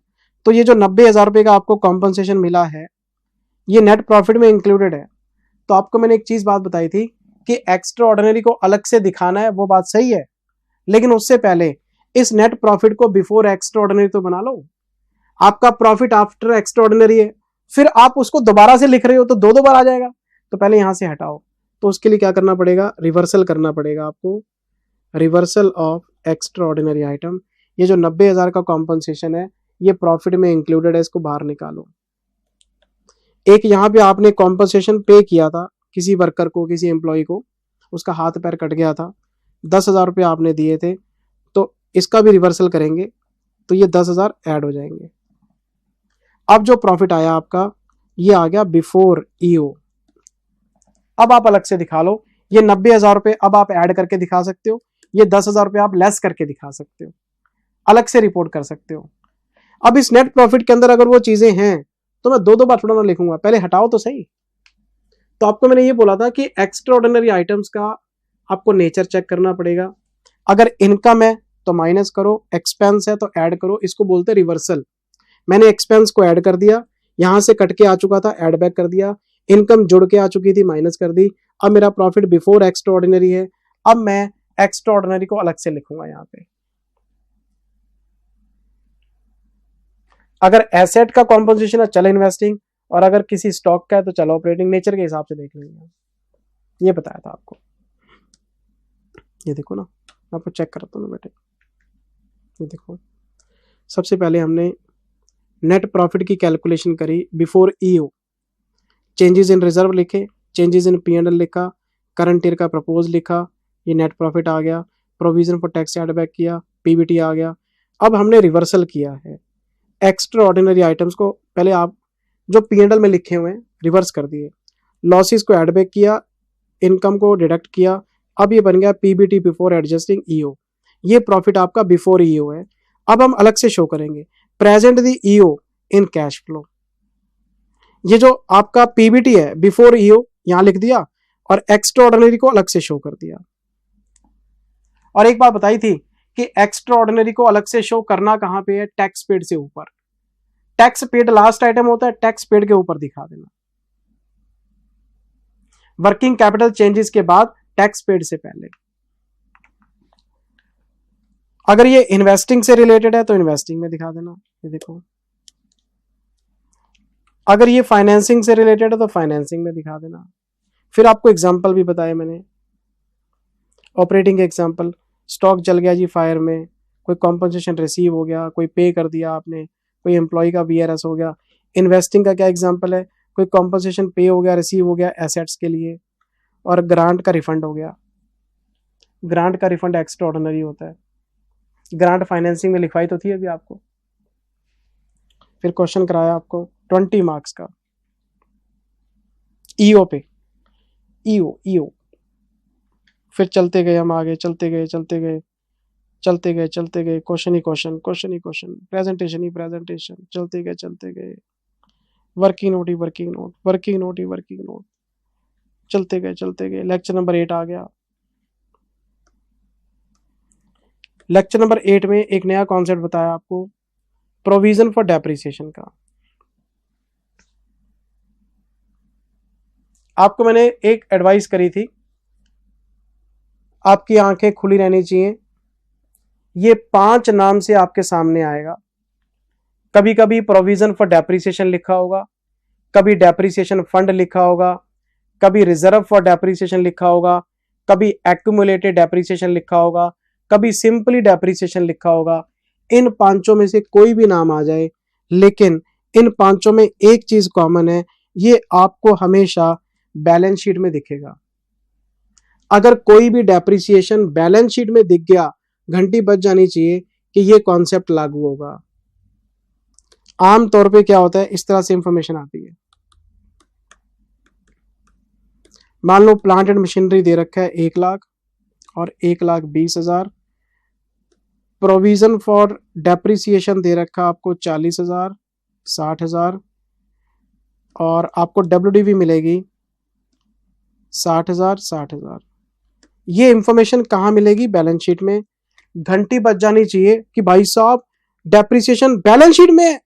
तो ये जो 90,000 रुपये का आपको कॉम्पनसेशन मिला है ये नेट प्रॉफिट में इंक्लूडेड है। तो आपको मैंने एक चीज बात बताई थी कि एक्स्ट्रा ऑर्डिनरी को अलग से दिखाना है, वो बात सही है, लेकिन उससे पहले इस नेट प्रॉफिट को बिफोर एक्स्ट्रा ऑर्डिनरी तो बना लो। आपका प्रॉफिट आफ्टर एक्स्ट्रा ऑर्डिनरी है, फिर आप उसको दोबारा से लिख रहे हो तो दो बार आ जाएगा, तो पहले यहां से हटाओ। तो उसके लिए क्या करना पड़ेगा, रिवर्सल करना पड़ेगा आपको, reversal of extra ordinary item. ये जो 90,000 का कॉम्पनसेशन है ये प्रॉफिट में इंक्लूडेड है, इसको बाहर निकालो। एक यहाँ पे आपने कॉम्पनसेशन पे किया था किसी वर्कर को, किसी एम्प्लॉय को, उसका हाथ पैर कट गया था, 10,000 रुपये आपने दिए थे, तो इसका भी रिवर्सल करेंगे तो ये 10,000 ऐड हो जाएंगे। अब जो प्रॉफिट आया आपका ये आ गया बिफोर ईओ। अब आप अलग से दिखा लो, ये 90,000 रुपये अब आप ऐड करके दिखा सकते हो, ये 10,000 रुपये आप लेस करके दिखा सकते हो, अलग से रिपोर्ट कर सकते हो। अब इस नेट प्रॉफिट के अंदर अगर वो चीजें हैं तो मैं दो बार थोड़ा ना लिखूंगा, पहले हटाओ तो सही। तो आपको मैंने ये बोला था कि एक्स्ट्रा ऑर्डिनरी आइटम्स का आपको नेचर चेक करना पड़ेगा। अगर इनकम है तो माइनस करो, एक्सपेंस है तो ऐड करो, इसको बोलते हैं रिवर्सल। मैंने एक्सपेंस को ऐड कर दिया, यहां से कट के आ चुका था ऐड बैक कर दिया, इनकम जुड़ के आ चुकी थी माइनस कर दी, अब मेरा प्रॉफिट बिफोर एक्स्ट्रा ऑर्डिनरी है। अब मैं एक्स्ट्रा ऑर्डिनरी को अलग से लिखूंगा यहाँ पे। अगर एसेट का कॉम्पोजिशन है चलो इन्वेस्टिंग, और अगर किसी स्टॉक का है तो चलो ऑपरेटिंग, नेचर के हिसाब से देख लेंगे। ये बताया था आपको, ये देखो ना, मैं आपको चेक करता हूँ ना बेटे, ये देखो सबसे पहले हमने नेट प्रॉफिट की कैलकुलेशन करी before EO, changes in reserve लिखे, चेंजेस इन P&L लिखा, करंट ईयर का प्रपोज लिखा, ये नेट प्रॉफिट आ गया, provision for tax add back किया, PBT आ गया। अब हमने रिवर्सल किया है एक्स्ट्रा ऑर्डिनरी आइटम्स को, पहले आप जो P&L में लिखे हुए हैं रिवर्स कर दिए, लॉसेस को ऐड बैक किया, इनकम को डिडक्ट किया, अब ये बन गया PBT बिफोर एडजस्टिंग ईओ। ये प्रॉफिट आपका बिफोर ईओ है। अब हम अलग से शो करेंगे present the EO in cash flow. ये जो आपका PBT है बिफोर ईओ यहां लिख दिया और एक्स्ट्रा ऑर्डिनरी को अलग से शो कर दिया। और एक बात बताई थी कि एक्स्ट्रा ऑर्डिनरी को अलग से शो करना कहां पे है, टैक्स पेड से ऊपर। टैक्स पेड लास्ट आइटम होता है, टैक्स पेड के ऊपर दिखा देना। वर्किंग कैपिटल चेंजेस के बाद टैक्स पेड से पहले। अगर ये इन्वेस्टिंग से रिलेटेड है तो इन्वेस्टिंग में दिखा देना, ये देखो। अगर ये फाइनेंसिंग से रिलेटेड है तो फाइनेंसिंग में दिखा देना। फिर आपको एग्जांपल भी बताए मैंने, ऑपरेटिंग एग्जांपल, स्टॉक जल गया जी फायर में, कोई कॉम्पनसेशन रिसीव हो गया, कोई पे कर दिया आपने, कोई एम्प्लॉय का VRS हो गया। इन्वेस्टिंग का क्या एग्जांपल है, कोई कॉम्पनसेशन पे हो गया, रिसीव हो गया एसेट्स के लिए, और ग्रांट का रिफंड हो गया। ग्रांट का रिफंड एक्स्ट्रा ऑर्डिनरी होता है, ग्रांट फाइनेंसिंग में लिखवाई तो थी अभी आपको। फिर क्वेश्चन कराया आपको 20 मार्क्स का ईओ पे, ईओ। फिर चलते गए हम आगे, चलते गए क्वेश्चन ही क्वेश्चन, प्रेजेंटेशन ही प्रेजेंटेशन, चलते गए वर्किंग नोट, चलते गए लेक्चर नंबर 8 आ गया। लेक्चर नंबर 8 में एक नया कॉन्सेप्ट बताया आपको, प्रोविजन फॉर डेप्रिसिएशन का। आपको मैंने एक एडवाइस करी थी, आपकी आंखें खुली रहनी चाहिए। ये 5 नाम से आपके सामने आएगा, कभी कभी प्रोविजन फॉर डेप्रिसिएशन लिखा होगा, कभी डेप्रिसिएशन फंड लिखा होगा, कभी रिजर्व फॉर डेप्रिसिएशन लिखा होगा, कभी एक्यूमुलेटेड डेप्रिसिएशन लिखा होगा, कभी सिंपली डेप्रिसिएशन लिखा होगा। इन 5 में से कोई भी नाम आ जाए, लेकिन इन 5 में एक चीज कॉमन है, ये आपको हमेशा बैलेंस शीट में दिखेगा। अगर कोई भी डेप्रिसिएशन बैलेंस शीट में दिख गया, घंटी बज जानी चाहिए कि ये कॉन्सेप्ट लागू होगा। आमतौर पे क्या होता है, इस तरह से इंफॉर्मेशन आती है। मान लो प्लांट एंड मशीनरी दे रखा है 1 लाख और 1,20,000। प्रोविजन फॉर डेप्रिसिएशन दे रखा आपको 40,000, 60,000 और आपको WDV मिलेगी 60,000, 60,000। ये इंफॉर्मेशन कहाँ मिलेगी? बैलेंस शीट में। घंटी बज जानी चाहिए कि भाई साहब डेप्रिसिएशन बैलेंस शीट में।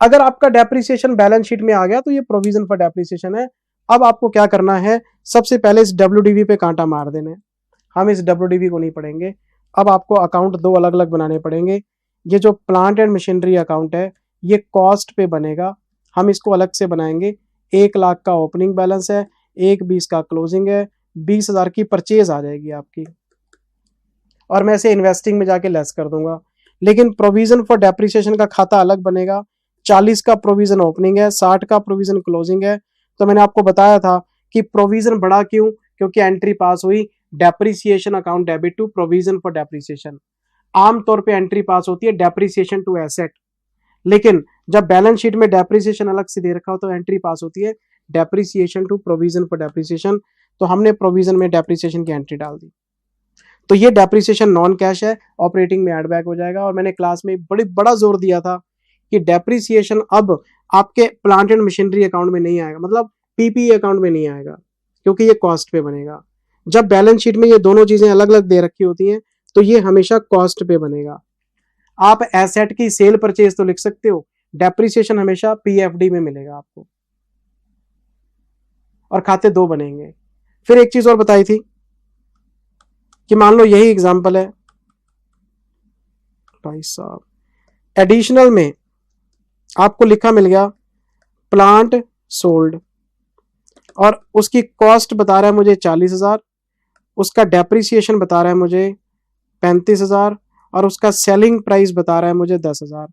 अगर आपका डेप्रिसिएशन बैलेंस शीट में आ गया तो ये प्रोविजन फॉर डेप्रिसिएशन है। अब आपको क्या करना है, सबसे पहले इस WDV पे कांटा मार देना है। हम इस WDV को नहीं पढ़ेंगे। अब आपको अकाउंट 2 अलग अलग बनाने पड़ेंगे। ये जो प्लांट एंड मशीनरी अकाउंट है ये कॉस्ट पे बनेगा, हम इसको अलग से बनाएंगे। 1 लाख का ओपनिंग बैलेंस है, 1,20 का क्लोजिंग है, 20,000 की परचेज आ जाएगी आपकी और मैं इसे इन्वेस्टिंग में जाके लेस कर दूंगा। लेकिन प्रोविजन फॉर डेप्रिसिएशन का खाता अलग बनेगा। 40 का प्रोविजन ओपनिंग है, 60 का प्रोविजन क्लोजिंग है। तो मैंने आपको बताया था कि प्रोविजन बढ़ा क्यों, क्योंकि एंट्री पास हुई depreciation account debit to provision for depreciation. आमतौर पे एंट्री पास होती है डेप्रिसिएशन टू एसेट, लेकिन जब बैलेंस शीट में डेप्रिसिएशन अलग से दे रखा हो तो एंट्री पास होती है depreciation to provision for depreciation. तो हमने प्रोविजन में डेप्रिसिएशन की एंट्री डाल दी। तो ये डेप्रिसिएशन नॉन कैश है, ऑपरेटिंग में एड बैक हो जाएगा। और मैंने क्लास में बड़ा जोर दिया था कि डेप्रिसिएशन अब आपके प्लांट एंड मशीनरी अकाउंट में नहीं आएगा, मतलब PPE अकाउंट में नहीं आएगा, क्योंकि ये कॉस्ट पे बनेगा। जब बैलेंस शीट में ये दोनों चीजें अलग अलग दे रखी होती हैं तो ये हमेशा कॉस्ट पे बनेगा। आप एसेट की सेल परचेज तो लिख सकते हो, डेप्रिसिएशन हमेशा PFD में मिलेगा आपको और खाते 2 बनेंगे। फिर एक चीज और बताई थी कि मान लो यही एग्जांपल है भाई साहब, एडिशनल में आपको लिखा मिल गया प्लांट सोल्ड और उसकी कॉस्ट बता रहा है मुझे 40,000, उसका डेप्रिसिएशन बता रहा है मुझे 35,000 और उसका सेलिंग प्राइस बता रहा है मुझे 10,000।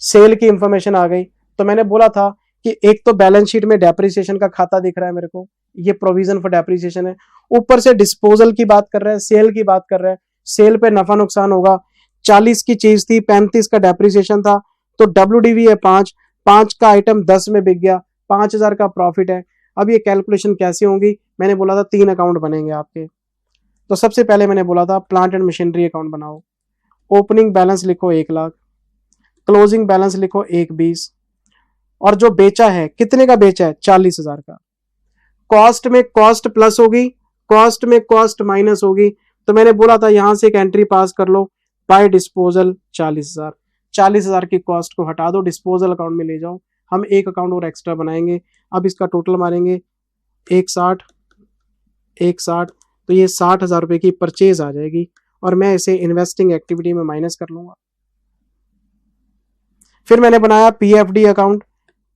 सेल की इंफॉर्मेशन आ गई। तो मैंने बोला था कि एक तो बैलेंस शीट में डेप्रिसिएशन का खाता दिख रहा है मेरे को, ये प्रोविजन फॉर डेप्रिसिएशन है। ऊपर से डिस्पोजल की बात कर रहे हैं, सेल की बात कर रहे हैं, सेल पे नफा नुकसान होगा। 40 की चीज थी, 35 का डेप्रिसिएशन था, तो WDV है 5 का आइटम 10 में बिक गया, 5,000 का प्रॉफिट है। अब ये कैलकुलेशन कैसे होगी? मैंने बोला था 3 अकाउंट बनेंगे आपके। तो सबसे पहले मैंने बोला था प्लांट एंड मशीनरी अकाउंट बनाओ। ओपनिंग बैलेंस लिखो 1 लाख, क्लोजिंग बैलेंस लिखो 1,20 और जो बेचा है कितने का बेचा है? 40,000 का। कॉस्ट में कॉस्ट प्लस होगी, कॉस्ट में कॉस्ट माइनस होगी। तो मैंने बोला था यहां से एक एंट्री पास कर लो, बाय डिस्पोजल 40,000। 40,000 की कॉस्ट को हटा दो, डिस्पोजल अकाउंट में ले जाओ। हम एक अकाउंट और एक्स्ट्रा बनाएंगे। अब इसका टोटल मारेंगे 160, 160, तो ये 60,000 रुपए की परचेज आ जाएगी और मैं इसे इन्वेस्टिंग एक्टिविटी में माइनस कर लूंगा। फिर मैंने बनाया PFD अकाउंट।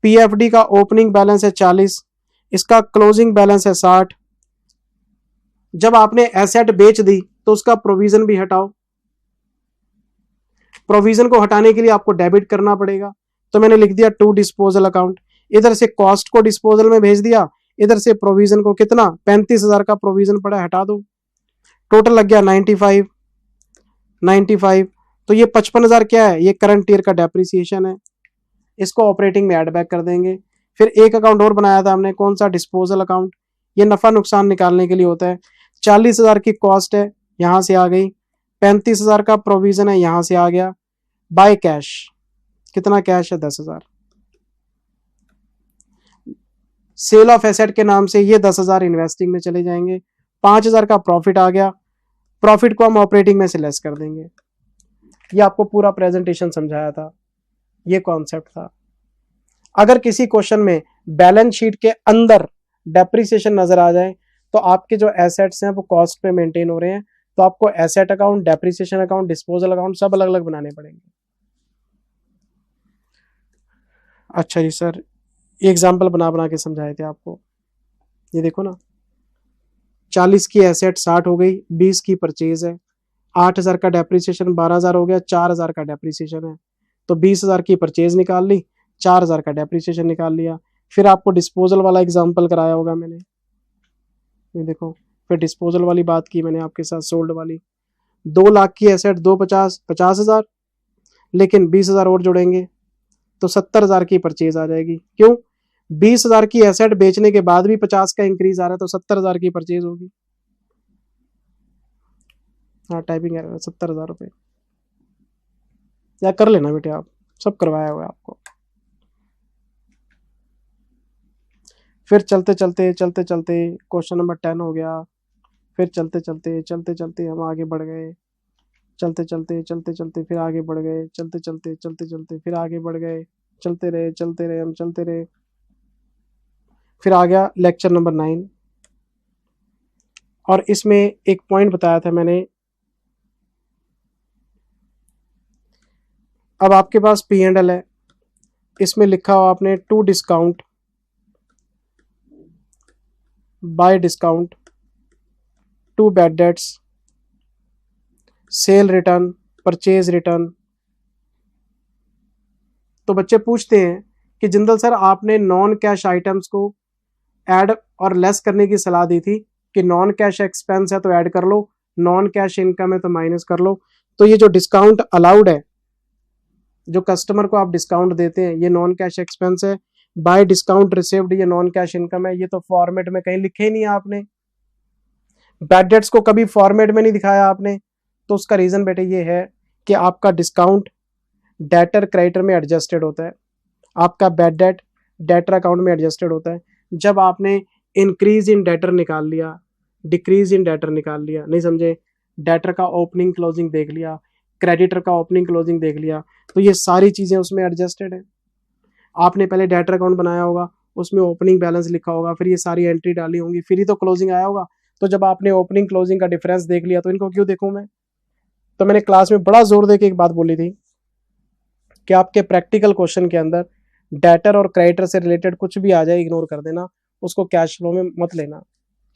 PFD का ओपनिंग बैलेंस है 40, इसका क्लोजिंग बैलेंस है 60। जब आपने एसेट बेच दी तो उसका प्रोविजन भी हटाओ। प्रोविजन को हटाने के लिए आपको डेबिट करना पड़ेगा, तो मैंने लिख दिया टू डिस्पोजल अकाउंट। इधर से कॉस्ट को डिस्पोजल में भेज दिया, इधर से प्रोविजन को कितना 35,000 का प्रोविजन पड़ा है, हटा दो। टोटल लग गया 95। तो ये 55,000 क्या है? ये करंट ईयर का डेप्रिसिएशन है। इसको ऑपरेटिंग में ऐड बैक कर देंगे। फिर एक अकाउंट और बनाया था हमने, कौन सा? Disposal account. ये नफा नुकसान निकालने के लिए होता है। 40,000 की कॉस्ट है, यहां से आ गई। 35,000 का प्रोविजन है, यहां से आ गया। बाय कैश, कितना कैश है? 10,000। सेल ऑफ एसेट के नाम से ये 10,000 इन्वेस्टिंग में चले जाएंगे। 5,000 का प्रॉफिट आ गया, प्रॉफिट को हम ऑपरेटिंग में से लेस कर देंगे। ये आपको पूरा प्रेजेंटेशन समझाया था, ये कॉन्सेप्ट था। अगर किसी क्वेश्चन में बैलेंस शीट के अंदर डेप्रिसिएशन नजर आ जाए तो आपके जो एसेट्स हैं वो कॉस्ट पे मेंटेन हो रहे हैं, तो आपको asset account, depreciation account, disposal account सब अलग अलग बनाने पड़ेंगे। अच्छा जी सर, एग्जाम्पल बना बना के समझाए थे आपको। ये देखो ना, 40 की एसेट 60 हो गई, 20 की परचेज है, 8,000 का डेप्रिसिएशन 12,000 हो गया, 4,000 का डेप्रिसिएशन है। तो 20,000 की परचेज निकाल ली, 4,000 का डेप्रिसिएशन निकाल लिया। फिर आपको डिस्पोजल वाला एग्जाम्पल कराया होगा मैंने, ये देखो, फिर डिस्पोजल वाली बात की मैंने आपके साथ, सोल्ड वाली। 2 लाख की एसेट, 50,000, लेकिन 20,000 और जोड़ेंगे तो 70,000 की परचेज आ जाएगी। क्यों? 20,000 की एसेट बेचने के बाद भी 50 का इंक्रीज आ रहा है, तो 70,000 की परचेज होगी। हाँ, टाइपिंग एरर, 70,000 रुपये। या कर लेना बेटे, आप सब करवाया हुआ आपको। फिर चलते चलते चलते चलते क्वेश्चन नंबर 10 हो गया। फिर चलते चलते चलते चलते हम आगे बढ़ गए, चलते चलते चलते चलते फिर आगे बढ़ गए, चलते चलते चलते चलते फिर आगे बढ़ गए, चलते रहे हम चलते रहे। फिर आ गया लेक्चर नंबर 9, और इसमें एक पॉइंट बताया था मैंने। अब आपके पास P&L है, इसमें लिखा हुआ आपने to discount, by discount, to bad debts, sale return, purchase return. तो बच्चे पूछते हैं कि जिंदल सर, आपने नॉन कैश आइटम्स को ऐड और लेस करने की सलाह दी थी कि नॉन कैश एक्सपेंस है तो ऐड कर लो, नॉन कैश इनकम है तो माइनस कर लो। तो ये जो डिस्काउंट अलाउड है, जो कस्टमर को आप डिस्काउंट देते हैं, ये नॉन कैश एक्सपेंस है। बाय डिस्काउंट रिसीव्ड, ये नॉन कैश इनकम है। ये तो फॉर्मेट में कहीं लिखे ही नहीं आपने। बैड डेट्स को कभी फॉर्मेट में नहीं दिखाया आपने। तो उसका रीजन बेटे ये है कि आपका डिस्काउंट डेटर क्रेडिटर में एडजस्टेड होता है, आपका बैड डेट डेटर अकाउंट में एडजस्टेड होता है। जब आपने इंक्रीज इन डेटर निकाल लिया, डिक्रीज इन डेटर निकाल लिया, नहीं समझे, डेटर का ओपनिंग क्लोजिंग देख लिया, क्रेडिटर का ओपनिंग क्लोजिंग देख लिया, तो ये सारी चीजें उसमें एडजस्टेड है। आपने पहले डेटर अकाउंट बनाया होगा, उसमें ओपनिंग बैलेंस लिखा होगा, फिर ये सारी एंट्री डाली होंगी, फिर ही तो क्लोजिंग आया होगा। तो जब आपने ओपनिंग क्लोजिंग का डिफरेंस देख लिया तो इनको क्यों देखूं मैं? तो मैंने क्लास में बड़ा जोर देके एक बात बोली थी कि आपके प्रैक्टिकल क्वेश्चन के अंदर डेटर और क्रेडिटर से रिलेटेड कुछ भी आ जाए इग्नोर कर देना, उसको कैश फ्लो में मत लेना।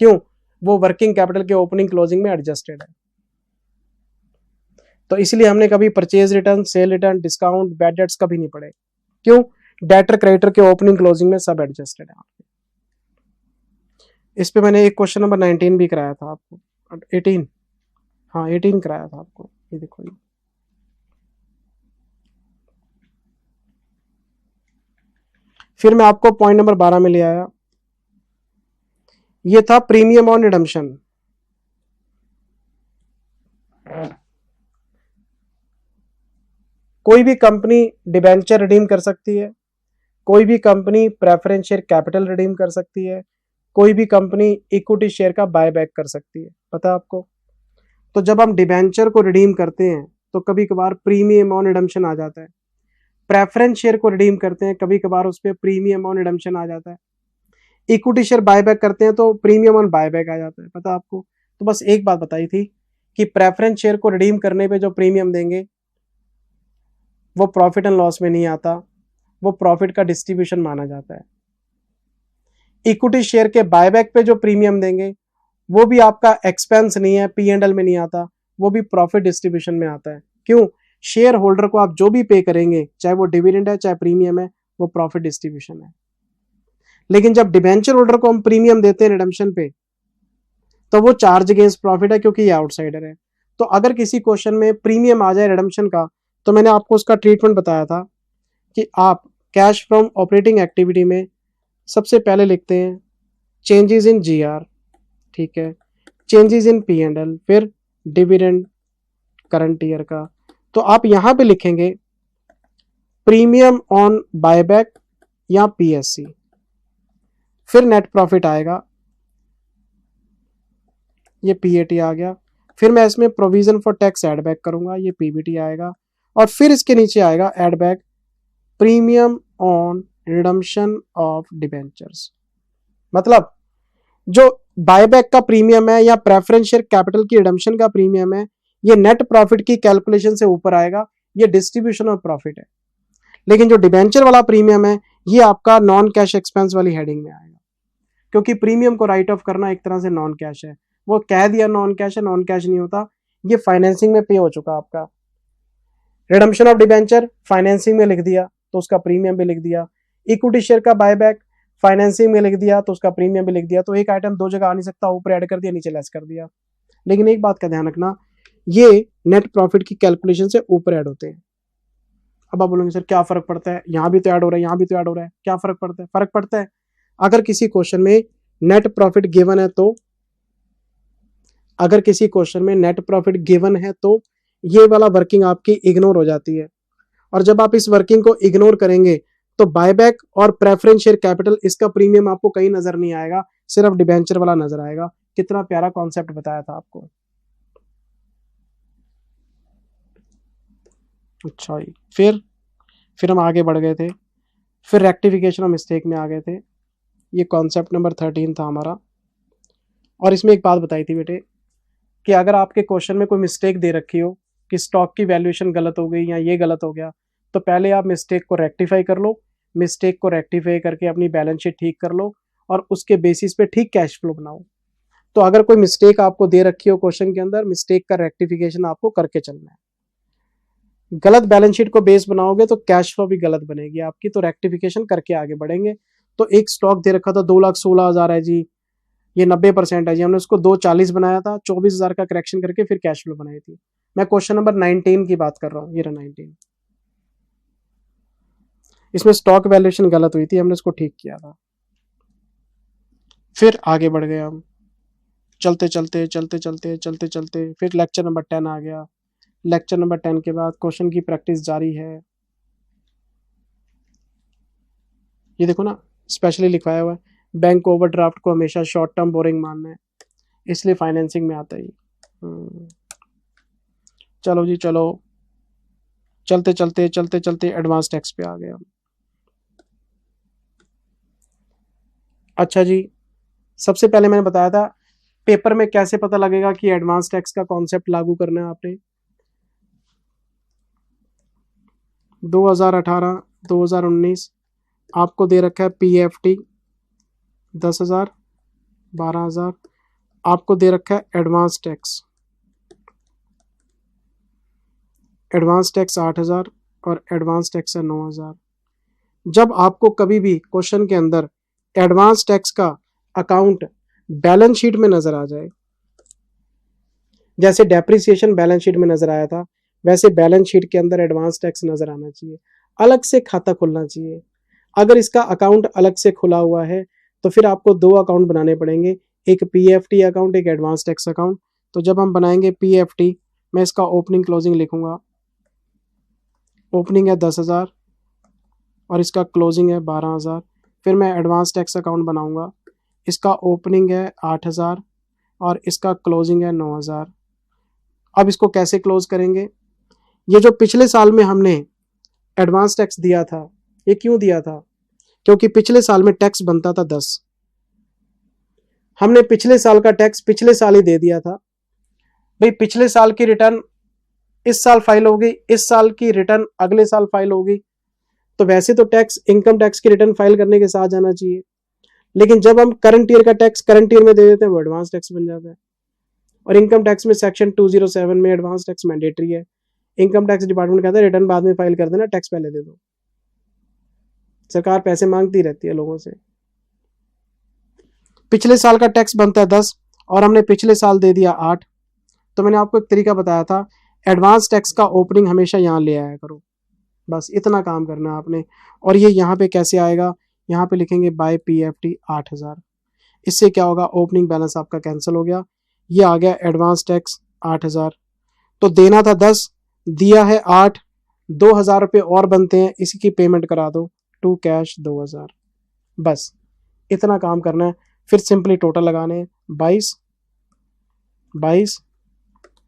क्यों? वो वर्किंग कैपिटल के ओपनिंग क्लोजिंग में एडजस्टेड है। तो इसलिए हमने कभी purchase return, cell return, discount, bad debts कभी नहीं पढ़े। क्यों? डेटर क्रेडिटर के ओपनिंग क्लोजिंग में सब एडजस्टेड है। इस पे मैंने एक क्वेश्चन नंबर 19 भी कराया था आपको, 18, हाँ 18 कराया था आपको। ये देखो, ये फिर मैं आपको पॉइंट नंबर 12 में ले आया। ये था प्रीमियम ऑन रिडम्पशन। कोई भी कंपनी डिबेंचर रिडीम कर सकती है, कोई भी company preference share capital redeem कर सकती है, कोई भी कंपनी इक्विटी शेयर का बायबैक कर सकती है, पता है आपको। तो जब हम डिबेंचर को रिडीम करते हैं तो कभी कभार प्रीमियम ऑन रिडम्पशन आ जाता है। प्रेफरेंस शेयर को रिडीम करते हैं, कभी कभार उस पर प्रीमियम ऑन रिडम्पशन आ जाता है। इक्विटी शेयर बायबैक करते हैं तो प्रीमियम ऑन बायबैक आ जाता है, पता आपको। तो बस एक बात बताई थी कि प्रेफरेंस शेयर को रिडीम करने पे जो प्रीमियम देंगे वो प्रॉफिट एंड लॉस में नहीं आता, वो प्रॉफिट का डिस्ट्रीब्यूशन माना जाता है। इक्विटी शेयर के बायबैक पे जो प्रीमियम देंगे वो भी आपका एक्सपेंस नहीं है, P&L में नहीं आता, वो भी प्रॉफिट डिस्ट्रीब्यूशन में आता है। क्यों? शेयर होल्डर को आप जो भी पे करेंगे, चाहे वो डिविडेंड है चाहे प्रीमियम है, वो प्रॉफिट डिस्ट्रीब्यूशन है। लेकिन जब डिबेंचर होल्डर को हम प्रीमियम देते हैं रिडम्पशन पे, तो वो चार्ज अगेंस्ट प्रॉफिट है, क्योंकि ये आउटसाइडर है। तो अगर किसी क्वेश्चन में प्रीमियम आ जाए रिडम्पशन का, तो मैंने आपको उसका ट्रीटमेंट बताया था कि आप कैश फ्रॉम ऑपरेटिंग एक्टिविटी में सबसे पहले लिखते हैं चेंजेस इन GR, ठीक है, चेंजेस इन P&L, फिर डिविडेंड करंट ईयर का। तो आप यहां पे लिखेंगे प्रीमियम ऑन बायबैक या PSC, फिर नेट प्रॉफिट आएगा, ये PAT आ गया। फिर मैं इसमें provision for tax add back करूंगा, ये PBT आएगा। और फिर इसके नीचे आएगा add back premium on redemption of debentures. मतलब जो बायबैक का प्रीमियम है या प्रेफरेंस शेयर कैपिटल की रिडम्पशन का प्रीमियम है, ये नेट प्रॉफिट की कैलकुलेशन से ऊपर आएगा, ये डिस्ट्रीब्यूशन ऑफ प्रॉफिट है। लेकिन जो डिबेंचर वाला प्रीमियम है, ये आपका नॉन कैश एक्सपेंस वाली हेडिंग में आएगा, क्योंकि प्रीमियम को राइट ऑफ करना एक तरह से नॉन कैश है। वो कह दिया नॉन कैश है, नॉन कैश नहीं होता, ये फाइनेंसिंग में पे हो चुका आपका। रिडम्पशन ऑफ डिबेंचर फाइनेंसिंग में लिख दिया तो उसका प्रीमियम भी लिख दिया। इक्विटी शेयर का बायबैक फाइनेंसिंग में लिख दिया तो उसका प्रीमियम भी लिख दिया, तो एक आइटम दो जगह आ नहीं सकता, ऊपर ऐड कर दिया नीचे लेस कर दिया। लेकिन एक बात का ध्यान रखना, ये नेट प्रॉफिट की कैलकुलेशन से ऊपर ऐड होते हैं। अब आप बोलोगे सर क्या फर्क पड़ता है, यहाँ भी तो ऐड हो रहा है यहाँ भी तो ऐड हो रहा है, क्या फर्क पड़ता है? फर्क पड़ता है। अगर किसी क्वेश्चन में नेट प्रॉफिट गिवन है तो, अगर किसी क्वेश्चन में नेट प्रॉफिट गिवन है तो ये वाला वर्किंग आपकी इग्नोर हो जाती है। और जब आप इस वर्किंग को इग्नोर करेंगे तो बायबैक और प्रेफरेंस शेयर कैपिटल, इसका प्रीमियम आपको कहीं नजर नहीं आएगा, सिर्फ डिबेंचर वाला नजर आएगा। कितना प्यारा कॉन्सेप्ट बताया था आपको। अच्छा जी, फिर हम आगे बढ़ गए थे, फिर रेक्टिफिकेशन ऑफ मिस्टेक में आ गए थे। ये कॉन्सेप्ट नंबर 13 था हमारा। और इसमें एक बात बताई थी बेटे कि अगर आपके क्वेश्चन में कोई मिस्टेक दे रखी हो कि स्टॉक की वैल्यूएशन गलत हो गई या ये गलत हो गया, तो पहले आप मिस्टेक को रेक्टिफाई कर लो। मिस्टेक को रेक्टिफाई करके अपनी बैलेंस शीट ठीक कर लो और उसके बेसिस पे ठीक कैश फ्लो बनाओ। तो अगर कोई मिस्टेक आपको दे रखी हो क्वेश्चन के अंदर, मिस्टेक का रेक्टिफिकेशन आपको करके चलना है। गलत बैलेंस शीट को बेस बनाओगे तो कैश फ्लो भी गलत बनेगी आपकी, तो रेक्टिफिकेशन करके आगे बढ़ेंगे। तो एक स्टॉक दे रखा था 2,16,000 है जी, ये 90% है जी, हमने उसको 2,40 बनाया था, 24,000 का करेक्शन करके फिर कैश फ्लो बनाई थी। मैं क्वेश्चन नंबर 19 की बात कर रहा हूँ, ये रहा 19। इसमें स्टॉक वैल्यूएशन गलत हुई थी, हमने इसको ठीक किया था। फिर आगे बढ़ गए हम, चलते चलते चलते चलते चलते चलते फिर लेक्चर नंबर 10 आ गया। लेक्चर नंबर 10 के बाद क्वेश्चन की प्रैक्टिस जारी है। ये देखो ना, स्पेशली लिखवाया हुआ है, बैंक ओवरड्राफ्ट को हमेशा शॉर्ट टर्म बोरिंग मानना है, इसलिए फाइनेंसिंग में आता ही। चलो जी चलो, चलते चलते चलते चलते एडवांस टैक्स पे आ गया। अच्छा जी, सबसे पहले मैंने बताया था पेपर में कैसे पता लगेगा कि एडवांस टैक्स का कॉन्सेप्ट लागू करना है आपने। 2018 2019 आपको दे रखा है पीएफटी 10,000 12,000, आपको दे रखा है एडवांस टैक्स 8,000 और एडवांस टैक्स है 9,000। जब आपको कभी भी क्वेश्चन के अंदर एडवांस टैक्स का अकाउंट बैलेंस शीट में नजर आ जाए, जैसे डेप्रिसिएशन बैलेंस शीट में नजर आया था, वैसे बैलेंस शीट के अंदर एडवांस टैक्स नजर आना चाहिए, अलग से खाता खुलना चाहिए। अगर इसका अकाउंट अलग से खुला हुआ है तो फिर आपको दो अकाउंट बनाने पड़ेंगे, एक पीएफटी अकाउंट, एक एडवांस टैक्स अकाउंट। तो जब हम बनाएंगे पीएफटी, मैं इसका ओपनिंग क्लोजिंग लिखूंगा। ओपनिंग है 10,000 और इसका क्लोजिंग है 12,000। फिर मैं एडवांस टैक्स अकाउंट बनाऊंगा, इसका ओपनिंग है 8,000 और इसका क्लोजिंग है 9,000। अब इसको कैसे क्लोज करेंगे? ये जो पिछले साल में हमने एडवांस टैक्स दिया था, ये क्यों दिया था? क्योंकि पिछले साल में टैक्स बनता था 10, हमने पिछले साल का टैक्स पिछले साल ही दे दिया था। भाई पिछले साल की रिटर्न इस साल फाइल होगी, इस साल की रिटर्न अगले साल फाइल होगी, तो वैसे तो टैक्स इनकम टैक्स की रिटर्न फाइल करने के साथ जाना चाहिए, लेकिन जब हम करंट ईयर का टैक्स करंट ईयर में दे देते हैं वो एडवांस टैक्स बन जाता है। और इनकम टैक्स में सेक्शन 207 में एडवांस टैक्स मैंडेटरी है। इनकम टैक्स डिपार्टमेंट कहता है रिटर्न बाद में फाइल कर देना, टैक्स पहले दे दो। सरकार पैसे मांगती रहती है लोगों से। पिछले साल का टैक्स बनता है 10 और हमने पिछले साल दे दिया 8, तो मैंने आपको एक तरीका बताया था, एडवांस टैक्स का ओपनिंग हमेशा यहाँ ले आया करो, बस इतना काम करना है आपने। और ये यहाँ पे कैसे आएगा? यहाँ पे लिखेंगे बाय पीएफटी 8,000। इससे क्या होगा? ओपनिंग बैलेंस आपका कैंसिल हो गया, ये आ गया एडवांस टैक्स 8,000। तो देना था 10, दिया है 8, 2,000 रुपये और बनते हैं, इसी की पेमेंट करा दो, टू कैश 2,000। बस इतना काम करना है। फिर सिंपली टोटल लगाने हैं 22,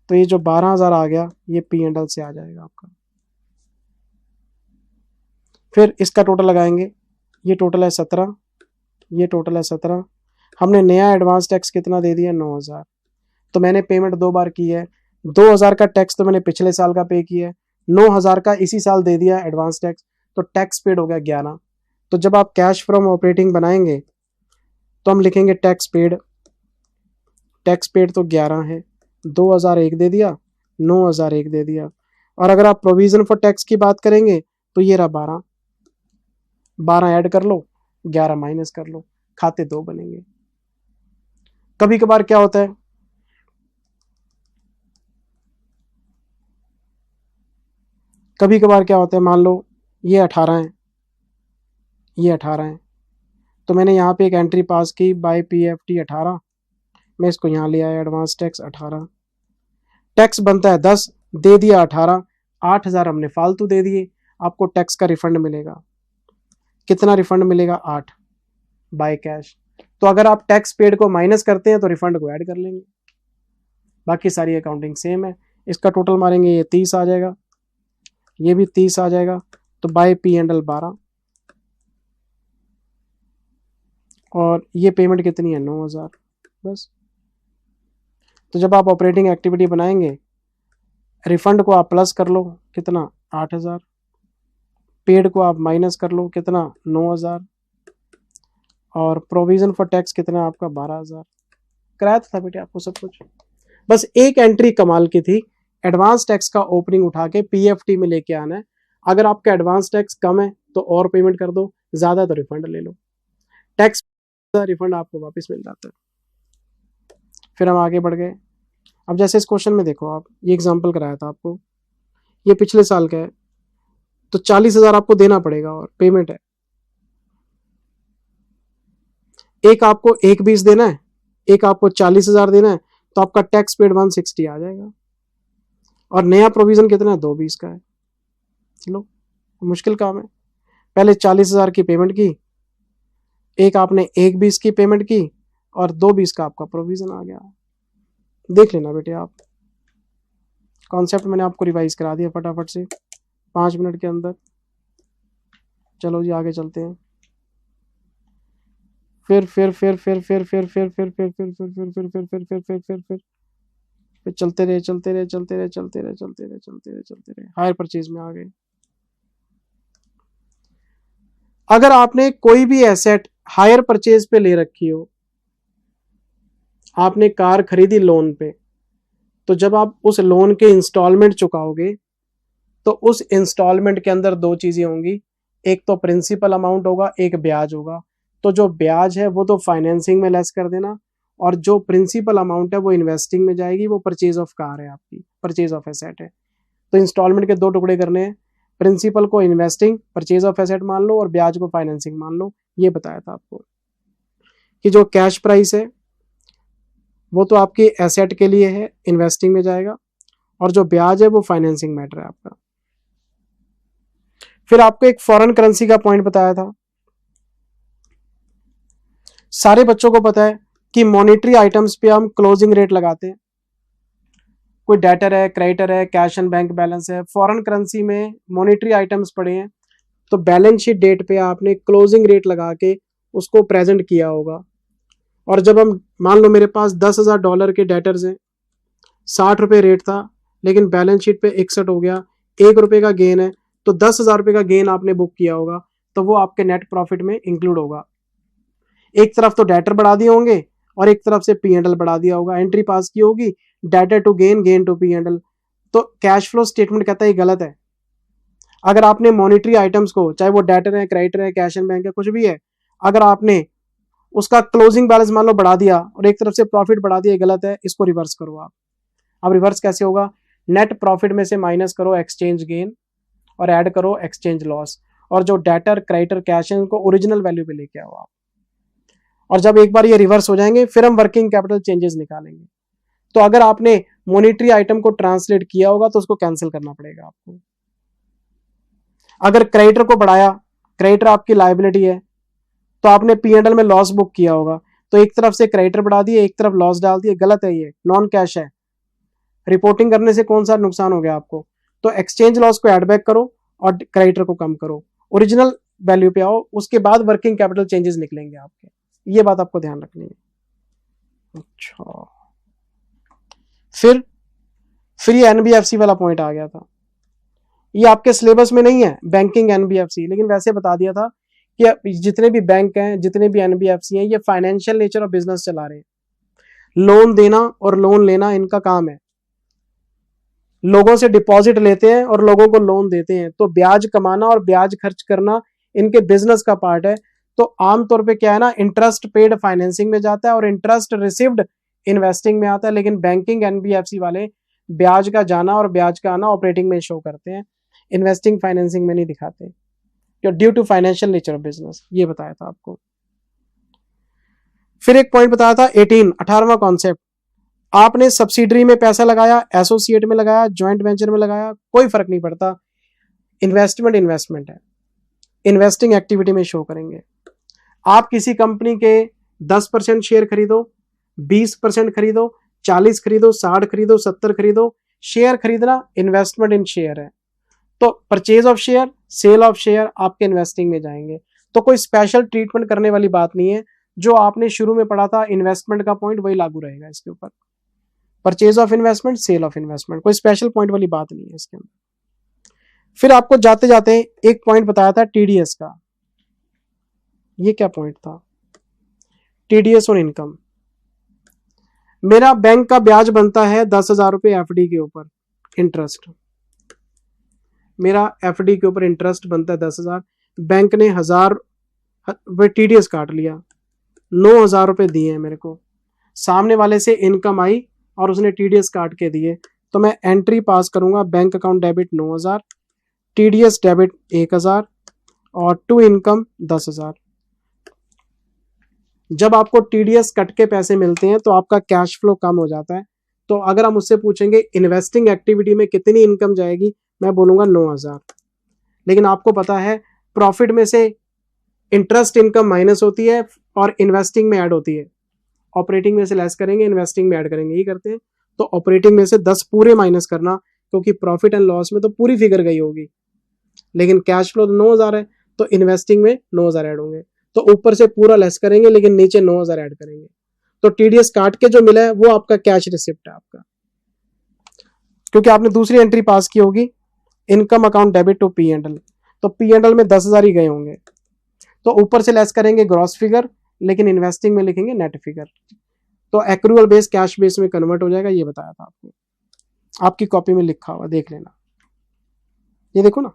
तो ये जो 12,000 आ गया ये पी एंड एल से आ जाएगा आपका। फिर इसका टोटल लगाएंगे, ये टोटल है 17, ये टोटल है 17। हमने नया एडवांस टैक्स कितना दे दिया? 9,000। तो मैंने पेमेंट 2 बार की है, 2,000 का टैक्स तो मैंने पिछले साल का पे किया है, 9,000 का इसी साल दे दिया एडवांस टैक्स, तो टैक्स पेड हो गया 11। तो जब आप कैश फ्रॉम ऑपरेटिंग बनाएंगे तो हम लिखेंगे टैक्स पेड तो 11 है, 2,001 दे दिया, 9,001 दे दिया। और अगर आप प्रोविजन फॉर टैक्स की बात करेंगे तो ये रहा 12 ऐड कर लो, 11 माइनस कर लो, खाते 2 बनेंगे। कभी कभार क्या होता है, कभी कभार क्या होता है, मान लो ये 18 है, ये 18 है, तो मैंने यहाँ पे एक एंट्री पास की बाय PFT 18, मैं इसको यहाँ ले आया, एडवांस टैक्स 18, टैक्स बनता है 10, दे दिया 18, 8,000 हमने फालतू दे दिए, आपको टैक्स का रिफंड मिलेगा। कितना रिफंड मिलेगा? 8 बाय कैश। तो अगर आप टैक्स पेड को माइनस करते हैं तो रिफंड को ऐड कर लेंगे, बाकी सारी अकाउंटिंग सेम है। इसका टोटल मारेंगे, ये 30 आ जाएगा, ये भी 30 आ जाएगा, तो बाय P&L 12, और ये पेमेंट कितनी है? 9,000 बस। तो जब आप ऑपरेटिंग एक्टिविटी बनाएंगे, रिफंड को आप प्लस कर लो, कितना? 8,000, पेड को आप माइनस कर लो, कितना? 9,000, और प्रोविजन फॉर टैक्स कितना आपका? 12,000। कराया था बेटे आपको सब कुछ। बस एक एंट्री कमाल की थी, एडवांस टैक्स का ओपनिंग उठा के PFT में लेके आना है। अगर आपका एडवांस टैक्स कम है तो और पेमेंट कर दो, ज्यादा तो रिफंड ले लो, टैक्स रिफंड आपको वापस मिल जाता है। फिर हम आगे बढ़ गए। अब जैसे इस क्वेश्चन में देखो आप, ये एग्जांपल कराया था आपको, ये पिछले साल का है, तो 40,000 आपको देना पड़ेगा और पेमेंट है। एक आपको 1,20 देना है, एक आपको 40,000 देना है, तो आपका टैक्स पेड 160 आ जाएगा, और नया प्रोविजन कितना है? 2,20 का है। चलो मुश्किल काम है, पहले 40,000 की पेमेंट की, एक आपने 1,20 की पेमेंट की, और 2,20 का आपका प्रोविजन आ गया। देख लेना बेटे आप, कॉन्सेप्ट मैंने आपको रिवाइज करा दिया फटाफट से 5 मिनट के अंदर। चलो जी आगे चलते हैं। फिर चलते रहे, हायर परचेज में आ गए। अगर आपने कोई भी एसेट हायर परचेज पे ले रखी हो, आपने कार खरीदी लोन पे, तो जब आप उस लोन के इंस्टॉलमेंट चुकाओगे तो उस इंस्टॉलमेंट के अंदर 2 चीजें होंगी, एक तो प्रिंसिपल अमाउंट होगा, एक ब्याज होगा। तो जो ब्याज है वो तो फाइनेंसिंग में लेस कर देना, और जो प्रिंसिपल अमाउंट है वो इन्वेस्टिंग में जाएगी, वो परचेज ऑफ कार है आपकी, परचेज ऑफ एसेट है। तो इंस्टॉलमेंट के 2 टुकड़े करने हैं, प्रिंसिपल को इन्वेस्टिंग परचेज ऑफ एसेट मान लो, और ब्याज को फाइनेंसिंग मान लो। ये बताया था आपको कि जो कैश प्राइस है वो तो आपकी एसेट के लिए है, इन्वेस्टिंग में जाएगा, और जो ब्याज है वो फाइनेंसिंग मैटर है आपका। फिर आपको एक फॉरेन करेंसी का पॉइंट बताया था। सारे बच्चों को पता है कि मॉनेटरी आइटम्स पे हम क्लोजिंग रेट लगाते हैं, कोई डेटर है, क्रेडिटर है, कैश एंड बैंक बैलेंस है। फॉरेन करेंसी में मॉनेटरी आइटम्स पड़े हैं, तो बैलेंस शीट डेट पे आपने क्लोजिंग रेट लगा के उसको प्रेजेंट किया होगा। और जब हम, मान लो मेरे पास $10,000 के डेटर्स हैं, 60 रुपये रेट था, लेकिन बैलेंस शीट पे 61 हो गया, 1 रुपये का गेन है, तो 10,000 रुपये का गेन आपने बुक किया होगा, तो वो आपके नेट प्रॉफिट में इंक्लूड होगा। एक तरफ तो डेटर बढ़ा दिए होंगे और एक तरफ से P&L बढ़ा दिया होगा, एंट्री पास की होगी, debtor to gain, gain to P&L। तो कैश फ्लो स्टेटमेंट कहता है ये गलत है। अगर आपने मॉनिटरी आइटम्स को, चाहे वो डेटर है, क्रेडिटर है, कैश एंड बैंक है, कुछ भी है, अगर आपने उसका क्लोजिंग बैलेंस मान लो बढ़ा दिया और एक तरफ से प्रॉफिट बढ़ा दिया, गलत है, इसको रिवर्स करो आप। अब रिवर्स कैसे होगा? नेट प्रॉफिट में से माइनस करो एक्सचेंज गेन और ऐड करो एक्सचेंज लॉस, और जो डेटर, क्रेडिटर, कैश है उनको ओरिजिनल वैल्यू पे लेके आओ आप। और जब एक बार ये रिवर्स हो जाएंगे फिर हम वर्किंग कैपिटल चेंजेस निकालेंगे। तो अगर आपने मॉनिटरी आइटम को ट्रांसलेट किया होगा तो उसको कैंसिल करना पड़ेगा आपको। अगर क्रेडिटर को बढ़ाया, क्रेडिटर आपकी लायबिलिटी है, तो आपने P&L में लॉस बुक किया होगा, तो एक तरफ से क्रेडिटर बढ़ा दिए, एक तरफ लॉस डाल दिए, गलत है, ये नॉन कैश है। रिपोर्टिंग करने से कौन सा नुकसान हो गया आपको? तो एक्सचेंज लॉस को एड बैक करो और क्रेडिटर को कम करो, ओरिजिनल वैल्यू पे आओ, उसके बाद वर्किंग कैपिटल चेंजेस निकलेंगे आपके। ये बात आपको ध्यान रखनी है। अच्छा, फिर ये NBFC वाला पॉइंट आ गया था। ये आपके सिलेबस में नहीं है बैंकिंग NBFC, लेकिन वैसे बता दिया था कि जितने भी बैंक हैं, जितने भी NBFC हैं, ये फाइनेंशियल नेचर ऑफ बिजनेस चला रहे हैं। लोन देना और लोन लेना इनका काम है। लोगों से डिपॉजिट लेते हैं और लोगों को लोन देते हैं, तो ब्याज कमाना और ब्याज खर्च करना इनके बिजनेस का पार्ट है। तो आमतौर पे क्या है ना, इंटरेस्ट पेड फाइनेंसिंग में जाता है और इंटरेस्ट रिसीव्ड इन्वेस्टिंग में आता है। लेकिन बैंकिंग एनबीएफसी वाले ब्याज का जाना और ब्याज का आना ऑपरेटिंग में शो करते हैं, इन्वेस्टिंग फाइनेंसिंग में नहीं दिखाते, due to financial nature of business. ये बताया था आपको। फिर एक पॉइंट बताया था 18वां कॉन्सेप्ट, आपने सब्सिडरी में पैसा लगाया, एसोसिएट में लगाया, ज्वाइंट वेंचर में लगाया, कोई फर्क नहीं पड़ता, इन्वेस्टमेंट इन्वेस्टमेंट है, इन्वेस्टिंग एक्टिविटी में शो करेंगे। आप किसी कंपनी के 10% शेयर खरीदो, 20% खरीदो, 40 खरीदो, 60 खरीदो, 70 खरीदो, शेयर खरीदना इन्वेस्टमेंट इन शेयर है। तो purchase of share, sale of share आपके इन्वेस्टिंग में जाएंगे। तो कोई स्पेशल ट्रीटमेंट करने वाली बात नहीं है, जो आपने शुरू में पढ़ा था इन्वेस्टमेंट का पॉइंट वही लागू रहेगा इसके ऊपर। Purchase of investment, sale of investment, कोई स्पेशल पॉइंट वाली बात नहीं है इसके अंदर। फिर आपको जाते जाते एक पॉइंट बताया था टीडीएस का। ये क्या पॉइंट था? TDS on income. मेरा बैंक का ब्याज बनता है 10,000 रुपए एफडी के ऊपर इंटरेस्ट, मेरा एफडी के ऊपर इंटरेस्ट बनता है 10,000, बैंक ने 1,000 टीडीएस काट लिया, 9,000 रुपए दिए हैं मेरे को, सामने वाले से इनकम आई और उसने टीडीएस काट के दिए, तो मैं एंट्री पास करूंगा, bank account debit 9,000, TDS debit 1,000 और टू इनकम 10,000। जब आपको टीडीएस कट के पैसे मिलते हैं तो आपका कैश फ्लो कम हो जाता है। तो अगर हम उससे पूछेंगे इन्वेस्टिंग एक्टिविटी में कितनी इनकम जाएगी, मैं बोलूंगा 9,000। लेकिन आपको पता है प्रॉफिट में से इंटरेस्ट इनकम माइनस होती है और इन्वेस्टिंग में ऐड होती है, ऑपरेटिंग में से लेस करेंगे, इन्वेस्टिंग में ऐड करेंगे, यही करते हैं। तो ऑपरेटिंग में से 10 पूरे माइनस करना, क्योंकि प्रॉफिट एंड लॉस में तो पूरी फिगर गई होगी, लेकिन कैश फ्लो 9,000 है तो इन्वेस्टिंग में 9,000 ऐड होंगे, तो ऊपर से पूरा लेस करेंगे लेकिन नीचे 9,000 ऐड करेंगे। तो टीडीएस काट के जो मिला है वो आपका कैश रिसिप्ट है आपका, क्योंकि आपने दूसरी एंट्री पास की होगी, income account debit to P and L, तो पी एंड एल में 10,000 ही गए होंगे, तो ऊपर से लेस करेंगे ग्रॉस फिगर, लेकिन इन्वेस्टिंग में लिखेंगे नेट फिगर। तो एक्रूअल बेस कैश बेस में कन्वर्ट हो जाएगा, ये बताया था आपको, आपकी कॉपी में लिखा हुआ देख लेना। ये देखो ना,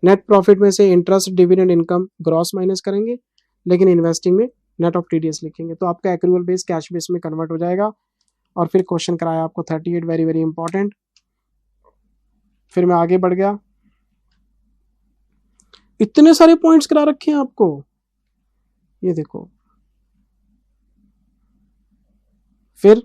नेट प्रॉफिट में से interest dividend income gross minus करेंगे, लेकिन इन्वेस्टिंग में नेट ऑफ टीडीएस लिखेंगे, तो आपका एक्रूअल बेस कैश बेस में कन्वर्ट हो जाएगा। और फिर क्वेश्चन कराया आपको 38, वेरी वेरी इंपॉर्टेंट। फिर मैं आगे बढ़ गया, इतने सारे पॉइंट्स करा रखे हैं आपको, ये देखो। फिर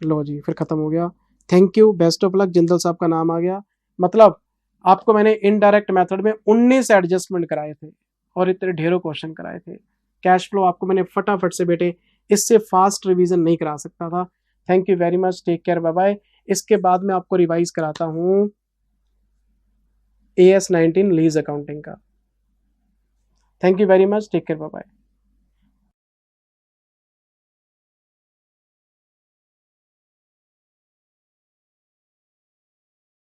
लो जी, फिर खत्म हो गया। Thank you, best of luck. Jindal साहब का नाम आ गया, मतलब आपको मैंने इनडायरेक्ट मेथड में 19 एडजस्टमेंट कराए थे और इतने ढेरों क्वेश्चन कराए थे। कैश फ्लो आपको मैंने फटाफट से बेटे इससे फास्ट रिवीजन नहीं करा सकता था। Thank you very much, take care, bye bye. इसके बाद मैं आपको रिवाइज कराता हूँ AS 19 लीज अकाउंटिंग का। Thank you very much, take care, bye bye.